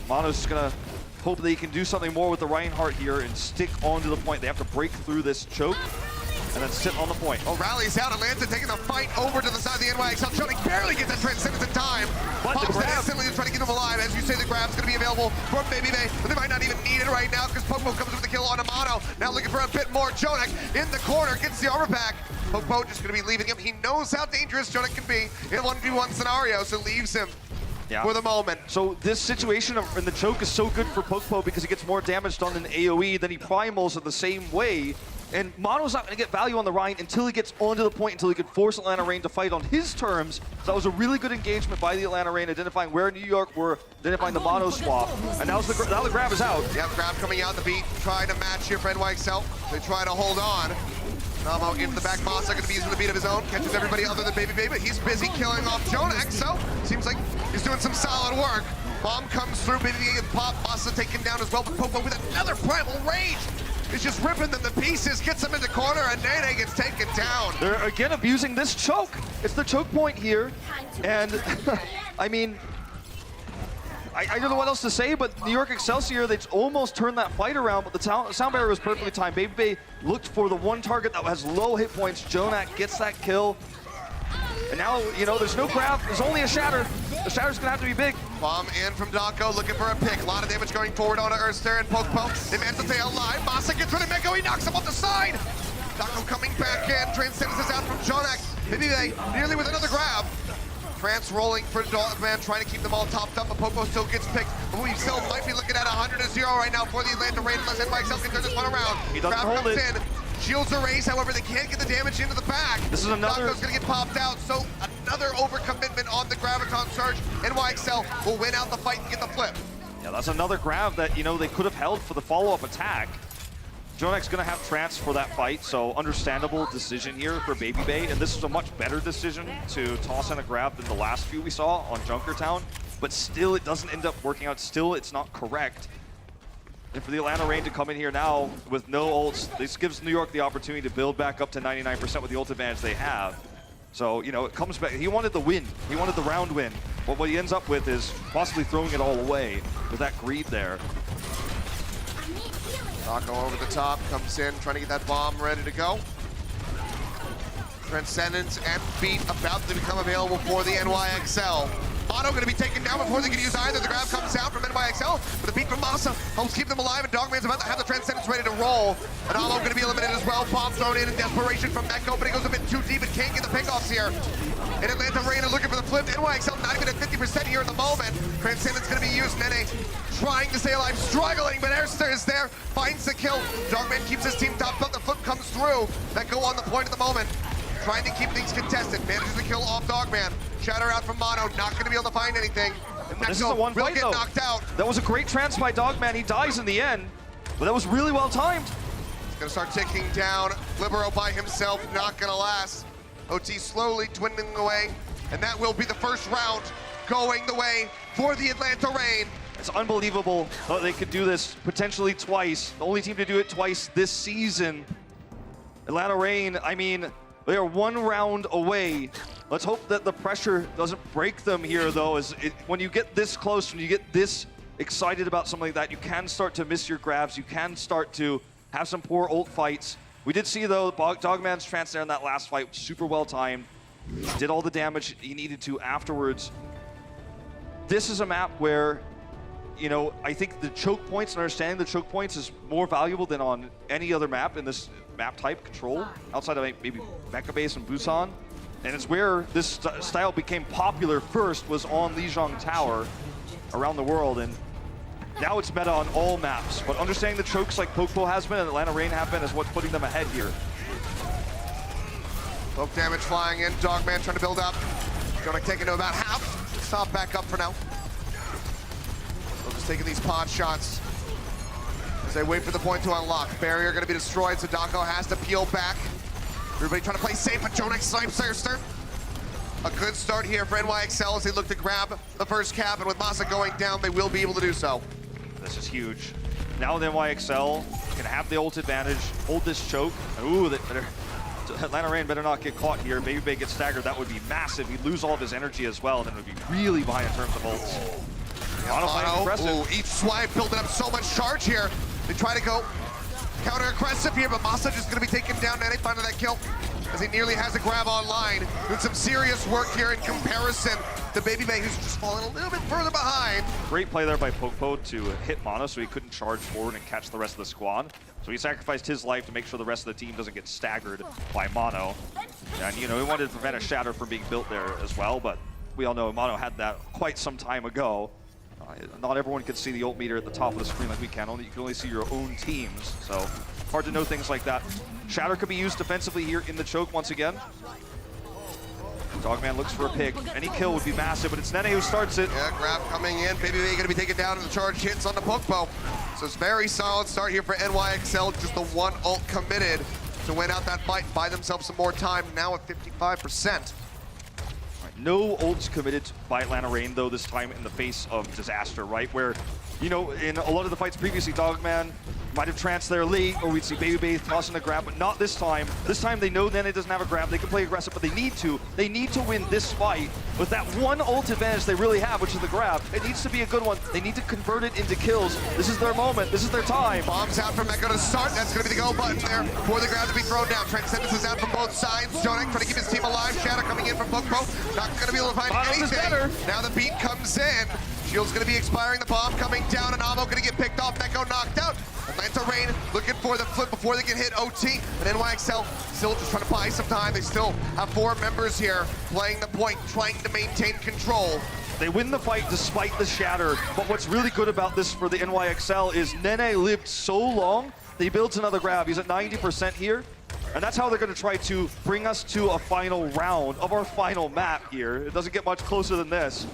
Mono's just going to hope that he can do something more with the Reinhardt here and stick onto the point. They have to break through this choke and then sit on the point. Oh, rallies out. Atlanta taking the fight over to the side of the NYXL. Jonak barely gets that Transcendence in time. But Pops it instantly to try to get him alive. As you say, the grab's going to be available from Baby Bay, but they might not even need it right now because Pokpo comes with the kill on Amano. Now looking for a bit more. Jonak in the corner, gets the armor pack. Pokpo just going to be leaving him. He knows how dangerous Jonak can be in a 1v1 scenario, so leaves him for the moment. So this situation in the choke is so good for Pokpo because he gets more damage done in AoE than he primals in the same way. And Mono's not going to get value on the Rhine until he gets onto the point, until he can force Atlanta Reign to fight on his terms. So that was a really good engagement by the Atlanta Reign, identifying where New York were, identifying the Mono swap. And now the grab is out. Yep, grab coming out the beat, trying to match here for NYXL. They try to hold on. Namo into the back. Masa going to be using the beat of his own. Catches everybody other than Baby Bay, but he's busy killing off Jonak, so seems like he's doing some solid work. Bomb comes through, Baby Bay gets popped. Masa taken down as well, but Pokpo with another Primal Rage. He's just ripping them to pieces, gets them in the corner, and Nene gets taken down. They're again abusing this choke. It's the choke point here, and I mean, I don't know what else to say, but New York Excelsior, they almost turned that fight around, but the sound barrier was perfectly timed. Baby Bay looked for the one target that has low hit points. Jonak gets that kill. And now, you know, there's no grab, there's only a Shatter. The Shatter's gonna have to be big. Bomb in from Dako, looking for a pick. A lot of damage going forward onto Earthster and Pokpo. They manage to stay alive. Masa gets rid of Mecco, he knocks him off the side. Dako coming back in, Transcendence is out from Jonak. Maybe they nearly with another grab. Trance rolling for Dogman, trying to keep them all topped up, but Popo still gets picked. But we still might be looking at 100-0 right now for the Atlanta Rain, unless NYXL can turn this one around. He doesn't hold it. In. Shields are raised, however, they can't get the damage into the back. This is another... Daco's gonna get popped out, so another overcommitment on the Graviton Surge. NYXL will win out the fight and get the flip. Yeah, that's another grab that, you know, they could have held for the follow-up attack. Jonek's gonna have Trance for that fight, so understandable decision here for Baby Bay, and this is a much better decision to toss in a grab than the last few we saw on Junkertown, but still it doesn't end up working out. Still, it's not correct. And for the Atlanta Rain to come in here now with no ults, this gives New York the opportunity to build back up to 99% with the ult advantage they have. So, you know, it comes back. He wanted the win. He wanted the round win. But what he ends up with is possibly throwing it all away with that greed there. Daco over the top, comes in, trying to get that bomb ready to go. Transcendence and Beat about to become available for the NYXL. Mono going to be taken down before they can use either. The grab comes out from NYXL, but the Beat from Masa helps keep them alive, and Dogman's about to have the Transcendence ready to roll. And Amo going to be eliminated as well. Bomb thrown in desperation from Echo, but he goes a bit too deep and can't get the pickoffs here. And Atlanta Rain are looking for the flip. NYXL not even at 50% here at the moment. Transcendence going to be used. Nene trying to stay alive, struggling, but Erster is there, finds the kill. Dogman keeps his team topped up. The flip comes through. Echo on the point at the moment, trying to keep things contested. Manages the kill off Dogman. Shatter out from Mono, not going to be able to find anything. And This is a one will fight, get though. knocked out. That was a great trance by Dogman. He dies in the end, but that was really well timed. He's going to start ticking down. Libero by himself, not going to last. OT slowly dwindling away, and that will be the first round going the way for the Atlanta Rain. It's unbelievable how they could do this potentially twice. The only team to do it twice this season. Atlanta Rain, I mean, they are one round away. Let's hope that the pressure doesn't break them here, though, as when you get this close, when you get this excited about something like that, you can start to miss your grabs. You can start to have some poor ult fights. We did see, though, Dogman's trance there in that last fight, super well timed. Did all the damage he needed to afterwards. This is a map where, you know, I think the choke points and understanding the choke points is more valuable than on any other map in this map type control, outside of maybe Mecha Base and Busan. And it's where this style became popular first, was on Lijiang Tower around the world, and now it's meta on all maps. But understanding the chokes like Pokepo has been and Atlanta Rain have been is what's putting them ahead here. Poke damage flying in, Dogman trying to build up. Jonek taking to about half. Stop back up for now. So just taking these pod shots as they wait for the point to unlock. Barrier going to be destroyed, so Daco has to peel back. Everybody trying to play safe, but Jonek snipes Erster. A good start here for NYXL as they look to grab the first cap, and with Masa going down, they will be able to do so. This is huge. Now the NYXL can have the ult advantage, hold this choke. Ooh, Atlanta Rain better not get caught here. Baby Bay gets staggered, that would be massive. He'd lose all of his energy as well, and then it would be really behind in terms of ults. Mono, each swipe building up so much charge here. They try to go counter-aggressive here, but Masa just going to be taken down. Nene finding that kill as he nearly has a grab online. Doing some serious work here in comparison to Baby Bay, who's just falling a little bit further behind. Great play there by Pokepo to hit Mono so he couldn't charge forward and catch the rest of the squad. So he sacrificed his life to make sure the rest of the team doesn't get staggered by Mono. And, you know, he wanted to prevent a shatter from being built there as well, but we all know Mono had that quite some time ago. Not everyone can see the ult meter at the top of the screen like we can. You can only see your own teams, so hard to know things like that. Shatter could be used defensively here in the choke once again. Dogman looks for a pick. Any kill would be massive, but it's Nene who starts it. Yeah, grab coming in. Baby Bay going to be taken down, and the charge hits on the Pokepo. So it's very solid start here for NYXL. Just the one ult committed to win out that fight, buy themselves some more time, now at 55%. No ults committed by Atlanta Rain, though, this time in the face of disaster, right? Where, you know, in a lot of the fights previously, Dogman might have tranced there late, or we'd see Baby Bay tossing a grab, but not this time. This time they know Nene doesn't have a grab. They can play aggressive, but they need to. They need to win this fight with that one ult advantage they really have, which is the grab. It needs to be a good one. They need to convert it into kills. This is their moment. This is their time. Bombs out from Echo to start. That's going to be the go button there for the grab to be thrown down. Transcendence is out from both sides. Jonek trying to keep his team alive. Shadow coming in from Pokepo. Not going to be able to find anything. Now the beat comes in. Shield's gonna be expiring, the bomb coming down, and Amo gonna get picked off, Neko knocked out. Atlanta Reign looking for the flip before they can hit OT, and NYXL still just trying to buy some time. They still have 4 members here playing the point, trying to maintain control. They win the fight despite the shatter, but what's really good about this for the NYXL is Nene lived so long that he builds another grab. He's at 90% here, and that's how they're going to try to bring us to a final round of our final map here. It doesn't get much closer than this.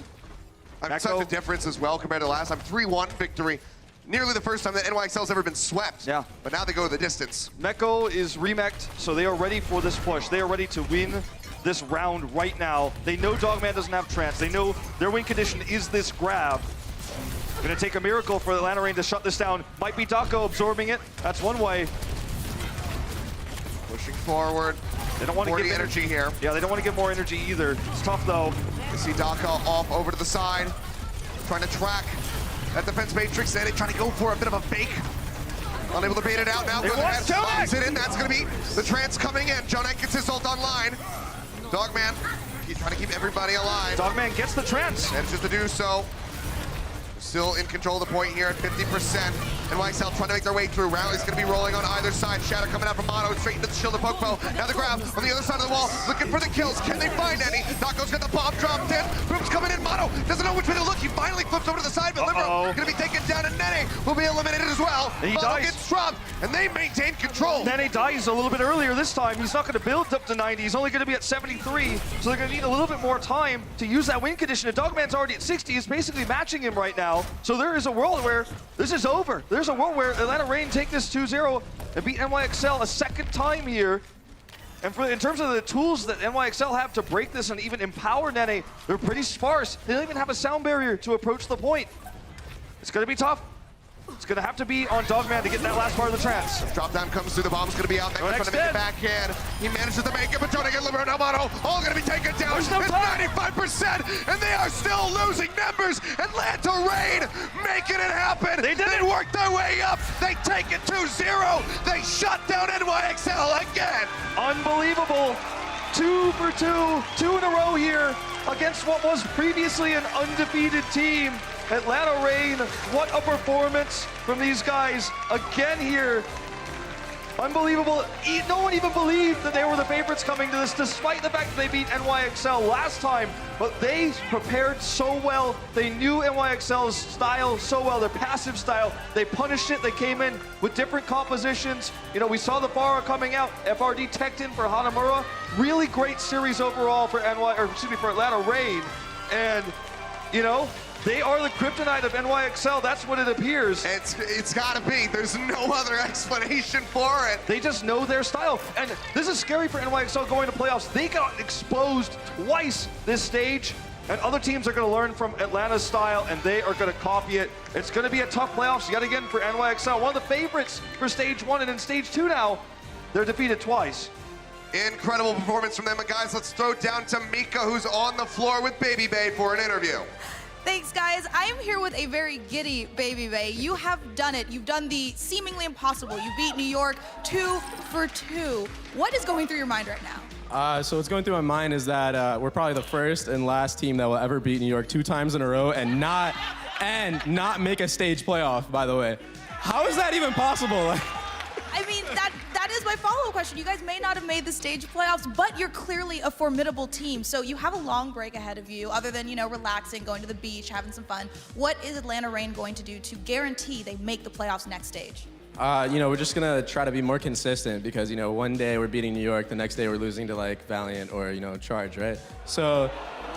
Such a difference as well compared to last time. 3-1 victory. Nearly the first time that NYXL's ever been swept. Yeah. But now they go the distance. Meko is remeked, so they are ready for this push. They are ready to win this round right now. They know Dogman doesn't have trance. They know their win condition is this grab. Gonna take a miracle for Atlanta Reign to shut this down. Might be Dako absorbing it. That's one way. Pushing forward. They don't want to give energy here. Yeah, they don't want to give more energy either. It's tough though. You see Dako off over to the side, trying to track that defense matrix. Then trying to go for a bit of a fake. Unable to bait it out now. Goes ahead, slides it in. That's going to be the trance coming in. Jonak gets his ult online. Dogman trying to keep everybody alive. Dogman gets the trance. Manages to do so. Still in control of the point here at 50%. NYXL trying to make their way through. Rally's going to be rolling on either side. Shatter coming out from Mono, straight into the shield of Pokepo. Now the grab on the other side of the wall, looking for the kills. Can they find any? Nako's got the bomb dropped in. Boom's coming in. Mono doesn't know which way to look. He finally flips over to the side, but Libero going to be taken down, and Nene will be eliminated as well. He Mono gets dropped, and they maintain control. Nene dies a little bit earlier this time. He's not going to build up to 90. He's only going to be at 73, so they're going to need a little bit more time to use that win condition. And Dogman's already at 60. He's basically matching him right now. So there is a world where this is over. There's a world where Atlanta Reign take this 2-0 and beat NYXL a second time here. And in terms of the tools that NYXL have to break this and even empower Nene, they're pretty sparse. They don't even have a sound barrier to approach the point. It's going to be tough. It's going to have to be on Dogman to get that last part of the trance. Drop down comes through, the bomb's going to be out there, trying to make it back in. He manages to make it, but Jonak and Libero and Mono all going to be taken down. It's 95%, and they are still losing numbers. Atlanta Reign making it happen. They worked their way up. They take it 2-0. They shut down NYXL again. Unbelievable. 2 for 2, 2 in a row here against what was previously an undefeated team. Atlanta Reign, what a performance from these guys again here. Unbelievable. No one even believed that they were the favorites coming to this, despite the fact that they beat NYXL last time. But they prepared so well. They knew NYXL's style so well, their passive style. They punished it. They came in with different compositions. You know, we saw the Pharah coming out. FRD teched in for Hanamura. Really great series overall for for Atlanta Reign. And, you know, they are the kryptonite of NYXL. That's what it appears. It's got to be. There's no other explanation for it. They just know their style. And this is scary for NYXL going to playoffs. They got exposed twice this stage. And other teams are going to learn from Atlanta's style, and they are going to copy it. It's going to be a tough playoffs yet again for NYXL. One of the favorites for stage 1, and in stage 2 now, they're defeated twice. Incredible performance from them. And guys, let's throw it down to Mika, who's on the floor with Baby Bay for an interview. Thanks, guys. I am here with a very giddy Baby Bay. You have done it. You've done the seemingly impossible. You beat New York 2 for 2. What is going through your mind right now? So what's going through my mind is that we're probably the first and last team that will ever beat New York 2 times in a row and not make a stage playoff, by the way. How is that even possible? I mean, that is my follow-up question. You guys may not have made the stage playoffs, but you're clearly a formidable team. So you have a long break ahead of you, other than, you know, relaxing, going to the beach, having some fun. What is Atlanta Reign going to do to guarantee they make the playoffs next stage? You know, we're just gonna try to be more consistent because, you know, one day we're beating New York, the next day we're losing to like Valiant or, you know, Charge, right? So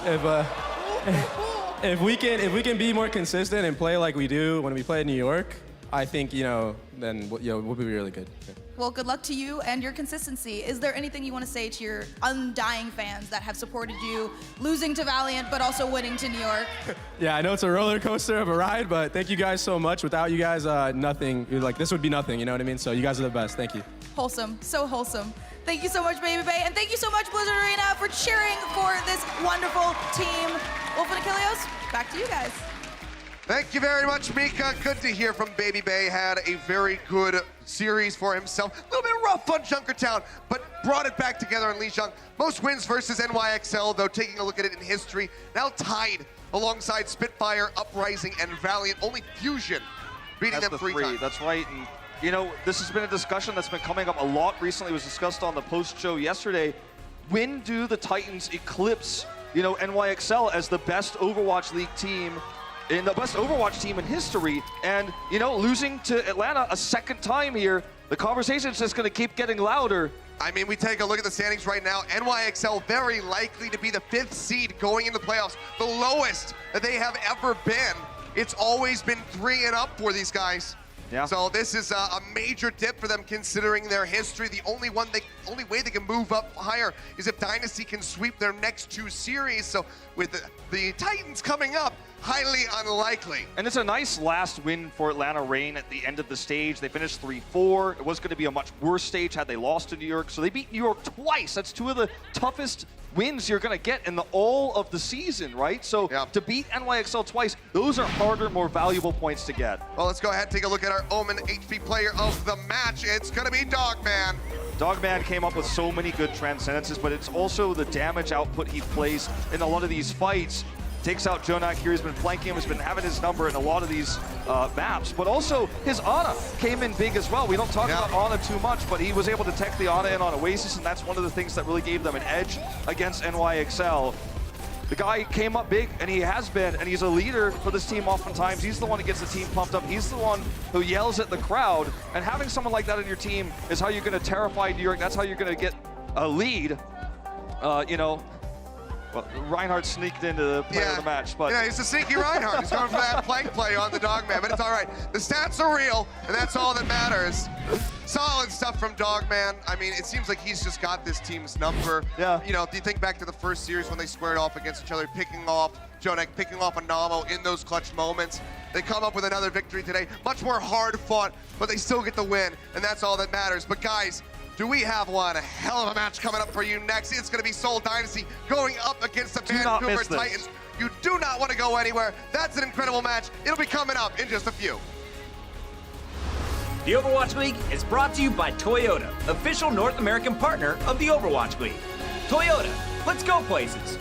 if we can be more consistent and play like we do when we play in New York, I think, you know, then we'll be really good. Yeah. Well, good luck to you and your consistency. Is there anything you want to say to your undying fans that have supported you, losing to Valiant, but also winning to New York? Yeah, I know it's a roller coaster of a ride, but thank you guys so much. Without you guys, nothing, like this would be nothing, you know what I mean? So you guys are the best, thank you. Wholesome, so wholesome. Thank you so much, Baby Bay, and thank you so much, Blizzard Arena, for cheering for this wonderful team. Wolf and Achilleos, back to you guys. Thank you very much, Mika. Good to hear from Baby Bay. Had a very good series for himself. A little bit rough on Junkertown, but brought it back together on Lijiang. Most wins versus NYXL, though, taking a look at it in history. Now tied alongside Spitfire, Uprising, and Valiant. Only Fusion beating That's them the 3 times. That's right. And you know, this has been a discussion that's been coming up a lot recently. It was discussed on the post show yesterday. When do the Titans eclipse, you know, NYXL as the best Overwatch League team, in the best Overwatch team in history? And, you know, losing to Atlanta a second time here, the conversation is just going to keep getting louder. I mean, we take a look at the standings right now. NYXL very likely to be the 5th seed going into the playoffs, the lowest that they have ever been. It's always been 3 and up for these guys. Yeah. So this is a major dip for them considering their history. The only way they can move up higher is if Dynasty can sweep their next 2 series. So with the Titans coming up, highly unlikely. And it's a nice last win for Atlanta Reign at the end of the stage. They finished 3-4. It was going to be a much worse stage had they lost to New York. So they beat New York twice. That's 2 of the toughest wins you're going to get in all of the season, right? So to beat NYXL twice, those are harder, more valuable points to get. Well, let's go ahead and take a look at our Omen HP player of the match. It's going to be Dogman. Dogman came up with so many good transcendences, but it's also the damage output he plays in a lot of these fights. Takes out Jonak here. He's been flanking him. He's been having his number in a lot of these maps. But also, his Ana came in big as well. We don't talk about Ana too much, but he was able to tech the Ana in on Oasis, and that's one of the things that really gave them an edge against NYXL. The guy came up big, and he has been, and he's a leader for this team oftentimes. He's the one who gets the team pumped up. He's the one who yells at the crowd. And having someone like that on your team is how you're going to terrify New York. That's how you're going to get a lead, you know. Well, Reinhardt sneaked into the player of the match, but yeah, he's a sneaky Reinhardt. He's going for that flank play on the Dogman, but it's all right. The stats are real, and that's all that matters. Solid stuff from Dogman. I mean, it seems like he's just got this team's number. Yeah. You know, if you think back to the first series when they squared off against each other, picking off Jonak, picking off Anamo in those clutch moments. They come up with another victory today. Much more hard fought, but they still get the win, and that's all that matters. But guys, do we have one hell of a match coming up for you next? It's going to be Seoul Dynasty going up against the Vancouver Titans. You do not want to go anywhere. That's an incredible match. It'll be coming up in just a few. The Overwatch League is brought to you by Toyota, official North American partner of the Overwatch League. Toyota, let's go places.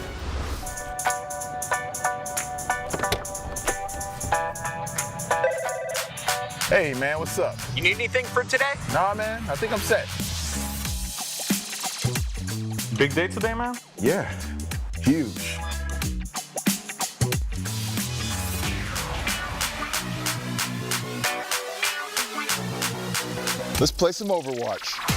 Hey, man, what's up? You need anything for today? Nah, man, I think I'm set. Big day today, man? Yeah, huge. Let's play some Overwatch.